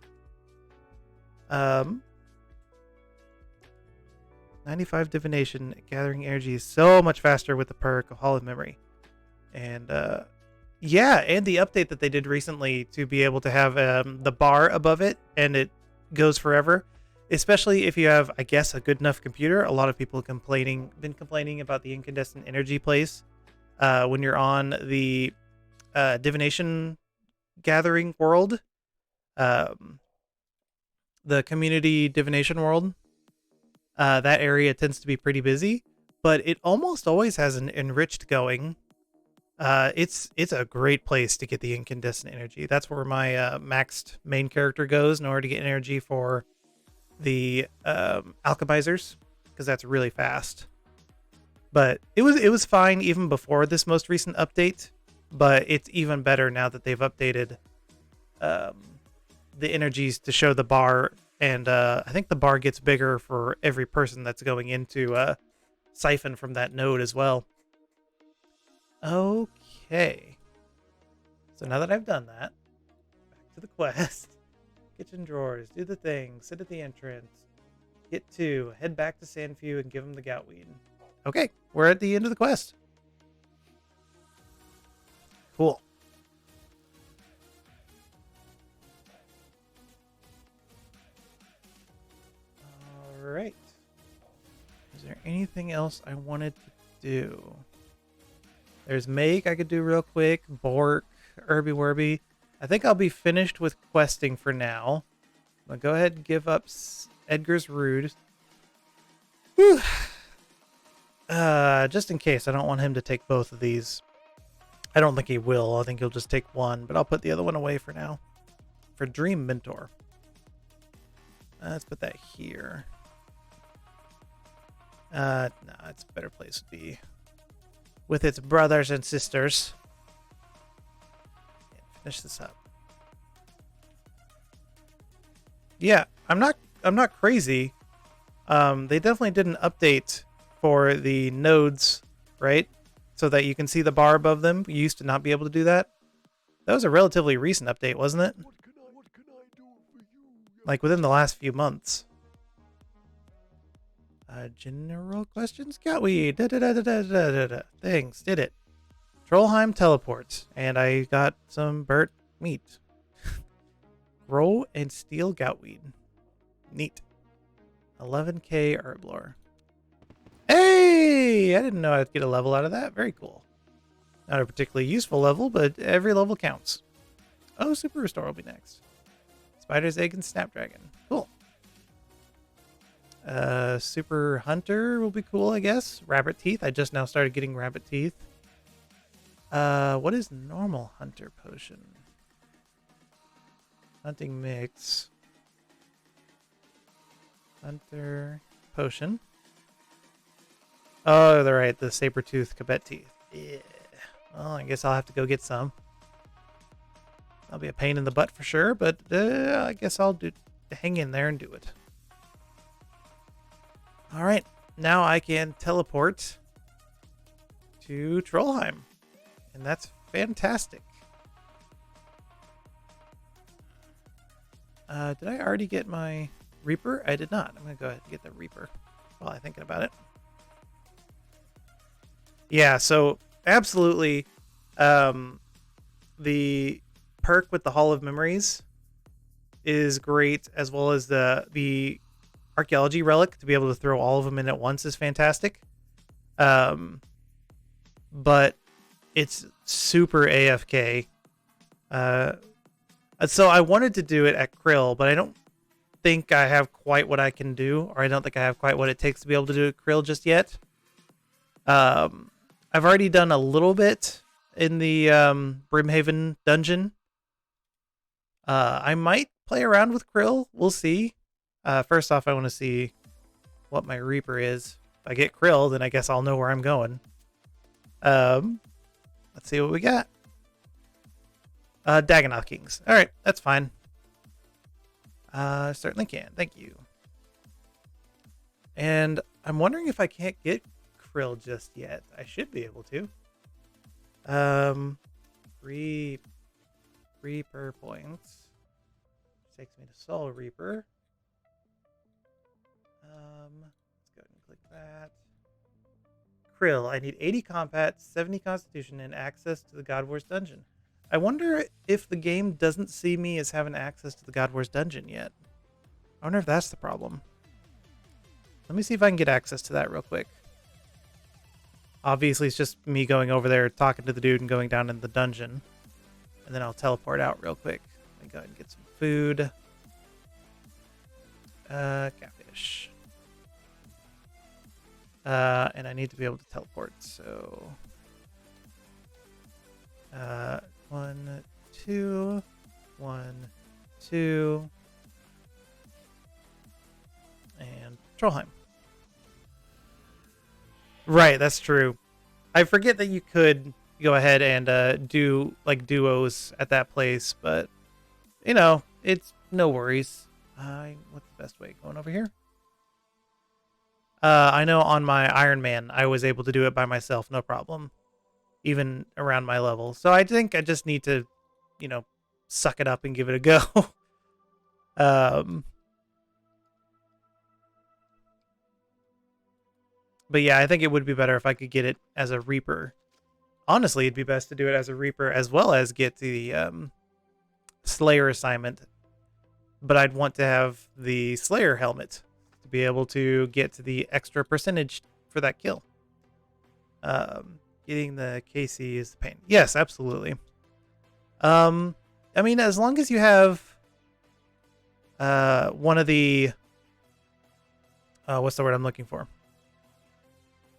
95 divination. Gathering energy is so much faster with the perk of Hall of Memory. And, yeah, and the update that they did recently to be able to have the bar above it, and it goes forever. Especially if you have, I guess, a good enough computer. A lot of people been complaining about the incandescent energy place when you're on the divination gathering world, the community divination world. That area tends to be pretty busy, but it almost always has an enriched going. It's a great place to get the incandescent energy. That's where my maxed main character goes in order to get energy for the alchemizers, because that's really fast. But it was fine even before this most recent update, but it's even better now that they've updated the energies to show the bar and I think the bar gets bigger for every person that's going into Siphon from that node as well. Okay. So now that I've done that, back to the quest. Kitchen drawers, do the thing, sit at the entrance, get 2, head back to Sandview and give him the goutweed. Okay, we're at the end of the quest. Cool. All right. Is there anything else I wanted to do? There's Make I could do real quick. Bork, Irby Werby. I think I'll be finished with questing for now. I'm going to go ahead and give up Edgar's Rude. Whew. Just in case, I don't want him to take both of these. I don't think he will. I think he'll just take one, but I'll put the other one away for now. For Dream Mentor. Let's put that here. No, it's a better place to be. With its brothers and sisters. Finish this up. Yeah, I'm not crazy. They definitely did an update for the nodes, right? So that you can see the bar above them. You used to not be able to do that. That was a relatively recent update, wasn't it? What can I do for you? Like within the last few months. General questions? Got we things. Did it. Trollheim teleport. And I got some burnt meat. Grow and steal goutweed. Neat. 11k herblore. Hey! I didn't know I'd get a level out of that. Very cool. Not a particularly useful level, but every level counts. Oh, Super Restore will be next. Spider's Egg and Snapdragon. Cool. Super Hunter will be cool, I guess. Rabbit Teeth. I just now started getting Rabbit Teeth. What is Normal Hunter Potion? Hunting Mix. Hunter Potion. Oh, they're right. The Sabertooth Kabet Teeth. Yeah. Well, I guess I'll have to go get some. That'll be a pain in the butt for sure, but I guess I'll hang in there and do it. All right. Now I can teleport to Trollheim. And that's fantastic. Did I already get my Reaper? I did not. I'm going to go ahead and get the Reaper while I'm thinking about it. Yeah, so absolutely the perk with the Hall of Memories is great, as well as the Archaeology Relic to be able to throw all of them in at once is fantastic. But it's super AFK. So I wanted to do it at Krill, but I don't think I have quite what I can do, or I don't think I have quite what it takes to be able to do it Krill just yet. I've already done a little bit in the Brimhaven dungeon. I might play around with Krill. We'll see. First off, I want to see what my Reaper is. If I get Krill, then I guess I'll know where I'm going. Let's see what we got. Dagannoth Kings. All right, that's fine. Certainly can. Thank you. And I'm wondering if I can't get Krill just yet. I should be able to. Reaper points. Takes me to Soul Reaper. Let's go ahead and click that. Krill. I need 80 combat, 70 constitution, and access to the God Wars dungeon. I wonder if the game doesn't see me as having access to the God Wars dungeon yet. I wonder if that's the problem. Let me see if I can get access to that real quick. Obviously, it's just me going over there, talking to the dude, and going down in the dungeon. And then I'll teleport out real quick. Let me go ahead and get some food. Catfish. And I need to be able to teleport, so... 1, 2, 1, 2... And Trollheim. Right, that's true. I forget that you could go ahead and do like duos at that place, but you know, it's no worries. What's the best way? Going over here? I know on my Iron Man, I was able to do it by myself, no problem. Even around my level. So I think I just need to, you know, suck it up and give it a go. But yeah, I think it would be better if I could get it as a Reaper. Honestly, it'd be best to do it as a Reaper as well as get the Slayer assignment. But I'd want to have the Slayer helmet to be able to get the extra percentage for that kill. Getting the KC is the pain. Yes, absolutely. I mean, as long as you have one of the what's the word I'm looking for?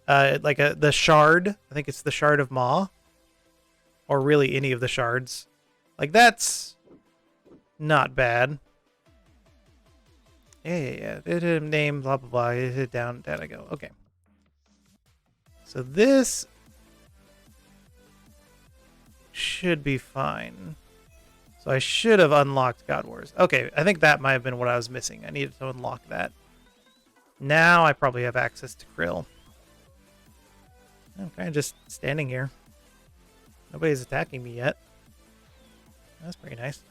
Like the shard. I think it's the shard of Maw, or really any of the shards. Like that's not bad. Yeah. Name blah blah blah. Hit down I go. Okay. So this should be fine. So I should have unlocked God Wars. Okay, I think that might have been what I was missing. I needed to unlock that. Now I probably have access to Krill. I'm kind of just standing here. Nobody's attacking me yet. That's pretty nice.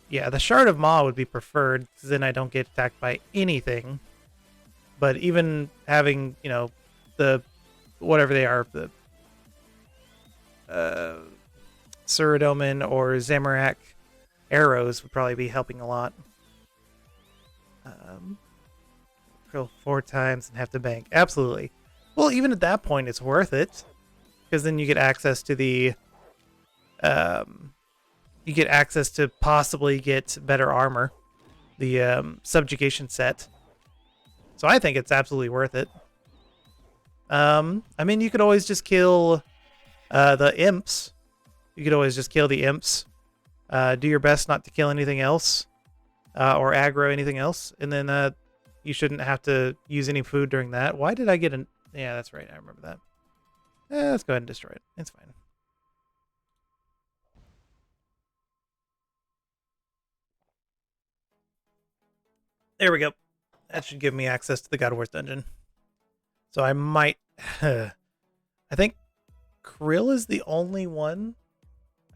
Yeah, the Shard of Maw would be preferred, because then I don't get attacked by anything. But even having, you know, the whatever they are, the Suridomin or Zamorak arrows would probably be helping a lot. Kill 4 times and have to bank. Absolutely. Well, even at that point, it's worth it, because then you get access to the, you get access to possibly get better armor, the subjugation set. So I think it's absolutely worth it. I mean, you could always just kill the imps. You could always just kill the imps. Do your best not to kill anything else, or aggro anything else, and then you shouldn't have to use any food during that. Why did I get an... Yeah, that's right. I remember that. Let's go ahead and destroy it. It's fine. There we go. That should give me access to the God of War's dungeon. So I might... I think Krill is the only one.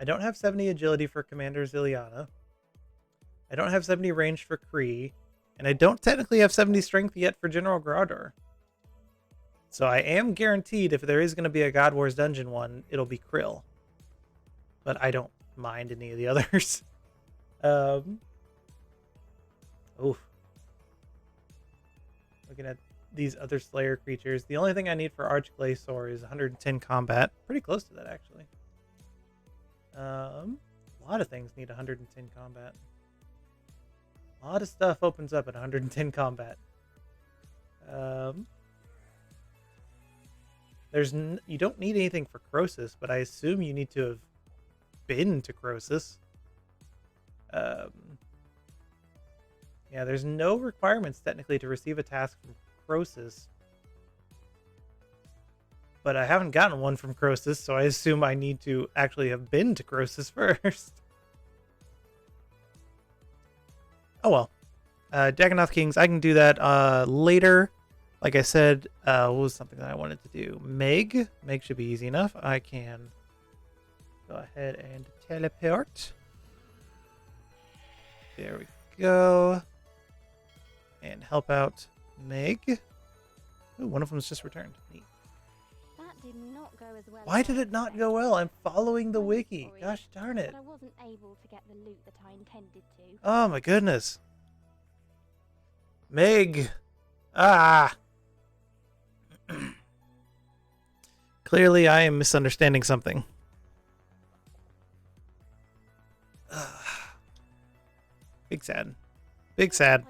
I don't have 70 agility for Commander Ziliana. I don't have 70 range for Kree. And I don't technically have 70 strength yet for General Grador. So I am guaranteed if there is going to be a God Wars dungeon one, it'll be Krill. But I don't mind any of the others. Oof. Looking at these other Slayer creatures. The only thing I need for Archglacior is 110 combat. Pretty close to that, actually. A lot of things need 110 combat. A lot of stuff opens up at 110 combat. You don't need anything for Crosis, but I assume you need to have been to Crosis. Yeah, there's no requirements technically to receive a task from Crosis. But I haven't gotten one from Crosis, so I assume I need to actually have been to Crosis first. Oh well. Dagonoth Kings, I can do that later. Like I said, what was something that I wanted to do? Meg. Meg should be easy enough. I can go ahead and teleport. There we go. And help out Meg. Ooh, one of them's just returned. Neat. That did not go as well. Why did it not go well? I'm following the wiki. Gosh darn it. But I wasn't able to get the loot that I intended to. Oh my goodness. Meg. Ah. Clearly I am misunderstanding something. Big sad. Big sad.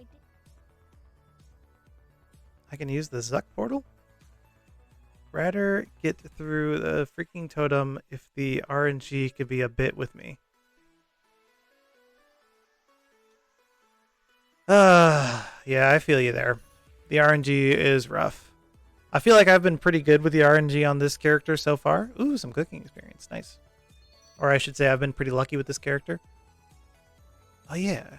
I can use the Zuck portal? Rather get through the freaking totem if the RNG could be a bit with me. Yeah, I feel you there. The RNG is rough. I feel like I've been pretty good with the RNG on this character so far. Ooh, some cooking experience. Nice. Or I should say I've been pretty lucky with this character. Oh, yeah.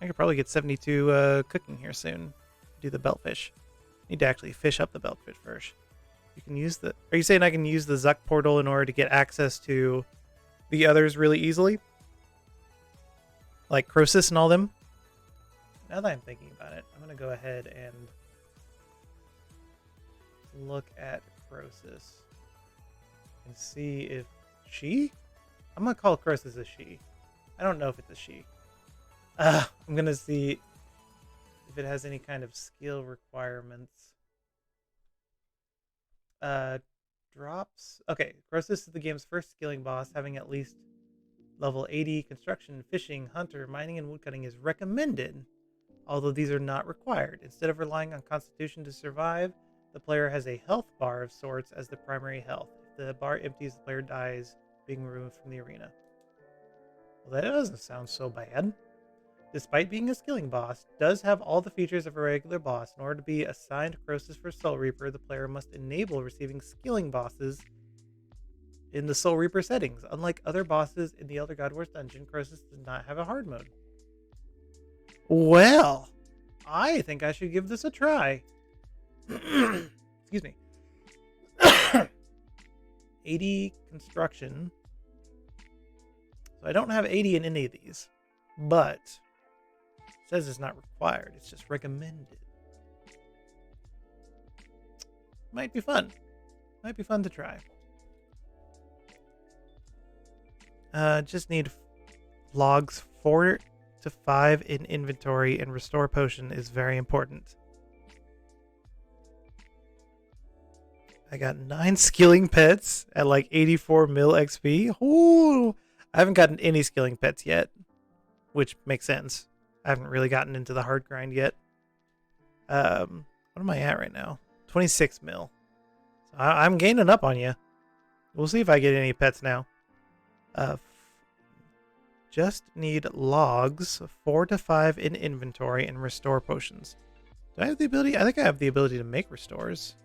I could probably get 72 cooking here soon. Do the beltfish. Need to actually fish up the beltfish first. You can use the... Are you saying I can use the Zuck portal in order to get access to the others really easily? Like Croesus and all them? Now that I'm thinking about it, I'm going to go ahead and look at Croesus and see if she... I'm going to call Croesus a she. I don't know if it's a she. I'm going to see if it has any kind of skill requirements. Drops. Okay, Croesus is the game's first skilling boss, having at least level 80. Construction, fishing, hunter, mining, and woodcutting is recommended, although these are not required. Instead of relying on constitution to survive, the player has a health bar of sorts as the primary health. If the bar empties, the player dies, being removed from the arena. Well, that doesn't sound so bad. Despite being a skilling boss, does have all the features of a regular boss. In order to be assigned Croesus for Soul Reaper, the player must enable receiving skilling bosses in the Soul Reaper settings. Unlike other bosses in the Elder God Wars dungeon, Croesus does not have a hard mode. Well, I think I should give this a try. Excuse me. 80 construction. So I don't have 80 in any of these, but it says it's not required. It's just recommended. Might be fun. Might be fun to try. Just need logs 4 to 5 in inventory, and restore potion is very important. I got 9 skilling pets at like 84 mil XP. Ooh, I haven't gotten any skilling pets yet, which makes sense. I haven't really gotten into the hard grind yet. What am I at right now? 26 mil. So I'm gaining up on you. We'll see if I get any pets now. Just need logs 4 to 5 in inventory and restore potions. Do I have the ability? I think I have the ability to make restores.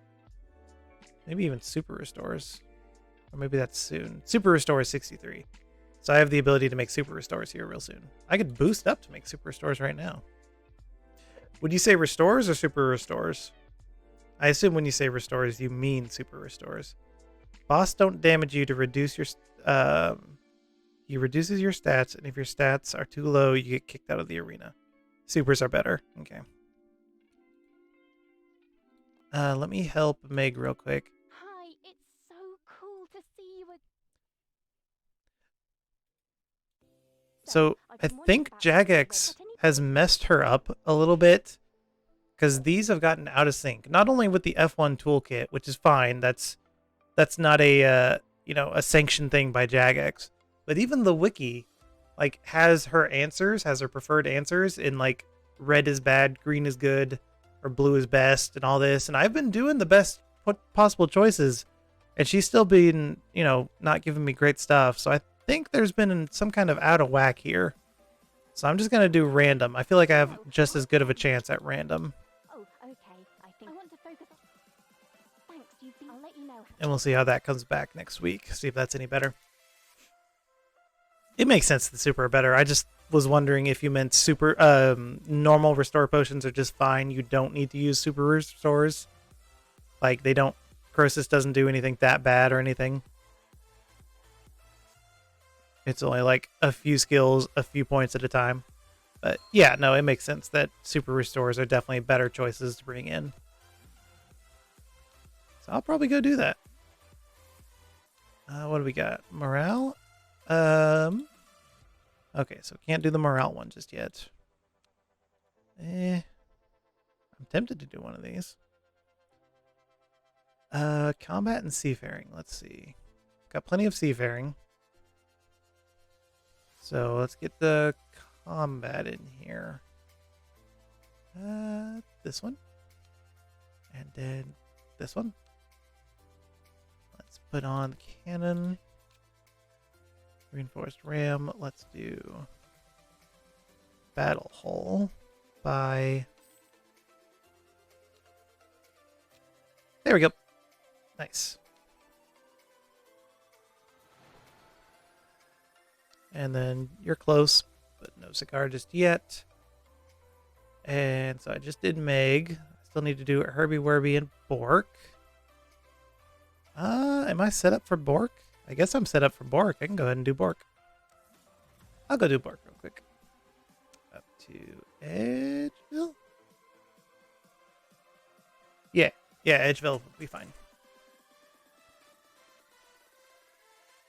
Maybe even super restores. Or maybe that's soon. Super restore is 63. So I have the ability to make super restores here real soon. I could boost up to make super restores right now. Would you say restores or super restores? I assume when you say restores, you mean super restores. Boss don't damage you to reduce your... he reduces your stats, and if your stats are too low, you get kicked out of the arena. Supers are better. Okay. Let me help Meg real quick. Hi, it's so cool to see you again. So I think Jagex has messed her up a little bit, because these have gotten out of sync. Not only with the F1 toolkit, which is fine. That's not a a sanctioned thing by Jagex. But even the wiki, like, has her answers, has her preferred answers in, like, red is bad, green is good, or blue is best, and all this. And I've been doing the best possible choices, and she's still been, not giving me great stuff. So I think there's been some kind of out of whack here. So I'm just going to do random. I feel like I have just as good of a chance at random. Oh, okay. I think I want to focus on... Thanks, I'll let you know. And we'll see how that comes back next week. See if that's any better. It makes sense that super are better. I just was wondering if you meant super... normal restore potions are just fine. You don't need to use super restores. Like, they don't... Croesus doesn't do anything that bad or anything. It's only like a few skills, a few points at a time. But yeah, no, it makes sense that super restores are definitely better choices to bring in. So I'll probably go do that. What do we got? Morale? Okay, so can't do the morale one just yet. I'm tempted to do one of these. Combat and seafaring. Let's see. Got plenty of seafaring. So let's get the combat in here. This one. And then this one. Let's put on the cannon. Reinforced ram. Let's do battle hull by... There we go. Nice. And then you're close, but no cigar just yet. And so I just did Meg. Still need to do Herbie, Werby, and Bork. Am I set up for Bork? I guess I'm set up for Bork. I can go ahead and do Bork. I'll go do Bork real quick. Up to Edgeville? Yeah, Edgeville will be fine.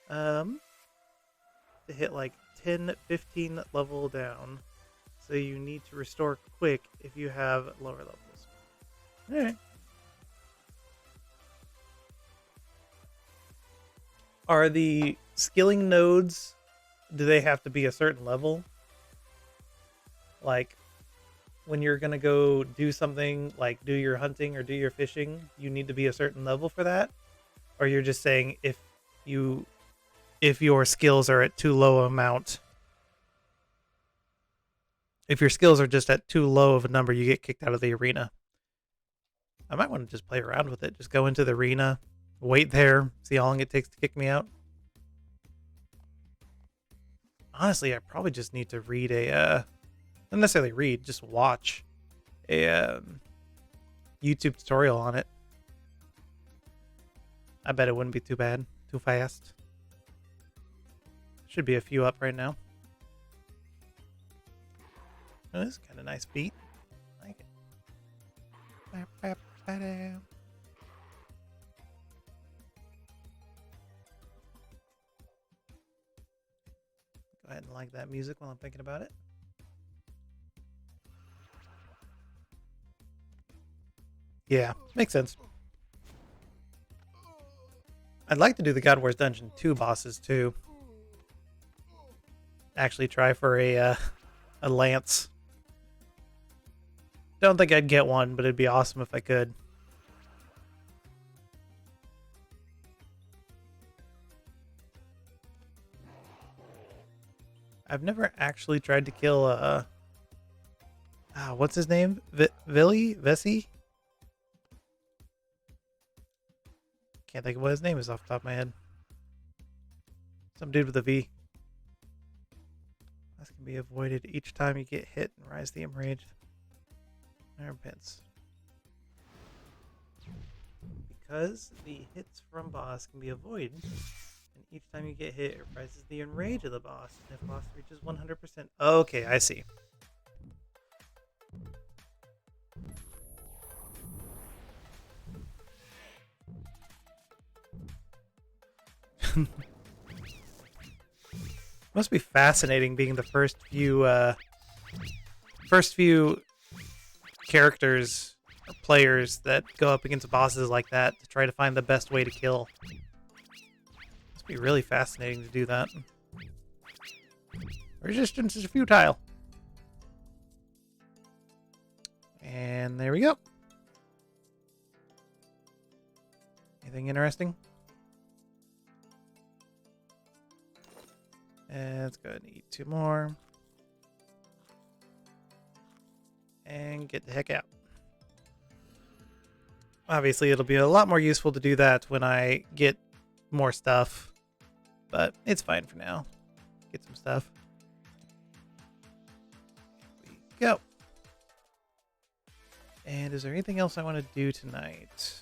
To hit like 10, 15 level down. So you need to restore quick if you have lower levels. Alright. Are the skilling nodes, do they have to be a certain level? Like, when you're going to go do something, like do your hunting or do your fishing, you need to be a certain level for that? Or you're just saying if your skills are at too low amount, if your skills are just at too low of a number, you get kicked out of the arena. I might want to just play around with it. Just go into the arena, wait there, see how long it takes to kick me out. Honestly, I probably just need to read not necessarily read, just watch a YouTube tutorial on it. I bet it wouldn't be too bad, too fast. Should be a few up right now. Oh, this is kind of nice beat. I like it. Go ahead and like that music while I'm thinking about it. Yeah, makes sense. I'd like to do the God Wars Dungeon 2 bosses too. Actually try for a lance. Don't think I'd get one, but it'd be awesome if I could. I've never actually tried to kill what's his name? Vesey? Can't think of what his name is off the top of my head. Some dude with a V. This can be avoided each time you get hit and rise the enraged. Armpits. Because the hits from boss can be avoided, and each time you get hit, it rises the enrage of the boss. And if boss reaches 100%. Okay, I see. Must be fascinating being the first few characters or players that go up against bosses like that to try to find the best way to kill. Must be really fascinating to do that. Resistance is futile. And there we go. Anything interesting? And let's go ahead and eat 2 more. And get the heck out. Obviously, it'll be a lot more useful to do that when I get more stuff. But it's fine for now. Get some stuff. Here we go. And is there anything else I want to do tonight?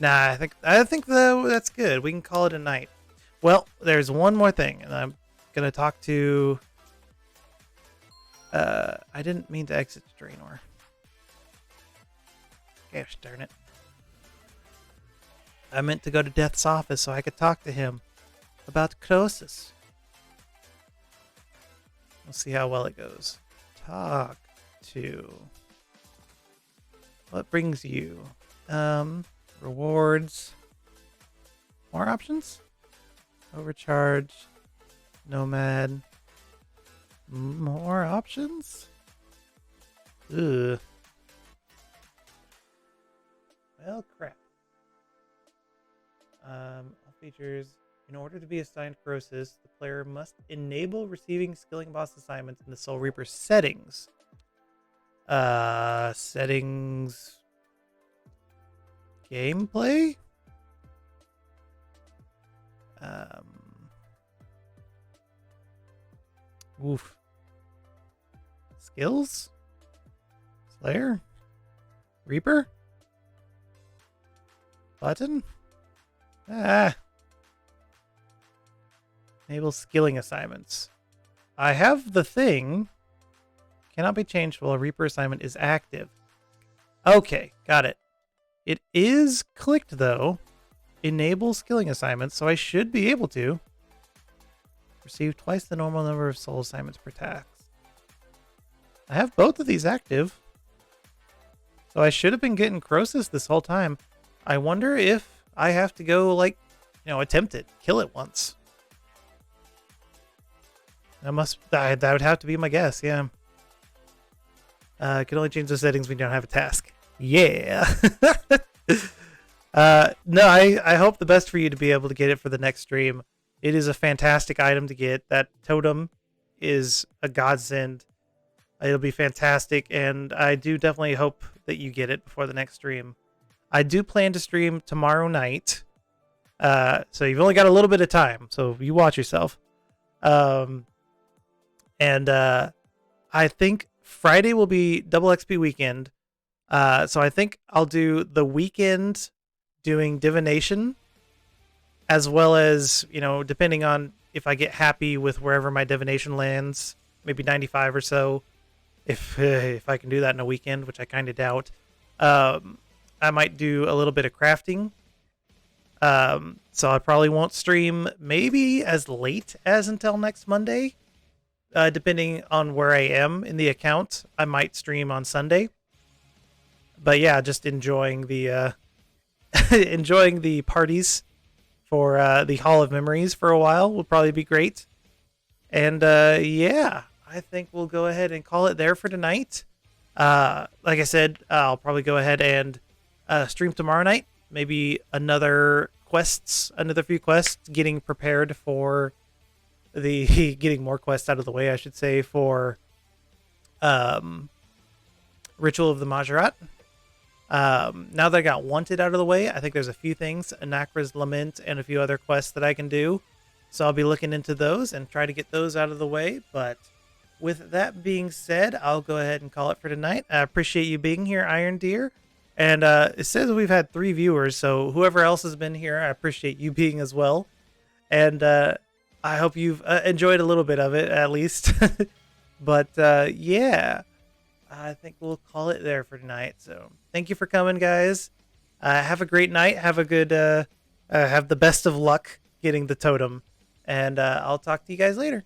Nah, I think that's good. We can call it a night. Well, there's one more thing, and I'm gonna talk to. I didn't mean to exit Draenor. Gosh darn it! I meant to go to Death's office so I could talk to him about Croesus. We'll see how well it goes. Talk to. What brings you? Rewards. More options? Overcharge. Nomad. More options? Ugh. Well, crap. All features. In order to be assigned Croesus, the player must enable receiving skilling boss assignments in the Soul Reaper settings. Settings. Gameplay? Oof. Skills? Slayer? Reaper? Button? Ah. Enable skilling assignments. I have the thing. Cannot be changed while a Reaper assignment is active. Okay, got it. It is clicked though. Enable skilling assignments, so I should be able to receive twice the normal number of soul assignments per task. I have both of these active. So I should have been getting Croesus this whole time. I wonder if I have to go, like, attempt it. Kill it once. That would have to be my guess, yeah. Can only change the settings when you don't have a task. Yeah. No, I hope the best for you to be able to get it for the next stream. It is a fantastic item to get. That totem is a godsend. It'll be fantastic, and I do definitely hope that you get it before the next stream. I do plan to stream tomorrow night, so you've only got a little bit of time, so you watch yourself. And I think Friday will be double XP weekend, so I think I'll do the weekend doing divination, as well as, depending on if I get happy with wherever my divination lands, maybe 95 or so. If I can do that in a weekend, which I kind of doubt, I might do a little bit of crafting. So I probably won't stream maybe as late as until next Monday, depending on where I am in the account. I might stream on Sunday. But yeah, just enjoying the enjoying the parties for the Hall of Memories for a while will probably be great. And yeah. I think we'll go ahead and call it there for tonight. Like I said, I'll probably go ahead and stream tomorrow night. Maybe another few quests, getting prepared for getting more quests out of the way, I should say, for Ritual of the Majorat. Now that I got Wanted out of the way, I think there's a few things, Anakra's Lament and a few other quests that I can do. So I'll be looking into those and try to get those out of the way, but with that being said, I'll go ahead and call it for tonight. I appreciate you being here, Iron Deer. And it says we've had 3 viewers, so whoever else has been here, I appreciate you being as well. And I hope you've enjoyed a little bit of it, at least. But yeah, I think we'll call it there for tonight. So thank you for coming, guys. Have a great night. Have a good, have the best of luck getting the totem. And I'll talk to you guys later.